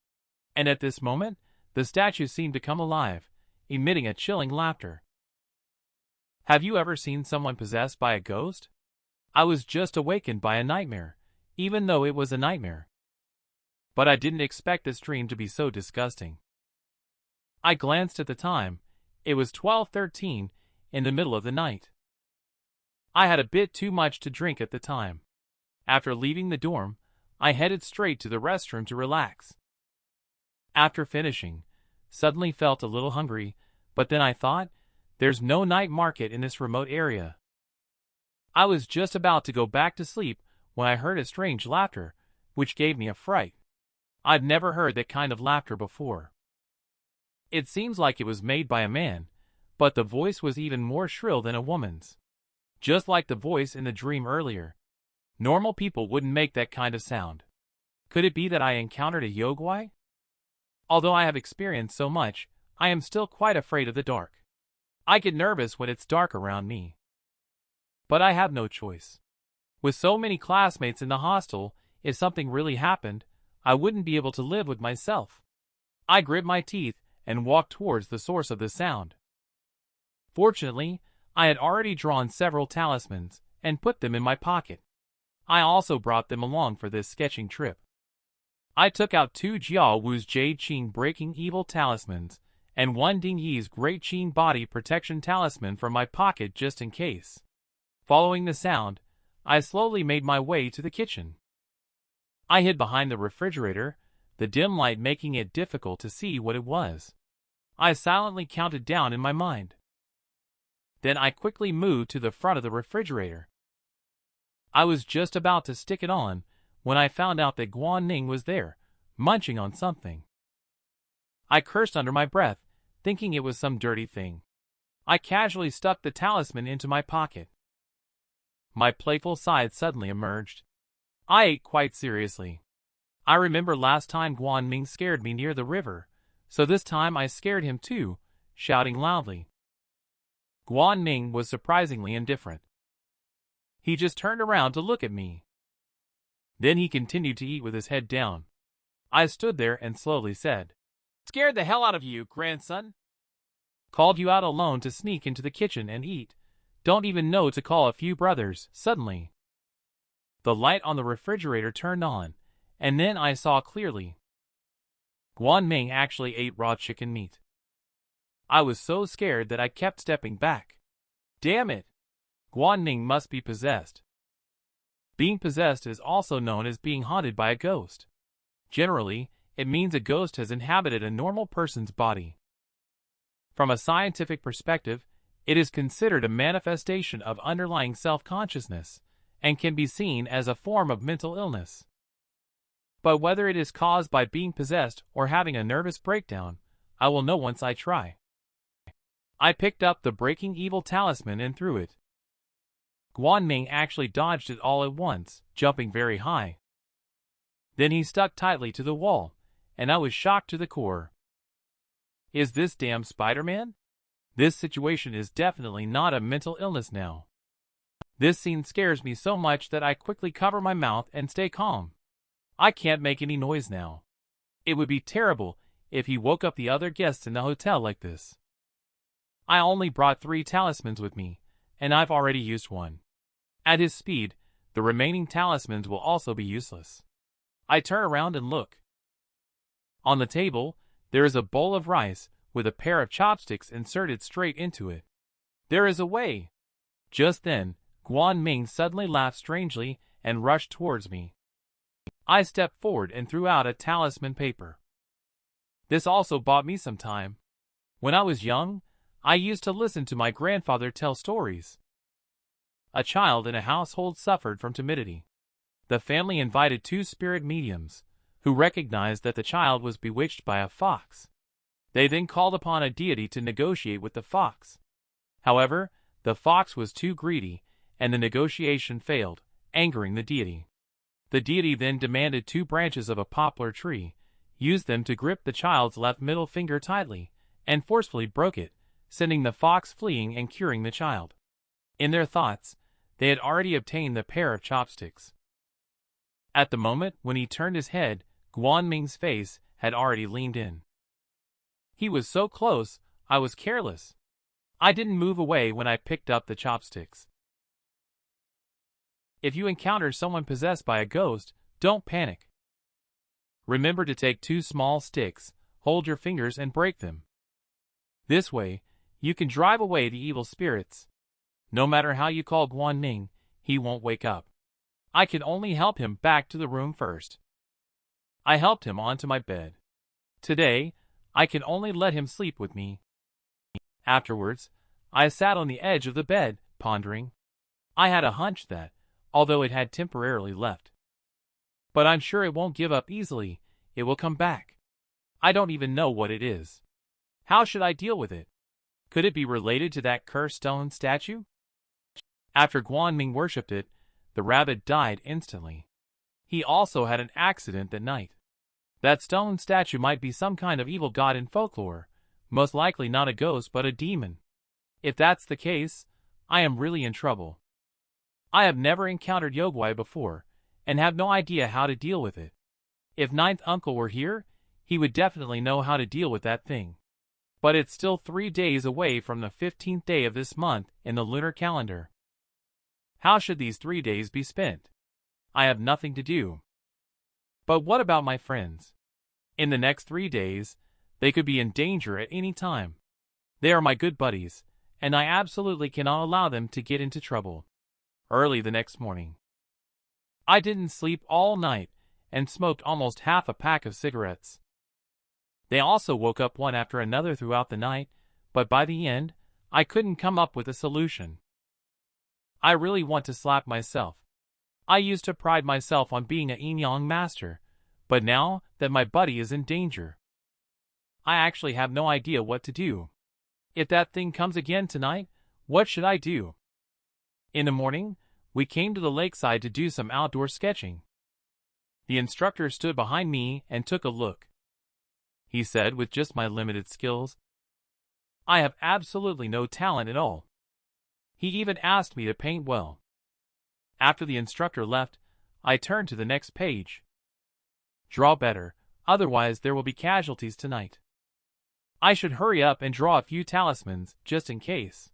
And at this moment, the statue seemed to come alive, emitting a chilling laughter. Have you ever seen someone possessed by a ghost? I was just awakened by a nightmare, even though it was a nightmare. But I didn't expect this dream to be so disgusting. I glanced at the time. It was 12:13 in the middle of the night. I had a bit too much to drink at the time. After leaving the dorm, I headed straight to the restroom to relax. After finishing, suddenly felt a little hungry, but then I thought, there's no night market in this remote area. I was just about to go back to sleep when I heard a strange laughter, which gave me a fright. I'd never heard that kind of laughter before. It seems like it was made by a man, but the voice was even more shrill than a woman's. Just like the voice in the dream earlier. Normal people wouldn't make that kind of sound. Could it be that I encountered a yogwai? Although I have experienced so much, I am still quite afraid of the dark. I get nervous when it's dark around me. But I have no choice. With so many classmates in the hostel, if something really happened, I wouldn't be able to live with myself. I grit my teeth and walked towards the source of the sound. Fortunately, I had already drawn several talismans and put them in my pocket. I also brought them along for this sketching trip. I took out 2 Jiao Wu's Jade Qing Breaking Evil talismans and 1 Ding Yi's Great Qing Body Protection talisman from my pocket just in case. Following the sound, I slowly made my way to the kitchen. I hid behind the refrigerator, the dim light making it difficult to see what it was. I silently counted down in my mind. Then I quickly moved to the front of the refrigerator. I was just about to stick it on when I found out that Guan Ning was there, munching on something. I cursed under my breath, thinking it was some dirty thing. I casually stuck the talisman into my pocket. My playful side suddenly emerged. I ate quite seriously. I remember last time Guan Ming scared me near the river, so this time I scared him too, shouting loudly. Guan Ming was surprisingly indifferent. He just turned around to look at me. Then he continued to eat with his head down. I stood there and slowly said, "Scared the hell out of you, grandson. Called you out alone to sneak into the kitchen and eat. Don't even know to call a few brothers." Suddenly, the light on the refrigerator turned on, and then I saw clearly. Guan Ming actually ate raw chicken meat. I was so scared that I kept stepping back. Damn it! Guan Ming must be possessed. Being possessed is also known as being haunted by a ghost. Generally, it means a ghost has inhabited a normal person's body. From a scientific perspective, it is considered a manifestation of underlying self-consciousness and can be seen as a form of mental illness. But whether it is caused by being possessed or having a nervous breakdown, I will know once I try. I picked up the breaking evil talisman and threw it. Guan Ming actually dodged it all at once, jumping very high. Then he stuck tightly to the wall, and I was shocked to the core. Is this damn Spider-Man? This situation is definitely not a mental illness now. This scene scares me so much that I quickly cover my mouth and stay calm. I can't make any noise now. It would be terrible if he woke up the other guests in the hotel like this. I only brought 3 talismans with me, and I've already used one. At his speed, the remaining talismans will also be useless. I turn around and look. On the table, there is a bowl of rice with a pair of chopsticks inserted straight into it. There is a way. Just then, Guan Ming suddenly laughed strangely and rushed towards me. I stepped forward and threw out a talisman paper. This also bought me some time. When I was young, I used to listen to my grandfather tell stories. A child in a household suffered from timidity. The family invited 2 spirit mediums, who recognized that the child was bewitched by a fox. They then called upon a deity to negotiate with the fox. However, the fox was too greedy, and the negotiation failed, angering the deity. The deity then demanded 2 branches of a poplar tree, used them to grip the child's left middle finger tightly, and forcefully broke it, sending the fox fleeing and curing the child. In their thoughts, they had already obtained the pair of chopsticks. At the moment when he turned his head, Guan Ming's face had already leaned in. He was so close, I was careless. I didn't move away when I picked up the chopsticks. If you encounter someone possessed by a ghost, don't panic. Remember to take 2 small sticks, hold your fingers and break them. This way, you can drive away the evil spirits. No matter how you call Guan Ming, he won't wake up. I can only help him back to the room first. I helped him onto my bed. Today, I can only let him sleep with me. Afterwards, I sat on the edge of the bed, pondering. I had a hunch that, although it had temporarily left, but I'm sure it won't give up easily, it will come back. I don't even know what it is. How should I deal with it? Could it be related to that cursed stone statue? After Guan Ming worshipped it, the rabbit died instantly. He also had an accident that night. That stone statue might be some kind of evil god in folklore, most likely not a ghost but a demon. If that's the case, I am really in trouble. I have never encountered Yogwai before, and have no idea how to deal with it. If Ninth Uncle were here, he would definitely know how to deal with that thing. But it's still 3 days away from the 15th day of this month in the lunar calendar. How should these 3 days be spent? I have nothing to do. But what about my friends? In the next 3 days, they could be in danger at any time. They are my good buddies, and I absolutely cannot allow them to get into trouble. Early the next morning, I didn't sleep all night and smoked almost half a pack of cigarettes. They also woke up one after another throughout the night, but by the end, I couldn't come up with a solution. I really want to slap myself. I used to pride myself on being a Yin-Yang Master, but now that my buddy is in danger, I actually have no idea what to do. If that thing comes again tonight, what should I do? In the morning, we came to the lakeside to do some outdoor sketching. The instructor stood behind me and took a look. He said, with just my limited skills, I have absolutely no talent at all. He even asked me to paint well. After the instructor left, I turned to the next page. Draw better, otherwise there will be casualties tonight. I should hurry up and draw a few talismans, just in case.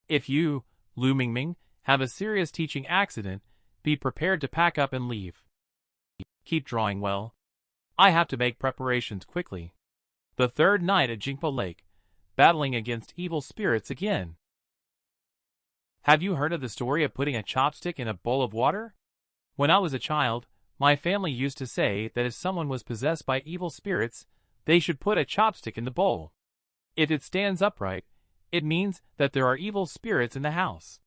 If you, Lu Mingming, have a serious teaching accident, be prepared to pack up and leave. Keep drawing well. I have to make preparations quickly. The third night at Jingpo Lake, battling against evil spirits again. Have you heard of the story of putting a chopstick in a bowl of water? When I was a child, my family used to say that if someone was possessed by evil spirits, they should put a chopstick in the bowl. If it stands upright, it means that there are evil spirits in the house.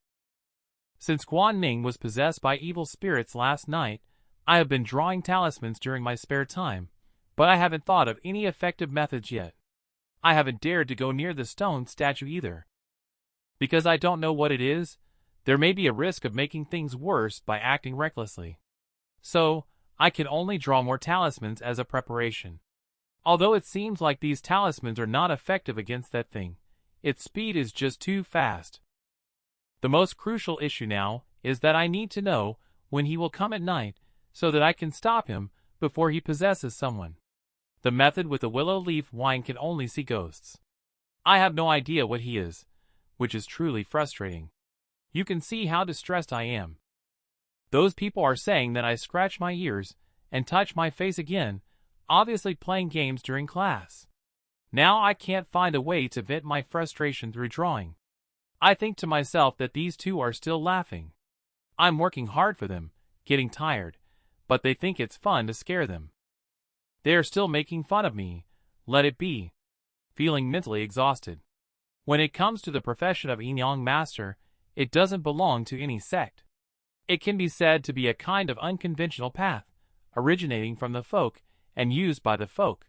Since Guan Ming was possessed by evil spirits last night, I have been drawing talismans during my spare time, but I haven't thought of any effective methods yet. I haven't dared to go near the stone statue either. Because I don't know what it is, there may be a risk of making things worse by acting recklessly. So, I can only draw more talismans as a preparation. Although it seems like these talismans are not effective against that thing, its speed is just too fast. The most crucial issue now is that I need to know when he will come at night so that I can stop him before he possesses someone. The method with the willow leaf wine can only see ghosts. I have no idea what he is, which is truly frustrating. You can see how distressed I am. Those people are saying that I scratch my ears and touch my face again, obviously playing games during class. Now I can't find a way to vent my frustration through drawing. I think to myself that these two are still laughing. I'm working hard for them, getting tired, but they think it's fun to scare them. They are still making fun of me, let it be. Feeling mentally exhausted. When it comes to the profession of Yin-Yang Master, it doesn't belong to any sect. It can be said to be a kind of unconventional path, originating from the folk and used by the folk.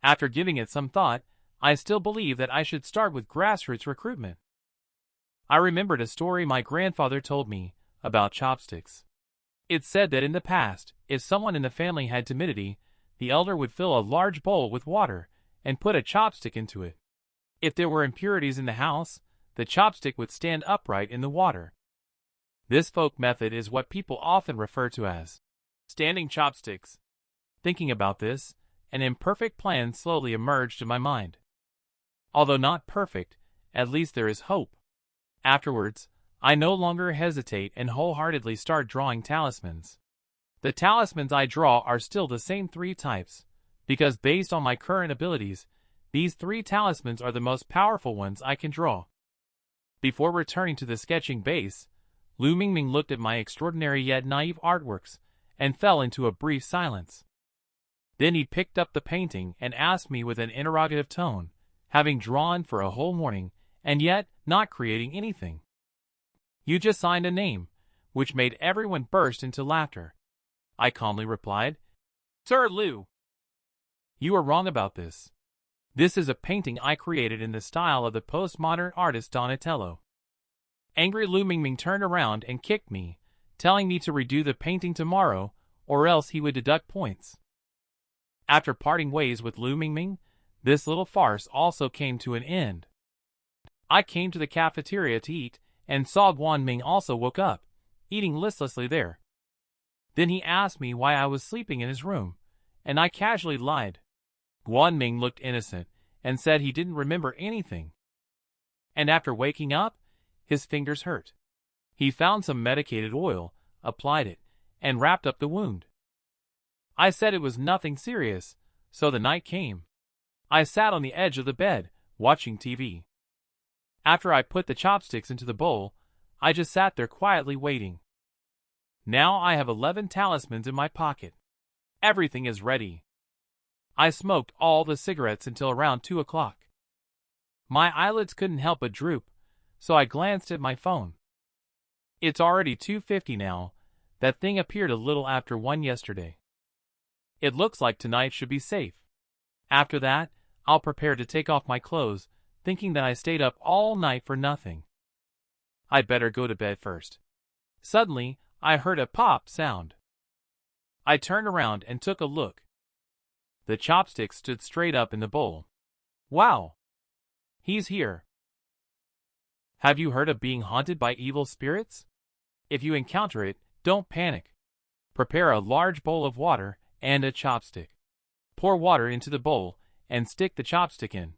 After giving it some thought, I still believe that I should start with grassroots recruitment. I remembered a story my grandfather told me about chopsticks. It said that in the past, if someone in the family had timidity, the elder would fill a large bowl with water and put a chopstick into it. If there were impurities in the house, the chopstick would stand upright in the water. This folk method is what people often refer to as standing chopsticks. Thinking about this, an imperfect plan slowly emerged in my mind. Although not perfect, at least there is hope. Afterwards, I no longer hesitate and wholeheartedly start drawing talismans. The talismans I draw are still the same 3 types, because based on my current abilities, these 3 talismans are the most powerful ones I can draw. Before returning to the sketching base, Lu Mingming looked at my extraordinary yet naive artworks and fell into a brief silence. Then he picked up the painting and asked me with an interrogative tone, having drawn for a whole morning and yet not creating anything. You just signed a name, which made everyone burst into laughter. I calmly replied, Sir Lu, you are wrong about this. This is a painting I created in the style of the postmodern artist Donatello. Angry Lu Mingming turned around and kicked me, telling me to redo the painting tomorrow, or else he would deduct points. After parting ways with Lu Mingming, this little farce also came to an end. I came to the cafeteria to eat, and saw Guan Ming also woke up, eating listlessly there. Then he asked me why I was sleeping in his room, and I casually lied. Guan Ming looked innocent, and said he didn't remember anything. And after waking up, his fingers hurt. He found some medicated oil, applied it, and wrapped up the wound. I said it was nothing serious, so the night came. I sat on the edge of the bed, watching TV. After I put the chopsticks into the bowl, I just sat there quietly waiting. Now I have 11 talismans in my pocket. Everything is ready. I smoked all the cigarettes until around 2 o'clock. My eyelids couldn't help but droop, so I glanced at my phone. It's already 2:50 now. That thing appeared a little after 1 yesterday. It looks like tonight should be safe. After that, I'll prepare to take off my clothes, thinking that I stayed up all night for nothing. I'd better go to bed first. Suddenly, I heard a pop sound. I turned around and took a look. The chopstick stood straight up in the bowl. Wow! He's here. Have you heard of being haunted by evil spirits? If you encounter it, don't panic. Prepare a large bowl of water and a chopstick. Pour water into the bowl and stick the chopstick in.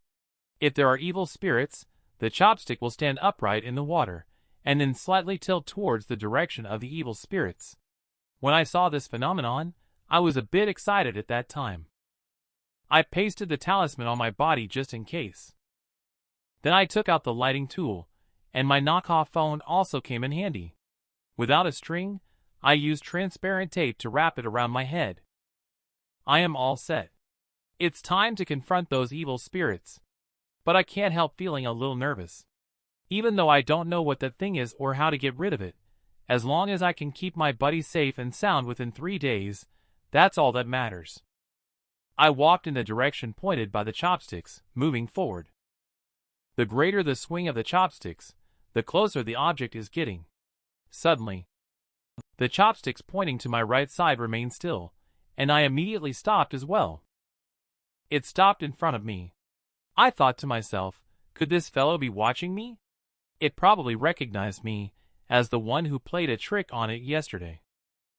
If there are evil spirits, the chopstick will stand upright in the water and then slightly tilt towards the direction of the evil spirits. When I saw this phenomenon, I was a bit excited at that time. I pasted the talisman on my body just in case. Then I took out the lighting tool, and my knockoff phone also came in handy. Without a string, I used transparent tape to wrap it around my head. I am all set. It's time to confront those evil spirits. But I can't help feeling a little nervous. Even though I don't know what that thing is or how to get rid of it, as long as I can keep my buddy safe and sound within 3 days, that's all that matters. I walked in the direction pointed by the chopsticks, moving forward. The greater the swing of the chopsticks, the closer the object is getting. Suddenly, the chopsticks pointing to my right side remained still, and I immediately stopped as well. It stopped in front of me. I thought to myself, could this fellow be watching me? It probably recognized me as the one who played a trick on it yesterday.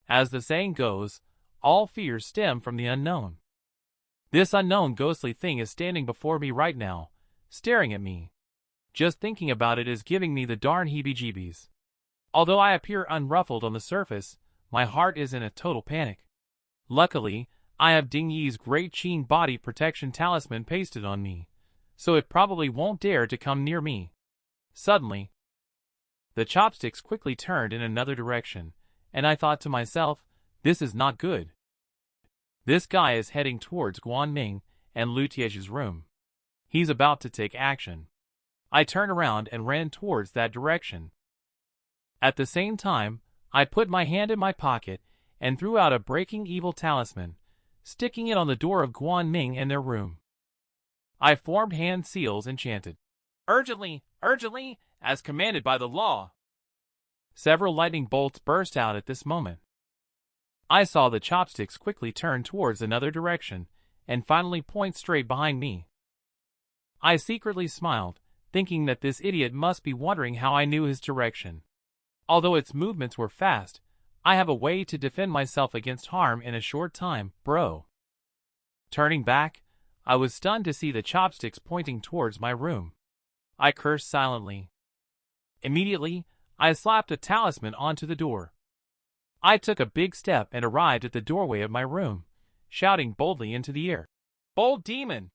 As the saying goes, all fears stem from the unknown. This unknown ghostly thing is standing before me right now, staring at me. Just thinking about it is giving me the darn heebie-jeebies. Although I appear unruffled on the surface, my heart is in a total panic. Luckily, I have Ding Yi's Great Qin Body Protection Talisman pasted on me, so it probably won't dare to come near me. Suddenly, the chopsticks quickly turned in another direction, and I thought to myself, this is not good. This guy is heading towards Guanming and Lu Tiezhi's room. He's about to take action. I turned around and ran towards that direction. At the same time, I put my hand in my pocket and threw out a breaking evil talisman, sticking it on the door of Guanming and their room. I formed hand seals and chanted, "Urgently, urgently, as commanded by the law." Several lightning bolts burst out at this moment. I saw the chopsticks quickly turn towards another direction and finally point straight behind me. I secretly smiled, thinking that this idiot must be wondering how I knew his direction. Although its movements were fast, I have a way to defend myself against harm in a short time, bro. Turning back, I was stunned to see the chopsticks pointing towards my room. I cursed silently. Immediately, I slapped a talisman onto the door. I took a big step and arrived at the doorway of my room, shouting boldly into the air, "Bold demon!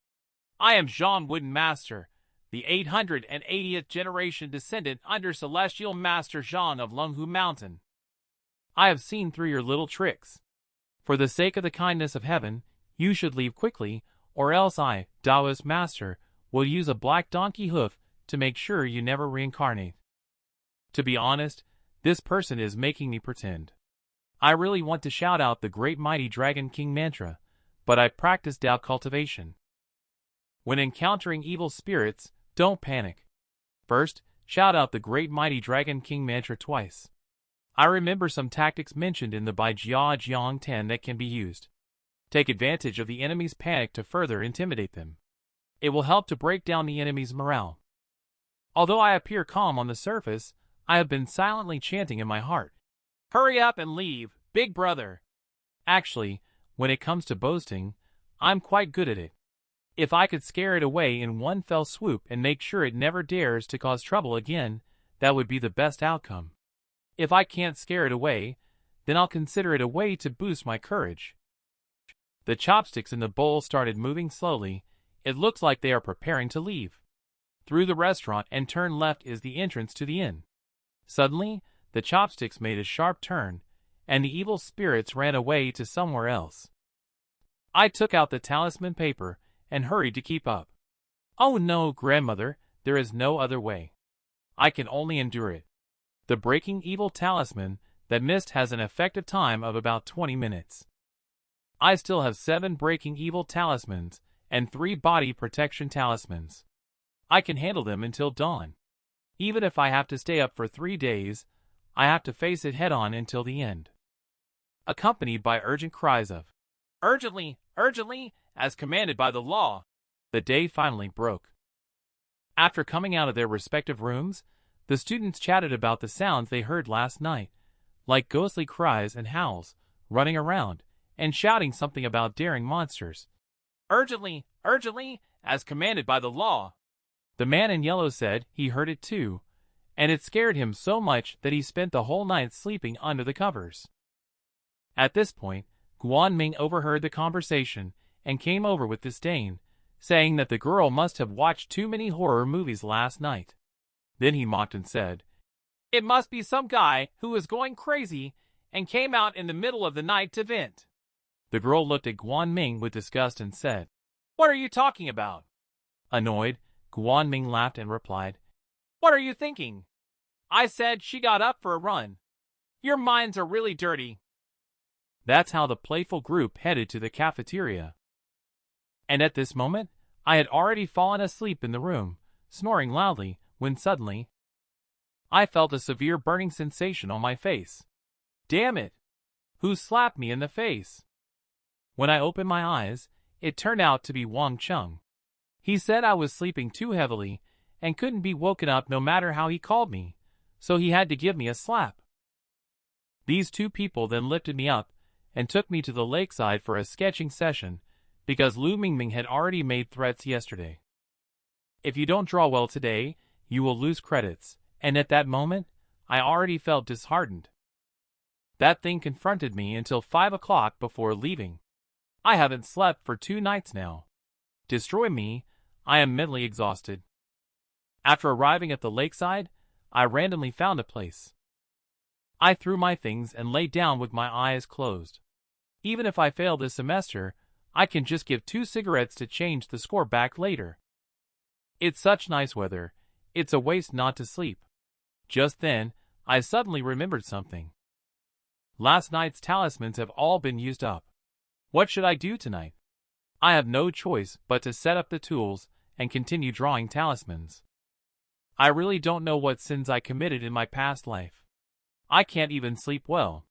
I am Zhang Wooden Master, the 880th generation descendant under Celestial Master Zhang of Lunghu Mountain. I have seen through your little tricks. For the sake of the kindness of heaven, you should leave quickly, or else I, Taoist Master, will use a black donkey hoof to make sure you never reincarnate." To be honest, this person is making me pretend. I really want to shout out the Great Mighty Dragon King mantra, but I practice doubt cultivation. When encountering evil spirits, don't panic. First, shout out the Great Mighty Dragon King mantra twice. I remember some tactics mentioned in the Bai Jia Jiang 10 that can be used. Take advantage of the enemy's panic to further intimidate them. It will help to break down the enemy's morale. Although I appear calm on the surface, I have been silently chanting in my heart, "Hurry up and leave, big brother." Actually, when it comes to boasting, I'm quite good at it. If I could scare it away in one fell swoop and make sure it never dares to cause trouble again, that would be the best outcome. If I can't scare it away, then I'll consider it a way to boost my courage. The chopsticks in the bowl started moving slowly. It looks like they are preparing to leave. Through the restaurant and turn left is the entrance to the inn. Suddenly, the chopsticks made a sharp turn, and the evil spirits ran away to somewhere else. I took out the talisman paper and hurried to keep up. Oh no, grandmother, there is no other way. I can only endure it. The breaking evil talisman that missed has an effective time of about 20 minutes. I still have 7 breaking evil talismans, and 3 body protection talismans. I can handle them until dawn. Even if I have to stay up for 3 days, I have to face it head-on until the end. Accompanied by urgent cries of, "Urgently! Urgently! As commanded by the law!" The day finally broke. After coming out of their respective rooms, the students chatted about the sounds they heard last night, like ghostly cries and howls, running around, and shouting something about daring monsters. "Urgently! Urgently! As commanded by the law!" The man in yellow said he heard it too, and it scared him so much that he spent the whole night sleeping under the covers. At this point, Guanming overheard the conversation and came over with disdain, saying that the girl must have watched too many horror movies last night. Then he mocked and said, "It must be some guy who was going crazy and came out in the middle of the night to vent." The girl looked at Guanming with disgust and said, "What are you talking about?" Annoyed, Guanming laughed and replied, "What are you thinking? I said she got up for a run. Your minds are really dirty." That's how the playful group headed to the cafeteria. And at this moment, I had already fallen asleep in the room, snoring loudly, when suddenly, I felt a severe burning sensation on my face. Damn it! Who slapped me in the face? When I opened my eyes, it turned out to be Wang Chung. He said I was sleeping too heavily and couldn't be woken up no matter how he called me, so he had to give me a slap. These 2 people then lifted me up and took me to the lakeside for a sketching session because Lu Mingming had already made threats yesterday. "If you don't draw well today, you will lose credits," and at that moment, I already felt disheartened. That thing confronted me until 5 o'clock before leaving. I haven't slept for 2 nights now. Destroy me, I am mentally exhausted. After arriving at the lakeside, I randomly found a place. I threw my things and lay down with my eyes closed. Even if I fail this semester, I can just give 2 cigarettes to change the score back later. It's such nice weather, it's a waste not to sleep. Just then, I suddenly remembered something. Last night's talismans have all been used up. What should I do tonight? I have no choice but to set up the tools and continue drawing talismans. I really don't know what sins I committed in my past life. I can't even sleep well.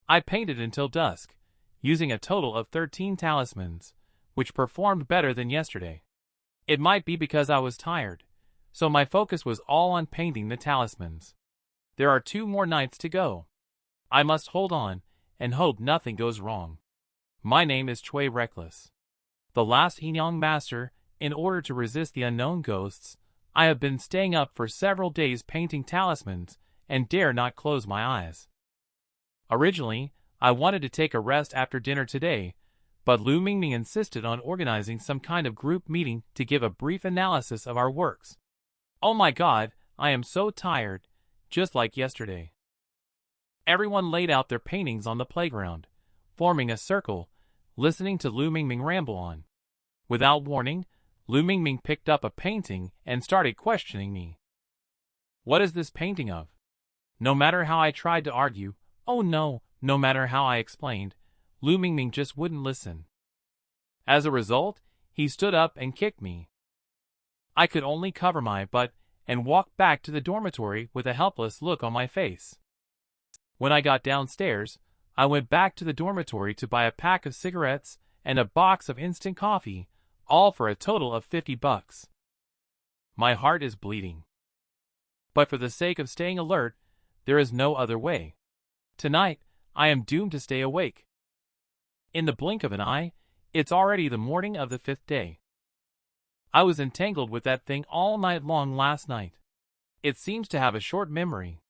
I painted until dusk, using a total of 13 talismans, which performed better than yesterday. It might be because I was tired, so my focus was all on painting the talismans. There are 2 more nights to go. I must hold on and hope nothing goes wrong. My name is Cui Reckless. The last Yin-Yang Master, in order to resist the unknown ghosts, I have been staying up for several days painting talismans and dare not close my eyes. Originally, I wanted to take a rest after dinner today, but Lu Mingming insisted on organizing some kind of group meeting to give a brief analysis of our works. Oh my god, I am so tired, just like yesterday. Everyone laid out their paintings on the playground, forming a circle, listening to Lu Mingming ramble on. Without warning, Lu Mingming picked up a painting and started questioning me. What is this painting of? No matter how I tried to argue, no matter how I explained, Lu Mingming just wouldn't listen. As a result, he stood up and kicked me. I could only cover my butt and walk back to the dormitory with a helpless look on my face. When I got downstairs, I went back to the dormitory to buy a pack of cigarettes and a box of instant coffee, all for a total of $50. My heart is bleeding. But for the sake of staying alert, there is no other way. Tonight, I am doomed to stay awake. In the blink of an eye, it's already the morning of the 5th day. I was entangled with that thing all night long last night. It seems to have a short memory.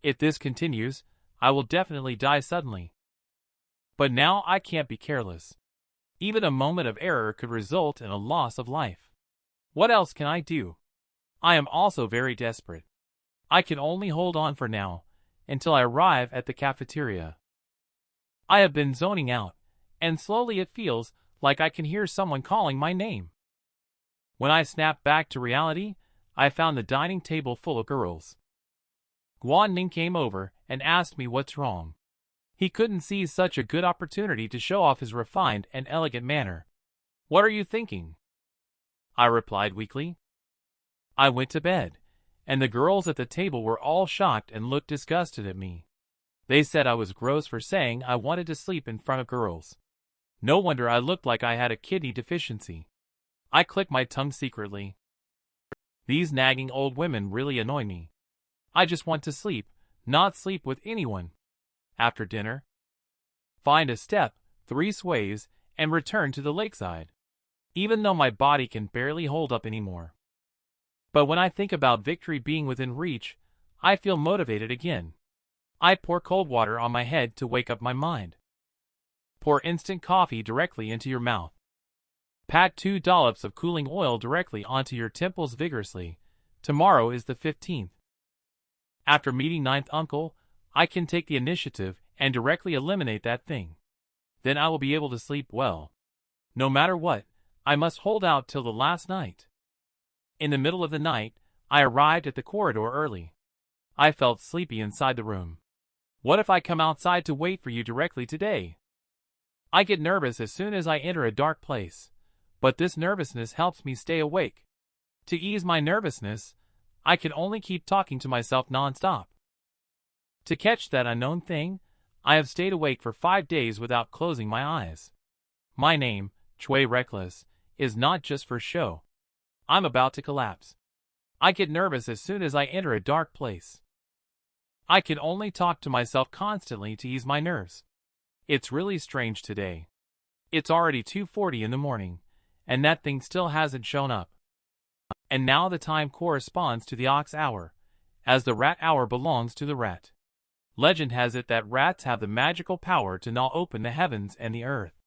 If this continues, I will definitely die suddenly. But now I can't be careless. Even a moment of error could result in a loss of life. What else can I do? I am also very desperate. I can only hold on for now, until I arrive at the cafeteria. I have been zoning out, and slowly it feels like I can hear someone calling my name. When I snapped back to reality, I found the dining table full of girls. Guanming came over and asked me what's wrong. He couldn't seize such a good opportunity to show off his refined and elegant manner. What are you thinking? I replied weakly. I went to bed, and the girls at the table were all shocked and looked disgusted at me. They said I was gross for saying I wanted to sleep in front of girls. No wonder I looked like I had a kidney deficiency. I clicked my tongue secretly. These nagging old women really annoy me. I just want to sleep, not sleep with anyone. After dinner, find a step, 3 sways, and return to the lakeside. Even though my body can barely hold up anymore. But when I think about victory being within reach, I feel motivated again. I pour cold water on my head to wake up my mind. Pour instant coffee directly into your mouth. Pat 2 dollops of cooling oil directly onto your temples vigorously. Tomorrow is the 15th. After meeting ninth uncle, I can take the initiative and directly eliminate that thing. Then I will be able to sleep well. No matter what, I must hold out till the last night. In the middle of the night, I arrived at the corridor early. I felt sleepy inside the room. What if I come outside to wait for you directly today? I get nervous as soon as I enter a dark place, but this nervousness helps me stay awake. To ease my nervousness, I can only keep talking to myself non-stop. To catch that unknown thing, I have stayed awake for 5 days without closing my eyes. My name, Cui Reckless, is not just for show. I'm about to collapse. I get nervous as soon as I enter a dark place. I can only talk to myself constantly to ease my nerves. It's really strange today. It's already 2:40 in the morning, and that thing still hasn't shown up. And now the time corresponds to the ox hour, as the rat hour belongs to the rat. Legend has it that rats have the magical power to gnaw open the heavens and the earth.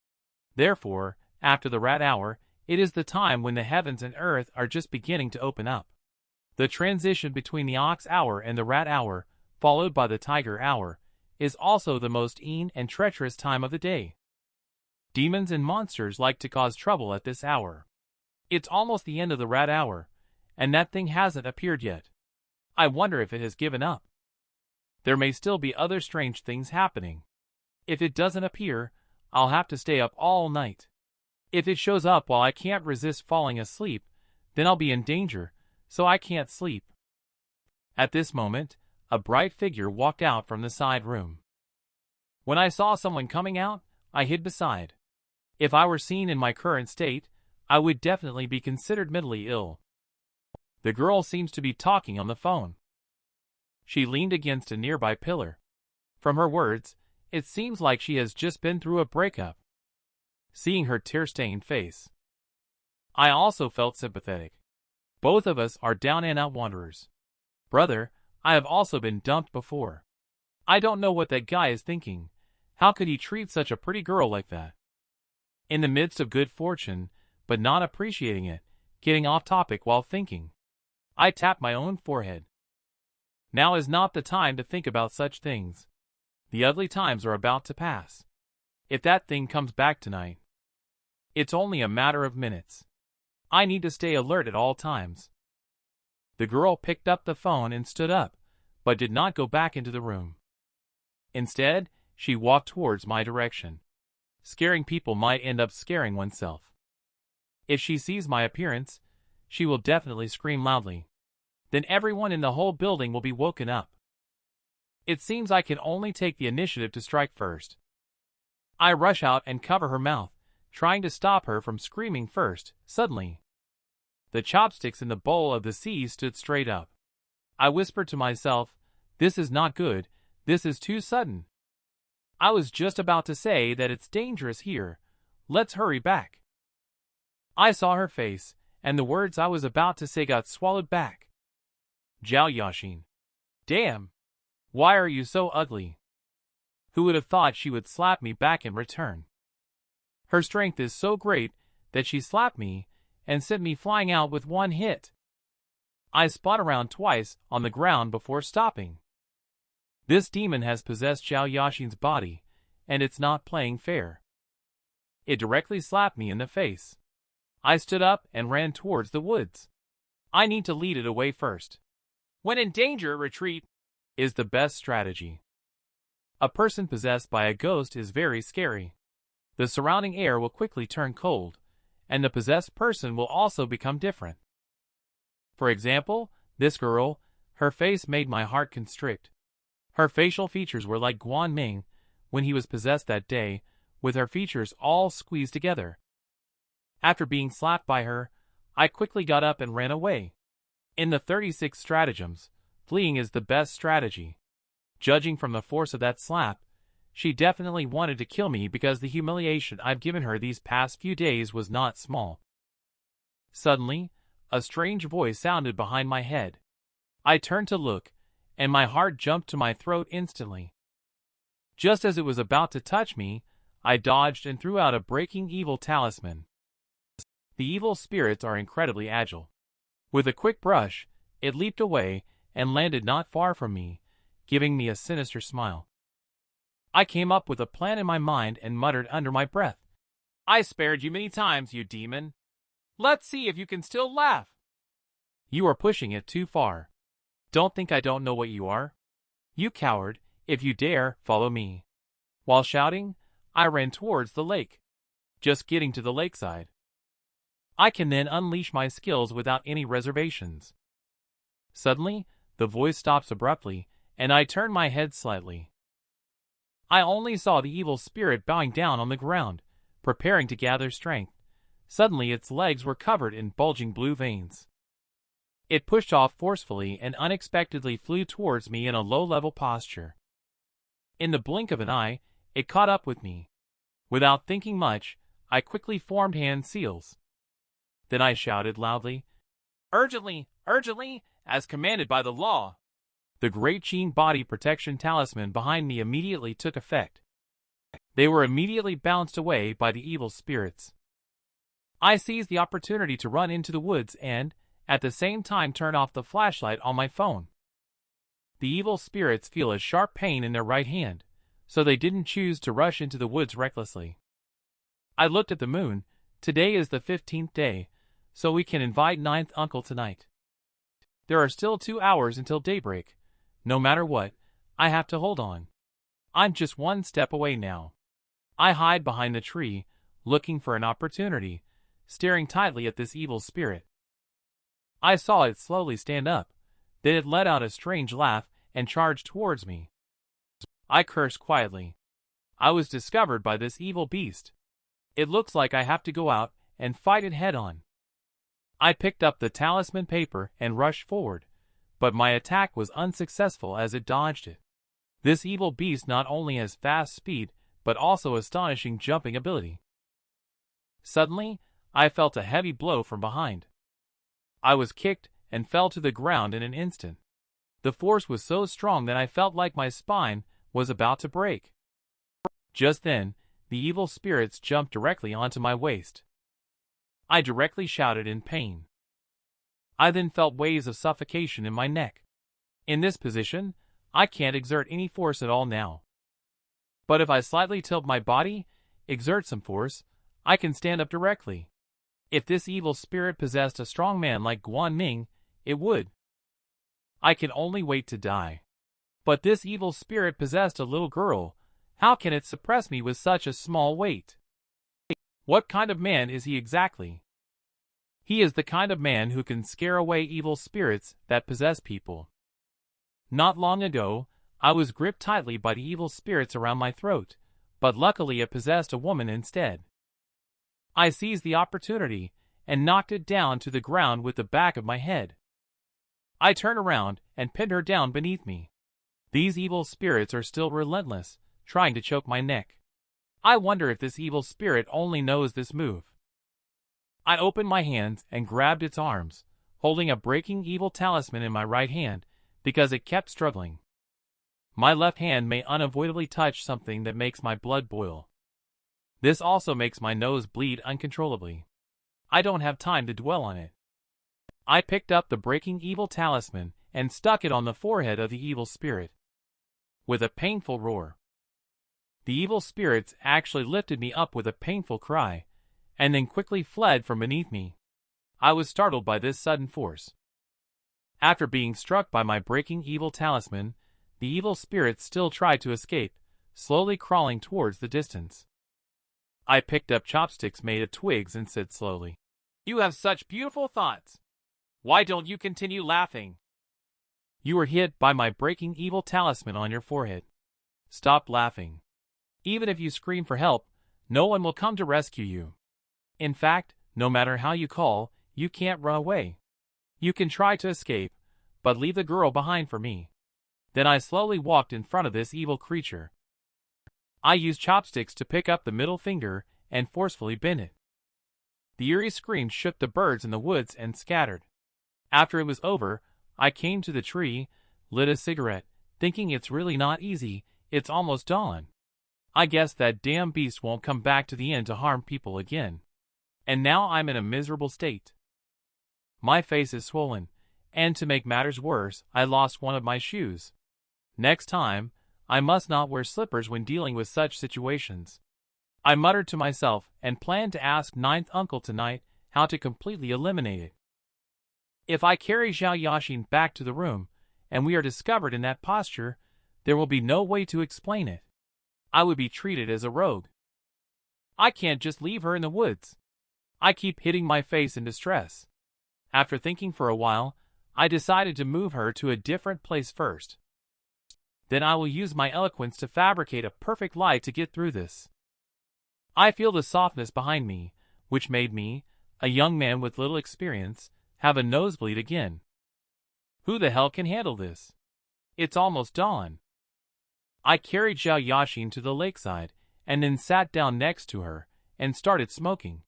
Therefore, after the rat hour, it is the time when the heavens and earth are just beginning to open up. The transition between the ox hour and the rat hour, followed by the tiger hour, is also the most keen and treacherous time of the day. Demons and monsters like to cause trouble at this hour. It's almost the end of the rat hour, and that thing hasn't appeared yet. I wonder if it has given up. There may still be other strange things happening. If it doesn't appear, I'll have to stay up all night. If it shows up while I can't resist falling asleep, then I'll be in danger, so I can't sleep. At this moment, a bright figure walked out from the side room. When I saw someone coming out, I hid beside. If I were seen in my current state, I would definitely be considered mentally ill. The girl seems to be talking on the phone. She leaned against a nearby pillar. From her words, it seems like she has just been through a breakup. Seeing her tear-stained face, I also felt sympathetic. Both of us are down-and-out wanderers. Brother, I have also been dumped before. I don't know what that guy is thinking. How could he treat such a pretty girl like that? In the midst of good fortune, but not appreciating it, getting off topic while thinking. I tapped my own forehead. Now is not the time to think about such things. The ugly times are about to pass. If that thing comes back tonight, it's only a matter of minutes. I need to stay alert at all times. The girl picked up the phone and stood up, but did not go back into the room. Instead, she walked towards my direction. Scaring people might end up scaring oneself. If she sees my appearance, she will definitely scream loudly. Then everyone in the whole building will be woken up. It seems I can only take the initiative to strike first. I rush out and cover her mouth, trying to stop her from screaming first. Suddenly, the chopsticks in the bowl of the sea stood straight up. I whispered to myself, "This is not good, this is too sudden. I was just about to say that it's dangerous here. Let's hurry back." I saw her face, and the words I was about to say got swallowed back. Zhao Yaxin. Damn! Why are you so ugly? Who would have thought she would slap me back in return? Her strength is so great that she slapped me and sent me flying out with one hit. I spun around twice on the ground before stopping. This demon has possessed Zhao Yaxin's body, and it's not playing fair. It directly slapped me in the face. I stood up and ran towards the woods. I need to lead it away first. When in danger, retreat is the best strategy. A person possessed by a ghost is very scary. The surrounding air will quickly turn cold, and the possessed person will also become different. For example, this girl, her face made my heart constrict. Her facial features were like Guan Ming when he was possessed that day, with her features all squeezed together. After being slapped by her, I quickly got up and ran away. In the 36 stratagems, fleeing is the best strategy. Judging from the force of that slap, she definitely wanted to kill me because the humiliation I've given her these past few days was not small. Suddenly, a strange voice sounded behind my head. I turned to look, and my heart jumped to my throat instantly. Just as it was about to touch me, I dodged and threw out a breaking evil talisman. The evil spirits are incredibly agile. With a quick brush, it leaped away and landed not far from me, giving me a sinister smile. I came up with a plan in my mind and muttered under my breath, "I spared you many times, you demon. Let's see if you can still laugh." "You are pushing it too far. Don't think I don't know what you are. You coward, if you dare, follow me." While shouting, I ran towards the lake. Just getting to the lakeside, I can then unleash my skills without any reservations. Suddenly, the voice stops abruptly, and I turn my head slightly. I only saw the evil spirit bowing down on the ground, preparing to gather strength. Suddenly its legs were covered in bulging blue veins. It pushed off forcefully and unexpectedly flew towards me in a low-level posture. In the blink of an eye, it caught up with me. Without thinking much, I quickly formed hand seals. Then I shouted loudly, "Urgently, urgently, as commanded by the law." The Great Qin body protection talisman behind me immediately took effect. They were immediately bounced away by the evil spirits. I seized the opportunity to run into the woods and, at the same time, turn off the flashlight on my phone. The evil spirits feel a sharp pain in their right hand, so they didn't choose to rush into the woods recklessly. I looked at the moon. Today is the 15th day, so we can invite ninth uncle tonight. There are still 2 hours until daybreak. No matter what, I have to hold on. I'm just one step away now. I hide behind the tree, looking for an opportunity, staring tightly at this evil spirit. I saw it slowly stand up, then it let out a strange laugh and charged towards me. I cursed quietly. I was discovered by this evil beast. It looks like I have to go out and fight it head-on. I picked up the talisman paper and rushed forward, but my attack was unsuccessful as it dodged it. This evil beast not only has fast speed, but also astonishing jumping ability. Suddenly, I felt a heavy blow from behind. I was kicked and fell to the ground in an instant. The force was so strong that I felt like my spine was about to break. Just then, the evil spirits jumped directly onto my waist. I directly shouted in pain. I then felt waves of suffocation in my neck. In this position, I can't exert any force at all now. But if I slightly tilt my body, exert some force, I can stand up directly. If this evil spirit possessed a strong man like Guan Ming, it would. I can only wait to die. But this evil spirit possessed a little girl. How can it suppress me with such a small weight? What kind of man is he exactly? He is the kind of man who can scare away evil spirits that possess people. Not long ago, I was gripped tightly by the evil spirits around my throat, but luckily it possessed a woman instead. I seized the opportunity and knocked it down to the ground with the back of my head. I turned around and pinned her down beneath me. These evil spirits are still relentless, trying to choke my neck. I wonder if this evil spirit only knows this move. I opened my hands and grabbed its arms, holding a breaking evil talisman in my right hand, because it kept struggling. My left hand may unavoidably touch something that makes my blood boil. This also makes my nose bleed uncontrollably. I don't have time to dwell on it. I picked up the breaking evil talisman and stuck it on the forehead of the evil spirit. With a painful roar, the evil spirits actually lifted me up with a painful cry, and then quickly fled from beneath me. I was startled by this sudden force. After being struck by my breaking evil talisman, the evil spirits still tried to escape, slowly crawling towards the distance. I picked up chopsticks made of twigs and said slowly, "You have such beautiful thoughts. Why don't you continue laughing? You were hit by my breaking evil talisman on your forehead. Stop laughing. Even if you scream for help, no one will come to rescue you. In fact, no matter how you call, you can't run away. You can try to escape, but leave the girl behind for me." Then I slowly walked in front of this evil creature. I used chopsticks to pick up the middle finger and forcefully bend it. The eerie scream shook the birds in the woods and scattered. After it was over, I came to the tree, lit a cigarette, thinking it's really not easy, it's almost dawn. I guess that damn beast won't come back to the inn to harm people again. And now I'm in a miserable state. My face is swollen, and to make matters worse, I lost one of my shoes. Next time, I must not wear slippers when dealing with such situations. I muttered to myself and planned to ask Ninth Uncle tonight how to completely eliminate it. If I carry Zhao Yaxin back to the room, and we are discovered in that posture, there will be no way to explain it. I would be treated as a rogue. I can't just leave her in the woods. I keep hitting my face in distress. After thinking for a while, I decided to move her to a different place first. Then I will use my eloquence to fabricate a perfect lie to get through this. I feel the softness behind me, which made me, a young man with little experience, have a nosebleed again. Who the hell can handle this? It's almost dawn. I carried Zhao Yaxin to the lakeside, and then sat down next to her, and started smoking.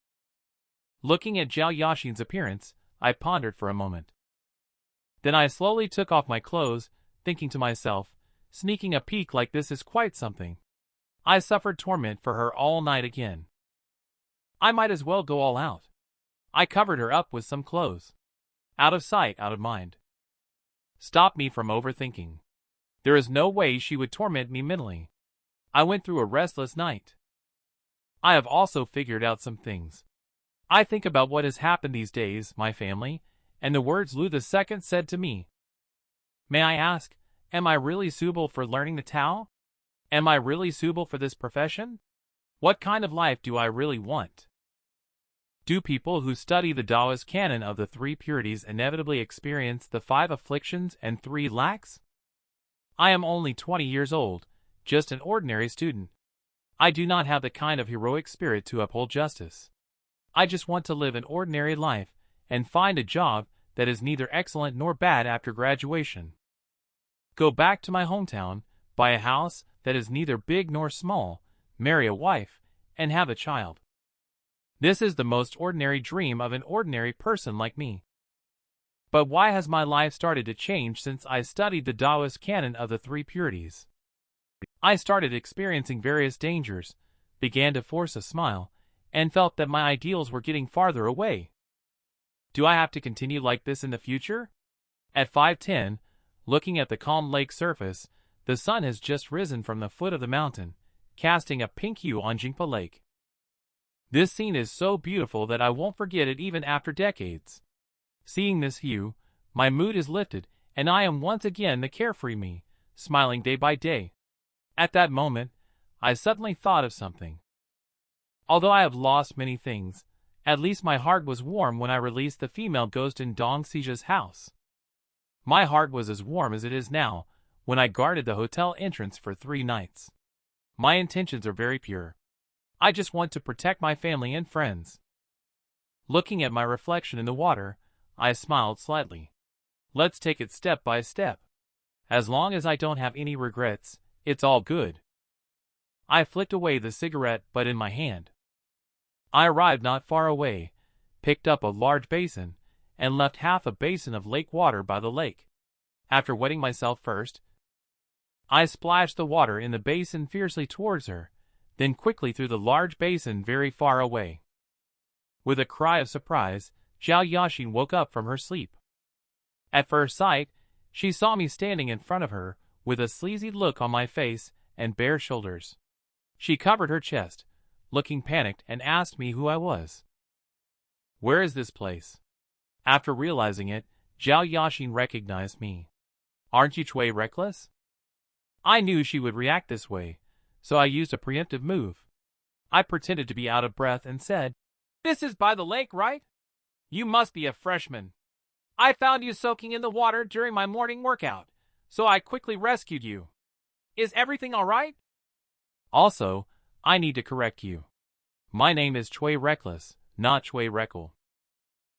Looking at Zhao Yaxin's appearance, I pondered for a moment. Then I slowly took off my clothes, thinking to myself, sneaking a peek like this is quite something. I suffered torment for her all night again. I might as well go all out. I covered her up with some clothes. Out of sight, out of mind. Stop me from overthinking. There is no way she would torment me mentally. I went through a restless night. I have also figured out some things. I think about what has happened these days, my family, and the words Lu II said to me. May I ask, am I really suitable for learning the Tao? Am I really suitable for this profession? What kind of life do I really want? Do people who study the Taoist canon of the 3 purities inevitably experience the 5 afflictions and 3 lacks? I am only 20 years old, just an ordinary student. I do not have the kind of heroic spirit to uphold justice. I just want to live an ordinary life and find a job that is neither excellent nor bad after graduation. Go back to my hometown, buy a house that is neither big nor small, marry a wife, and have a child. This is the most ordinary dream of an ordinary person like me. But why has my life started to change since I studied the Taoist canon of the 3 purities? I started experiencing various dangers, began to force a smile, and felt that my ideals were getting farther away. Do I have to continue like this in the future? At 5:10, looking at the calm lake surface, the sun has just risen from the foot of the mountain, casting a pink hue on Jingpa Lake. This scene is so beautiful that I won't forget it even after decades. Seeing this hue, my mood is lifted, and I am once again the carefree me, smiling day by day. At that moment, I suddenly thought of something. Although I have lost many things, at least my heart was warm when I released the female ghost in Dong Xija's house. My heart was as warm as it is now, when I guarded the hotel entrance for 3 nights. My intentions are very pure. I just want to protect my family and friends. Looking at my reflection in the water, I smiled slightly. Let's take it step by step. As long as I don't have any regrets, it's all good. I flicked away the cigarette butt in my hand. I arrived not far away, picked up a large basin, and left half a basin of lake water by the lake. After wetting myself first, I splashed the water in the basin fiercely towards her, then quickly threw the large basin very far away. With a cry of surprise, Zhao Yaxin woke up from her sleep. At first sight, she saw me standing in front of her, with a sleazy look on my face and bare shoulders. She covered her chest, looking panicked, and asked me who I was. Where is this place? After realizing it, Zhao Yaxin recognized me. Aren't you Cui Reckless? I knew she would react this way, so I used a preemptive move. I pretended to be out of breath and said, "This is by the lake, right? You must be a freshman. I found you soaking in the water during my morning workout, so I quickly rescued you. Is everything all right? Also, I need to correct you. My name is Cui Reckless, not Cui Reckless.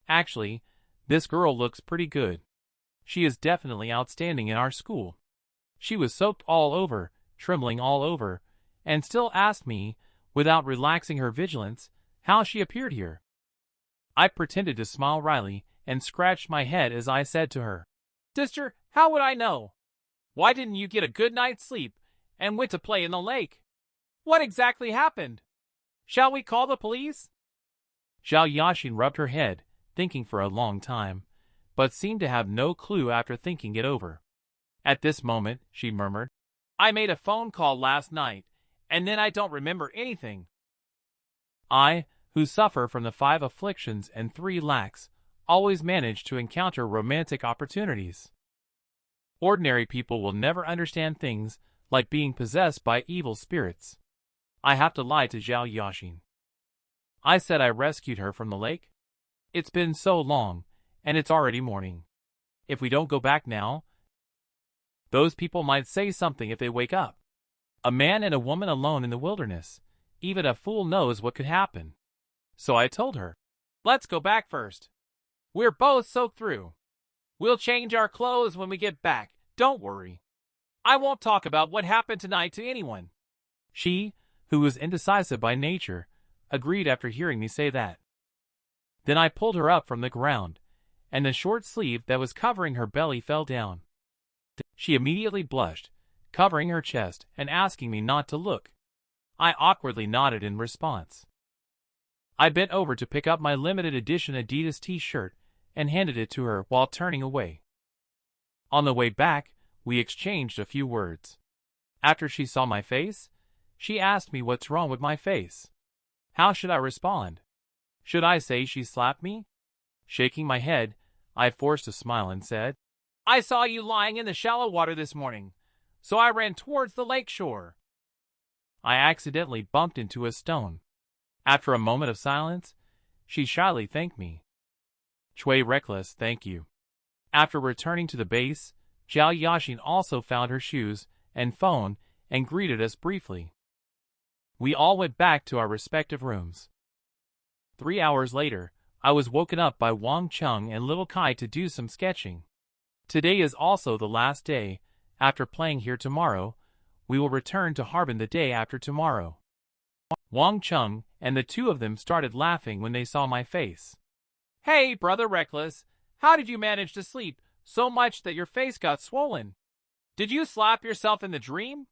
Actually, this girl looks pretty good. She is definitely outstanding in our school. She was soaked all over, trembling all over, and still asked me, without relaxing her vigilance, how she appeared here. I pretended to smile wryly and scratched my head as I said to her, "Sister, how would I know? Why didn't you get a good night's sleep and went to play in the lake? What exactly happened? Shall we call the police?" Zhao Yaxin rubbed her head, thinking for a long time, but seemed to have no clue after thinking it over. At this moment, she murmured, "I made a phone call last night, and then I don't remember anything." I, who suffer from the 5 afflictions and 3 lacks, always manage to encounter romantic opportunities. Ordinary people will never understand things like being possessed by evil spirits. I have to lie to Zhao Yaxin. I said I rescued her from the lake. It's been so long, and it's already morning. If we don't go back now, those people might say something if they wake up. A man and a woman alone in the wilderness. Even a fool knows what could happen. So I told her, "Let's go back first. We're both soaked through. We'll change our clothes when we get back, don't worry. I won't talk about what happened tonight to anyone." She, who was indecisive by nature, agreed after hearing me say that. Then I pulled her up from the ground, and the short sleeve that was covering her belly fell down. She immediately blushed, covering her chest and asking me not to look. I awkwardly nodded in response. I bent over to pick up my limited edition Adidas t-shirt and handed it to her while turning away. On the way back, we exchanged a few words. After she saw my face, she asked me what's wrong with my face. How should I respond? Should I say she slapped me? Shaking my head, I forced a smile and said, "I saw you lying in the shallow water this morning, so I ran towards the lake shore." I accidentally bumped into a stone. After a moment of silence, she shyly thanked me. Cui Reckless, thank you. After returning to the base, Zhao Yaxin also found her shoes and phone and greeted us briefly. We all went back to our respective rooms. 3 hours later, I was woken up by Wang Chung and Little Kai to do some sketching. Today is also the last day. After playing here tomorrow, we will return to Harbin the day after tomorrow. Wang Chung and the 2 of them started laughing when they saw my face. "Hey, Brother Reckless, how did you manage to sleep so much that your face got swollen? Did you slap yourself in the dream?"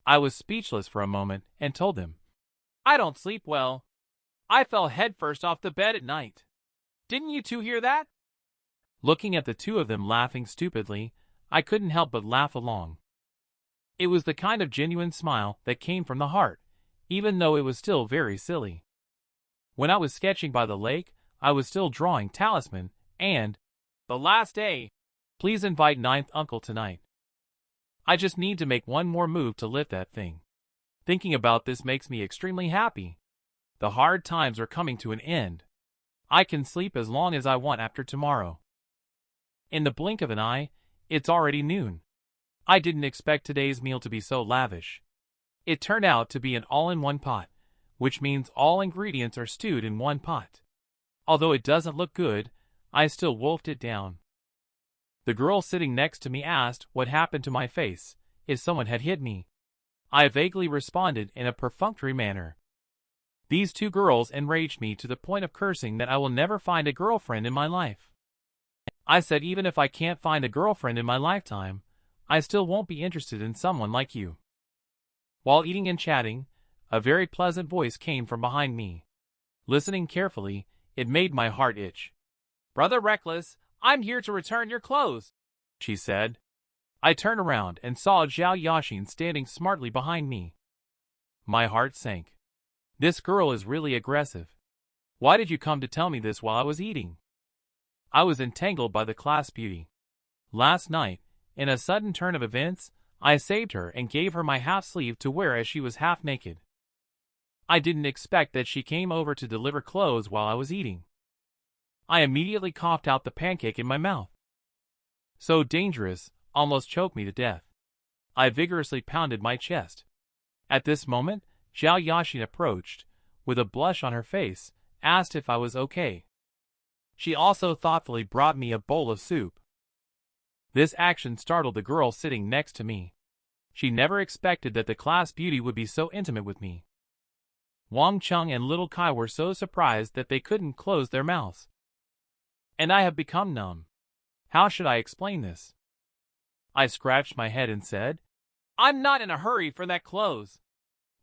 I was speechless for a moment and told them, "I don't sleep well. I fell headfirst off the bed at night. Didn't you 2 hear that?" Looking at the 2 of them laughing stupidly, I couldn't help but laugh along. It was the kind of genuine smile that came from the heart, even though it was still very silly. When I was sketching by the lake, I was still drawing talisman and the last day. Please invite 9th uncle tonight. I just need to make one more move to lift that thing. Thinking about this makes me extremely happy. The hard times are coming to an end. I can sleep as long as I want after tomorrow. In the blink of an eye, it's already noon. I didn't expect today's meal to be so lavish. It turned out to be an all-in-one pot, which means all ingredients are stewed in one pot. Although it doesn't look good, I still wolfed it down. The girl sitting next to me asked what happened to my face, if someone had hit me. I vaguely responded in a perfunctory manner. These 2 girls enraged me to the point of cursing that I will never find a girlfriend in my life. I said even if I can't find a girlfriend in my lifetime, I still won't be interested in someone like you. While eating and chatting, a very pleasant voice came from behind me. Listening carefully, it made my heart itch. "Brother Reckless, I'm here to return your clothes," she said. I turned around and saw Zhao Yaxin standing smartly behind me. My heart sank. This girl is really aggressive. Why did you come to tell me this while I was eating? I was entangled by the class beauty. Last night, in a sudden turn of events, I saved her and gave her my half sleeve to wear as she was half naked. I didn't expect that she came over to deliver clothes while I was eating. I immediately coughed out the pancake in my mouth. So dangerous, almost choked me to death. I vigorously pounded my chest. At this moment, Zhao Yaxin approached, with a blush on her face, asked if I was okay. She also thoughtfully brought me a bowl of soup. This action startled the girl sitting next to me. She never expected that the class beauty would be so intimate with me. Wang Chung and little Kai were so surprised that they couldn't close their mouths. And I have become numb. How should I explain this? I scratched my head and said, "I'm not in a hurry for that clothes.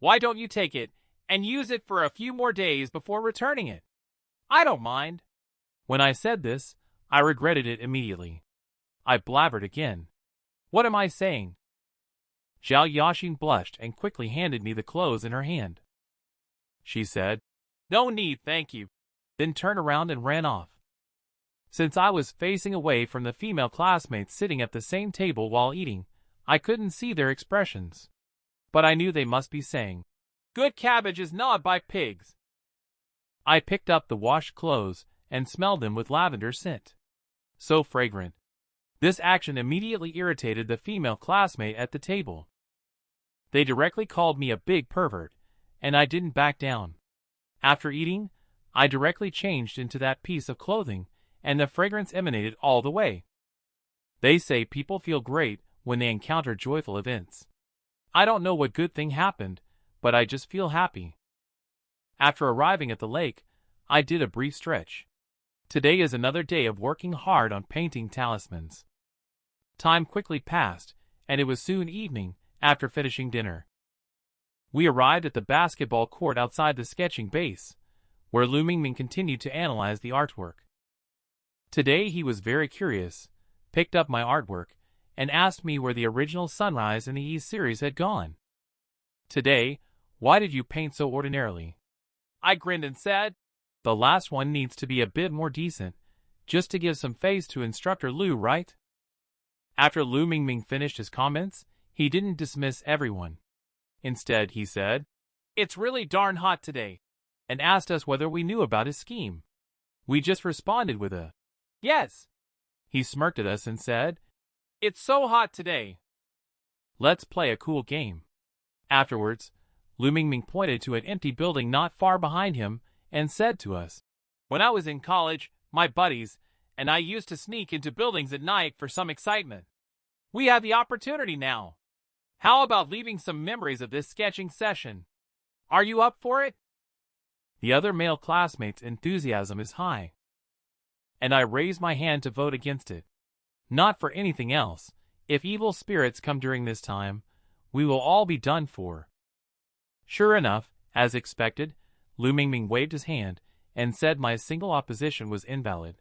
Why don't you take it and use it for a few more days before returning it? I don't mind." When I said this, I regretted it immediately. I blabbered again. What am I saying? Zhao Yaxin blushed and quickly handed me the clothes in her hand. She said, "No need, thank you," then turned around and ran off. Since I was facing away from the female classmates sitting at the same table while eating, I couldn't see their expressions. But I knew they must be saying, "Good cabbage is gnawed by pigs." I picked up the washed clothes and smelled them with lavender scent. So fragrant. This action immediately irritated the female classmate at the table. They directly called me a big pervert, and I didn't back down. After eating, I directly changed into that piece of clothing, and the fragrance emanated all the way. They say people feel great when they encounter joyful events. I don't know what good thing happened, but I just feel happy. After arriving at the lake, I did a brief stretch. Today is another day of working hard on painting talismans. Time quickly passed, and it was soon evening after finishing dinner. We arrived at the basketball court outside the sketching base, where Lu Mingming continued to analyze the artwork. Today he was very curious, picked up my artwork, and asked me where the original sunrise in the Yi series had gone. "Today, why did you paint so ordinarily?" I grinned and said, "The last one needs to be a bit more decent, just to give some face to Instructor Lu, right?" After Lu Mingming finished his comments, he didn't dismiss everyone. Instead, he said, "It's really darn hot today," and asked us whether we knew about his scheme. We just responded with a, "Yes." He smirked at us and said, "It's so hot today. Let's play a cool game." Afterwards, Lu Mingming pointed to an empty building not far behind him and said to us, "When I was in college, my buddies and I used to sneak into buildings at night for some excitement. We have the opportunity now. How about leaving some memories of this sketching session? Are you up for it?" The other male classmates' enthusiasm is high, and I raise my hand to vote against it. Not for anything else. If evil spirits come during this time, we will all be done for. Sure enough, as expected, Lu Mingming waved his hand and said my single opposition was invalid.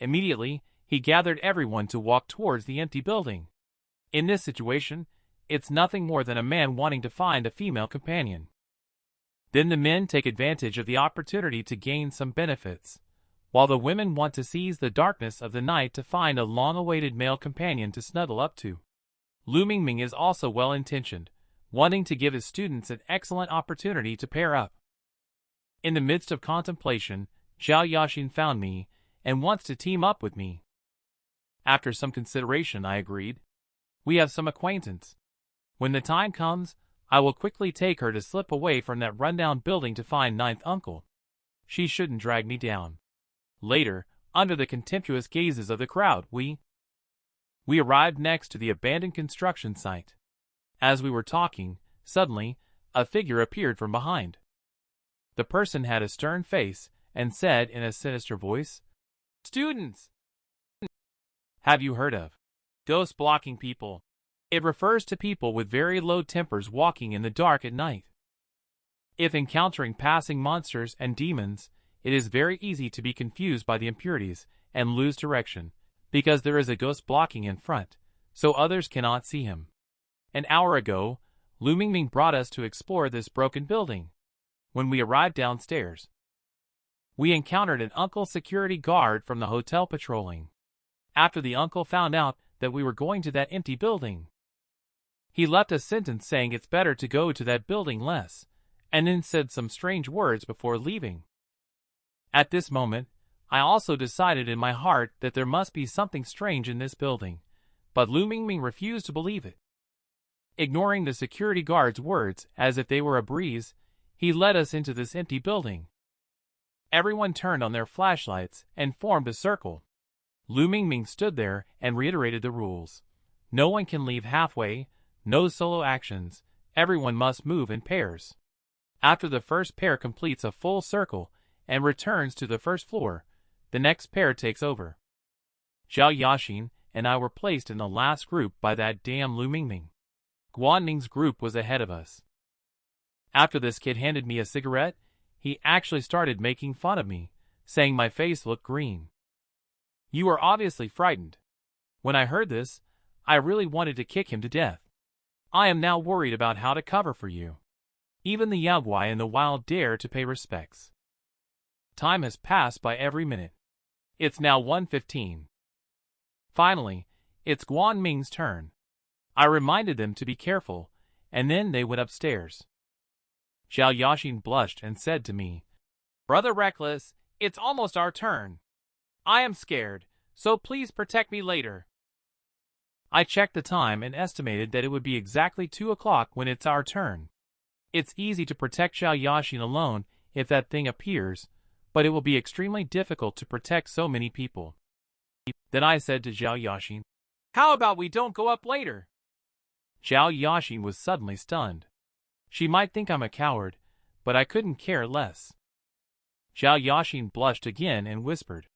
Immediately, he gathered everyone to walk towards the empty building. In this situation, it's nothing more than a man wanting to find a female companion. Then the men take advantage of the opportunity to gain some benefits, while the women want to seize the darkness of the night to find a long-awaited male companion to snuggle up to. Lu Mingming is also well-intentioned, wanting to give his students an excellent opportunity to pair up. In the midst of contemplation, Zhao Yaxin found me and wants to team up with me. After some consideration, I agreed. We have some acquaintance. When the time comes, I will quickly take her to slip away from that rundown building to find Ninth Uncle. She shouldn't drag me down. Later, under the contemptuous gazes of the crowd, we arrived next to the abandoned construction site. As we were talking, suddenly, a figure appeared from behind. The person had a stern face and said in a sinister voice, "Students, have you heard of ghost blocking people?" It refers to people with very low tempers walking in the dark at night. If encountering passing monsters and demons, it is very easy to be confused by the impurities and lose direction, because there is a ghost blocking in front, so others cannot see him. An hour ago, Lu Mingming brought us to explore this broken building. When we arrived downstairs, we encountered an uncle security guard from the hotel patrolling. After the uncle found out that we were going to that empty building, he left a sentence saying it's better to go to that building less, and then said some strange words before leaving. At this moment, I also decided in my heart that there must be something strange in this building, but Lu Mingming refused to believe it. Ignoring the security guard's words as if they were a breeze, he led us into this empty building. Everyone turned on their flashlights and formed a circle. Lu Mingming stood there and reiterated the rules. No one can leave halfway, no solo actions, everyone must move in pairs. After the first pair completes a full circle and returns to the first floor, the next pair takes over. Zhao Yaxin and I were placed in the last group by that damn Lu Mingming. Guanning's group was ahead of us. After this kid handed me a cigarette, he actually started making fun of me, saying my face looked green. You are obviously frightened. When I heard this, I really wanted to kick him to death. I am now worried about how to cover for you. Even the Yaoguai in the wild dare to pay respects. Time has passed by every minute. It's now 1:15. Finally, it's Guanming's turn. I reminded them to be careful, and then they went upstairs. Zhao Yaxin blushed and said to me, Brother Reckless, it's almost our turn. I am scared, so please protect me later. I checked the time and estimated that it would be exactly 2 o'clock when it's our turn. It's easy to protect Zhao Yaxin alone if that thing appears, but it will be extremely difficult to protect so many people. Then I said to Zhao Yaxin, How about we don't go up later? Zhao Yaxin was suddenly stunned. She might think I'm a coward, but I couldn't care less. Zhao Yaxin blushed again and whispered,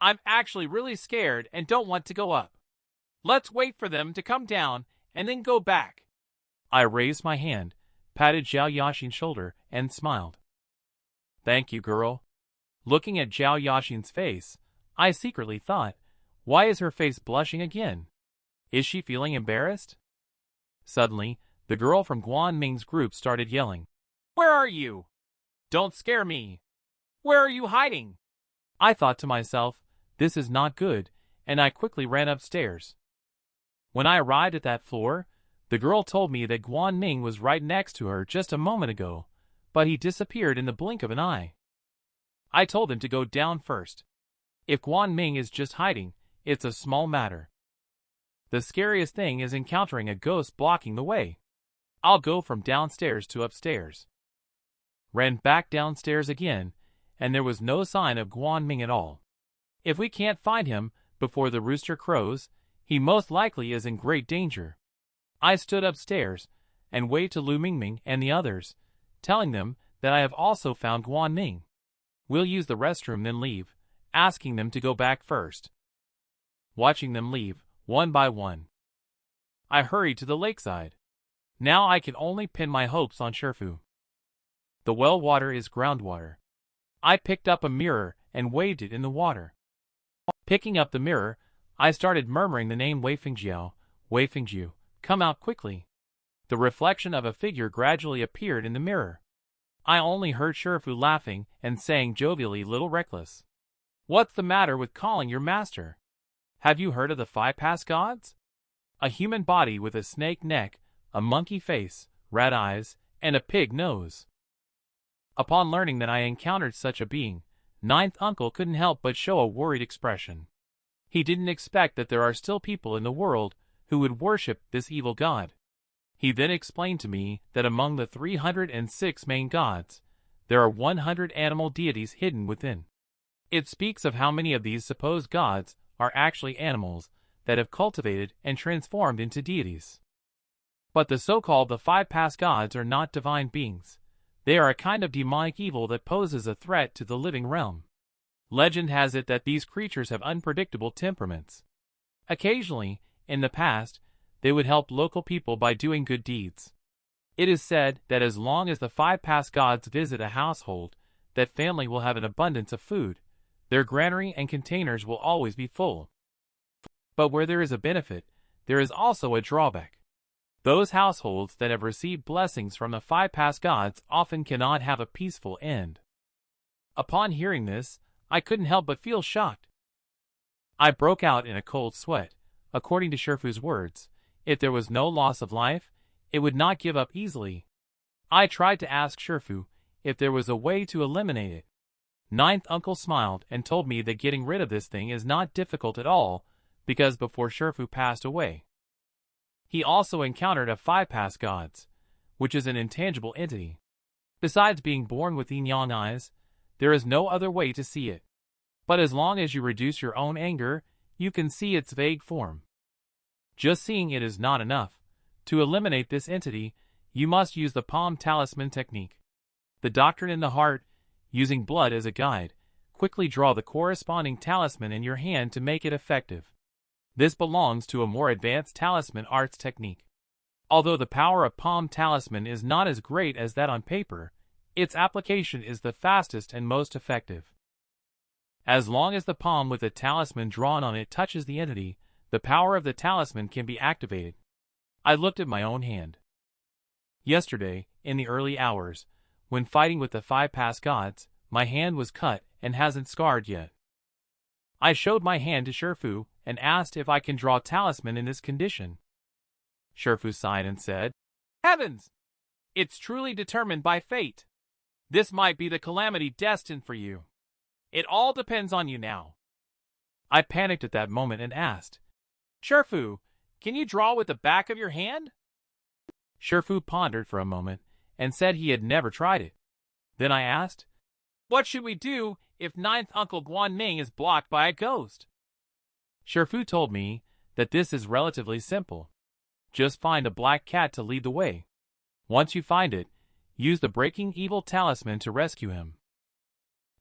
I'm actually really scared and don't want to go up. Let's wait for them to come down and then go back. I raised my hand, patted Zhao Yaxin's shoulder, and smiled. Thank you, girl. Looking at Zhao Yaxin's face, I secretly thought, why is her face blushing again? Is she feeling embarrassed? Suddenly, the girl from Guanming's group started yelling, Where are you? Don't scare me. Where are you hiding? I thought to myself, this is not good, and I quickly ran upstairs. When I arrived at that floor, the girl told me that Guanming was right next to her just a moment ago, but he disappeared in the blink of an eye. I told him to go down first. If Guanming is just hiding, it's a small matter. The scariest thing is encountering a ghost blocking the way. I'll go from downstairs to upstairs. Ran back downstairs again, and there was no sign of Guanming at all. If we can't find him before the rooster crows, he most likely is in great danger. I stood upstairs and waved to Lu Mingming and the others, telling them that I have also found Guanming. We'll use the restroom then leave, asking them to go back first. Watching them leave, one by one, I hurried to the lakeside. Now I can only pin my hopes on Sherfu. The well water is groundwater. I picked up a mirror and waved it in the water. Picking up the mirror, I started murmuring the name Weifengjiao, Weifengjiu, come out quickly. The reflection of a figure gradually appeared in the mirror. I only heard Sherfu laughing and saying jovially, Little Reckless. What's the matter with calling your master? Have you heard of the 5 past gods? A human body with a snake neck, a monkey face, rat eyes, and a pig nose. Upon learning that I encountered such a being, Ninth Uncle couldn't help but show a worried expression. He didn't expect that there are still people in the world who would worship this evil god. He then explained to me that among the 306 main gods, there are 100 animal deities hidden within. It speaks of how many of these supposed gods are actually animals that have cultivated and transformed into deities. But the so-called the 5 past gods are not divine beings. They are a kind of demonic evil that poses a threat to the living realm. Legend has it that these creatures have unpredictable temperaments. Occasionally, in the past, they would help local people by doing good deeds. It is said that as long as the 5 past gods visit a household, that family will have an abundance of food. Their granary and containers will always be full. But where there is a benefit, there is also a drawback. Those households that have received blessings from the 5 past gods often cannot have a peaceful end. Upon hearing this, I couldn't help but feel shocked. I broke out in a cold sweat. According to Sherfu's words, if there was no loss of life, it would not give up easily. I tried to ask Shifu if there was a way to eliminate it. Ninth uncle smiled and told me that getting rid of this thing is not difficult at all, because before Shifu passed away, he also encountered a 5-pass gods, which is an intangible entity. Besides being born with Yin-Yang Eyes, there is no other way to see it. But as long as you reduce your own anger, you can see its vague form. Just seeing it is not enough. To eliminate this entity, you must use the palm talisman technique. The doctrine in the heart, using blood as a guide, quickly draw the corresponding talisman in your hand to make it effective. This belongs to a more advanced talisman arts technique. Although the power of palm talisman is not as great as that on paper, its application is the fastest and most effective. As long as the palm with the talisman drawn on it touches the entity, the power of the talisman can be activated. I looked at my own hand. Yesterday, in the early hours, when fighting with the 5-pass gods, my hand was cut and hasn't scarred yet. I showed my hand to Shifu and asked if I can draw talisman in this condition. Shifu sighed and said, "Heavens! It's truly determined by fate. This might be the calamity destined for you. It all depends on you now." I panicked at that moment and asked, "Shifu, can you draw with the back of your hand?" Shifu pondered for a moment and said he had never tried it. Then I asked, "What should we do if ninth uncle Guanming is blocked by a ghost?" Shifu told me that this is relatively simple. Just find a black cat to lead the way. Once you find it, use the breaking evil talisman to rescue him.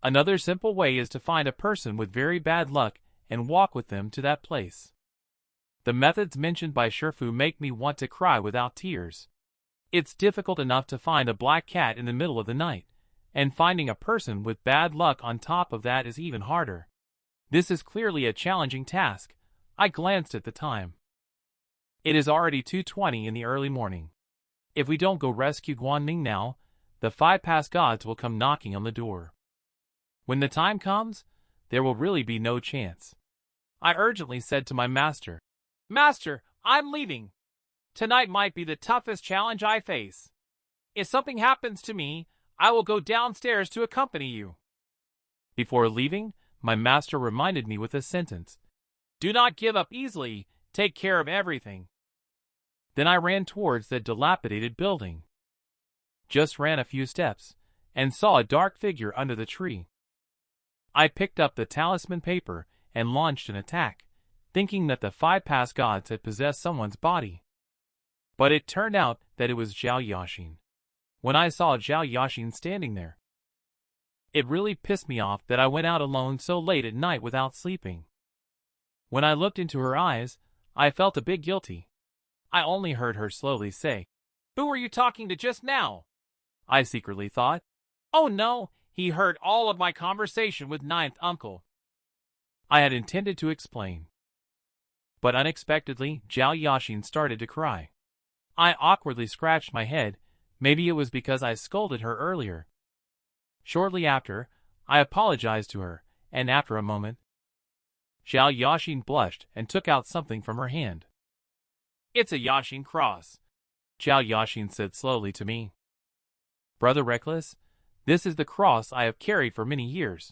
Another simple way is to find a person with very bad luck and walk with them to that place. The methods mentioned by Shifu make me want to cry without tears. It's difficult enough to find a black cat in the middle of the night, and finding a person with bad luck on top of that is even harder. This is clearly a challenging task. I glanced at the time. It is already 2:20 in the early morning. If we don't go rescue Guanming now, the 5-pass gods will come knocking on the door. When the time comes, there will really be no chance. I urgently said to my master, "Master, I'm leaving. Tonight might be the toughest challenge I face. If something happens to me, I will go downstairs to accompany you." Before leaving, my master reminded me with a sentence, "Do not give up easily, take care of everything." Then I ran towards the dilapidated building. Just ran a few steps, and saw a dark figure under the tree. I picked up the talisman paper and launched an attack, thinking that the 5-pass gods had possessed someone's body. But it turned out that it was Zhao Yaxin. When I saw Zhao Yaxin standing there, it really pissed me off that I went out alone so late at night without sleeping. When I looked into her eyes, I felt a bit guilty. I only heard her slowly say, "Who were you talking to just now?" I secretly thought, "Oh no, he heard all of my conversation with ninth uncle." I had intended to explain. But unexpectedly, Zhao Yaxin started to cry. I awkwardly scratched my head. Maybe it was because I scolded her earlier. Shortly after, I apologized to her, and after a moment, Zhao Yaxin blushed and took out something from her hand. "It's a Yaxin cross," Zhao Yaxin said slowly to me. "Brother Reckless, this is the cross I have carried for many years.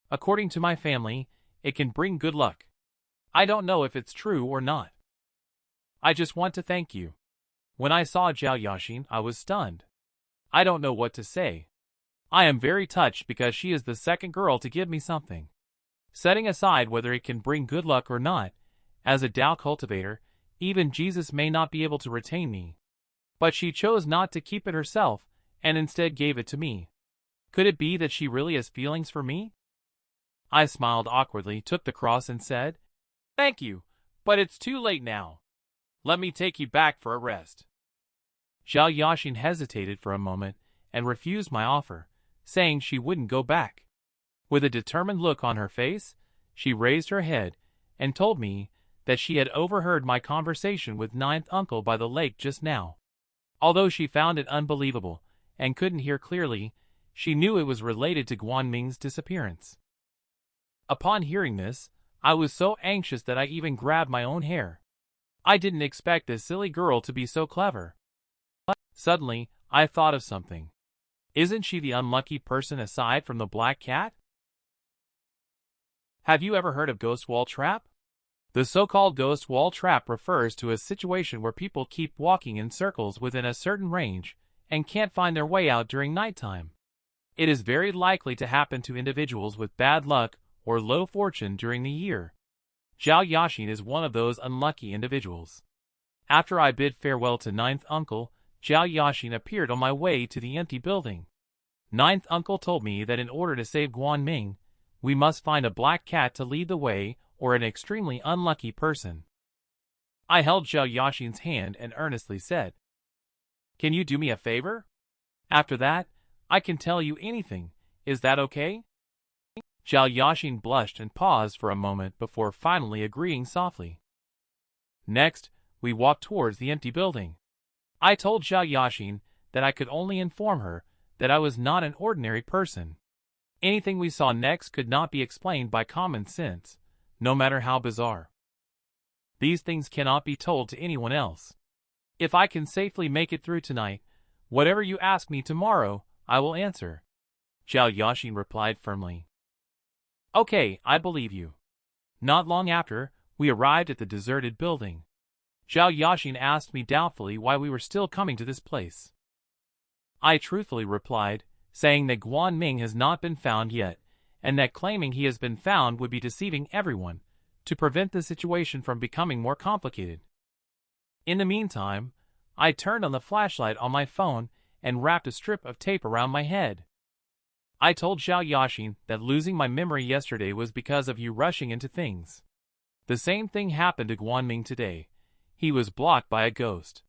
According to my family, it can bring good luck. I don't know if it's true or not. I just want to thank you." When I saw Zhao Yaxin, I was stunned. I don't know what to say. I am very touched because she is the second girl to give me something. Setting aside whether it can bring good luck or not, as a Tao cultivator, even Jesus may not be able to retain me. But she chose not to keep it herself, and instead gave it to me. Could it be that she really has feelings for me? I smiled awkwardly, took the cross and said, "Thank you, but it's too late now. Let me take you back for a rest." Zhao Yaxin hesitated for a moment and refused my offer, saying she wouldn't go back. With a determined look on her face, she raised her head and told me that she had overheard my conversation with ninth uncle by the lake just now. Although she found it unbelievable and couldn't hear clearly, she knew it was related to Guanming's disappearance. Upon hearing this, I was so anxious that I even grabbed my own hair. I didn't expect this silly girl to be so clever. Suddenly, I thought of something. Isn't she the unlucky person aside from the black cat? Have you ever heard of ghost wall trap? The so-called ghost wall trap refers to a situation where people keep walking in circles within a certain range and can't find their way out during nighttime. It is very likely to happen to individuals with bad luck or low fortune during the year. Zhao Yaxin is one of those unlucky individuals. After I bid farewell to Ninth Uncle, Zhao Yaxin appeared on my way to the empty building. Ninth Uncle told me that in order to save Guanming, we must find a black cat to lead the way or an extremely unlucky person. I held Zhao Yaxin's hand and earnestly said, "Can you do me a favor? After that, I can tell you anything. Is that okay?" Zhao Yaxin blushed and paused for a moment before finally agreeing softly. Next, we walked towards the empty building. I told Zhao Yaxin that I could only inform her that I was not an ordinary person. Anything we saw next could not be explained by common sense, no matter how bizarre. These things cannot be told to anyone else. If I can safely make it through tonight, whatever you ask me tomorrow, I will answer. Zhao Yaxin replied firmly. Okay, I believe you. Not long after, we arrived at the deserted building. Zhao Yaxin asked me doubtfully why we were still coming to this place. I truthfully replied, saying that Guanming has not been found yet, and that claiming he has been found would be deceiving everyone, to prevent the situation from becoming more complicated. In the meantime, I turned on the flashlight on my phone and wrapped a strip of tape around my head. I told Zhao Yaxin that losing my memory yesterday was because of you rushing into things. The same thing happened to Guanming today. He was blocked by a ghost.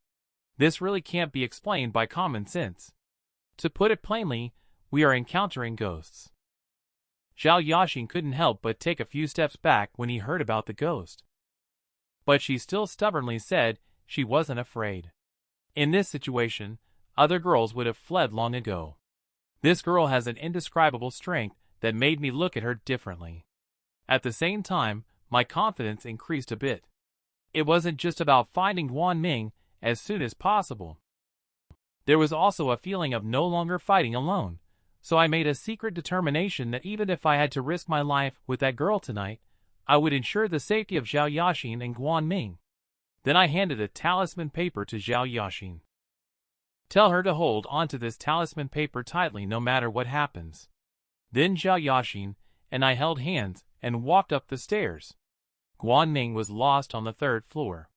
This really can't be explained by common sense. To put it plainly, we are encountering ghosts. Zhao Yaxin couldn't help but take a few steps back when he heard about the ghost. But she still stubbornly said she wasn't afraid. In this situation, other girls would have fled long ago. This girl has an indescribable strength that made me look at her differently. At the same time, my confidence increased a bit. It wasn't just about finding Guanming as soon as possible. There was also a feeling of no longer fighting alone, so I made a secret determination that even if I had to risk my life with that girl tonight, I would ensure the safety of Zhao Yaxin and Guanming. Then I handed a talisman paper to Zhao Yaxin. Tell her to hold onto this talisman paper tightly no matter what happens. Then Zhao Yaxin and I held hands and walked up the stairs. Guanming was lost on the 3rd floor.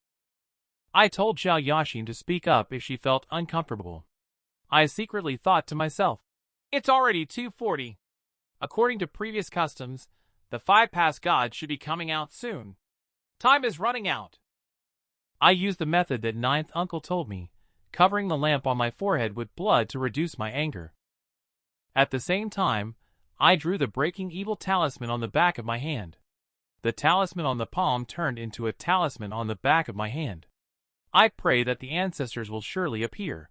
I told Zhao Yaxin to speak up if she felt uncomfortable. I secretly thought to myself, it's already 2:40. According to previous customs, the 5 past god should be coming out soon. Time is running out. I used the method that Ninth Uncle told me, covering the lamp on my forehead with blood to reduce my anger. At the same time, I drew the breaking evil talisman on the back of my hand. The talisman on the palm turned into a talisman on the back of my hand. I pray that the ancestors will surely appear.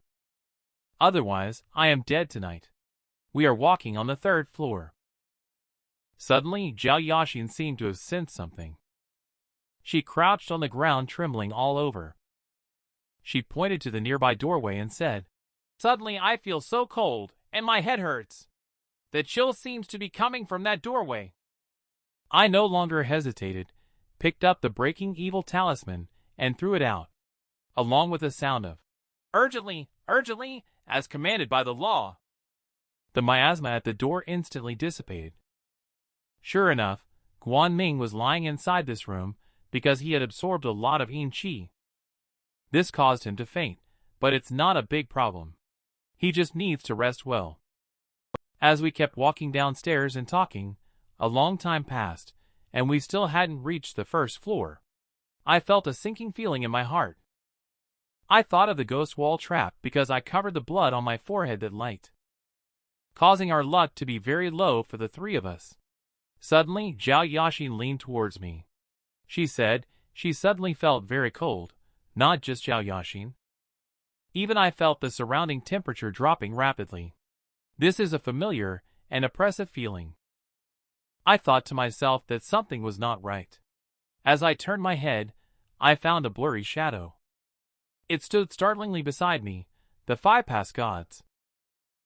Otherwise, I am dead tonight. We are walking on the 3rd floor. Suddenly, Zhao Yaxin seemed to have sensed something. She crouched on the ground, trembling all over. She pointed to the nearby doorway and said, "Suddenly I feel so cold, and my head hurts. The chill seems to be coming from that doorway." I no longer hesitated, picked up the breaking evil talisman, and threw it out, along with a sound of, "Urgently, urgently, as commanded by the law." The miasma at the door instantly dissipated. Sure enough, Guanming was lying inside this room because he had absorbed a lot of yin qi. This caused him to faint, but it's not a big problem. He just needs to rest well. As we kept walking downstairs and talking, a long time passed, and we still hadn't reached the 1st floor. I felt a sinking feeling in my heart. I thought of the ghost wall trap because I covered the blood on my forehead that night, causing our luck to be very low for the 3 of us. Suddenly, Zhao Yaxin leaned towards me. She said she suddenly felt very cold, not just Zhao Yaxin. Even I felt the surrounding temperature dropping rapidly. This is a familiar and oppressive feeling. I thought to myself that something was not right. As I turned my head, I found a blurry shadow. It stood startlingly beside me, The Five Past Gods.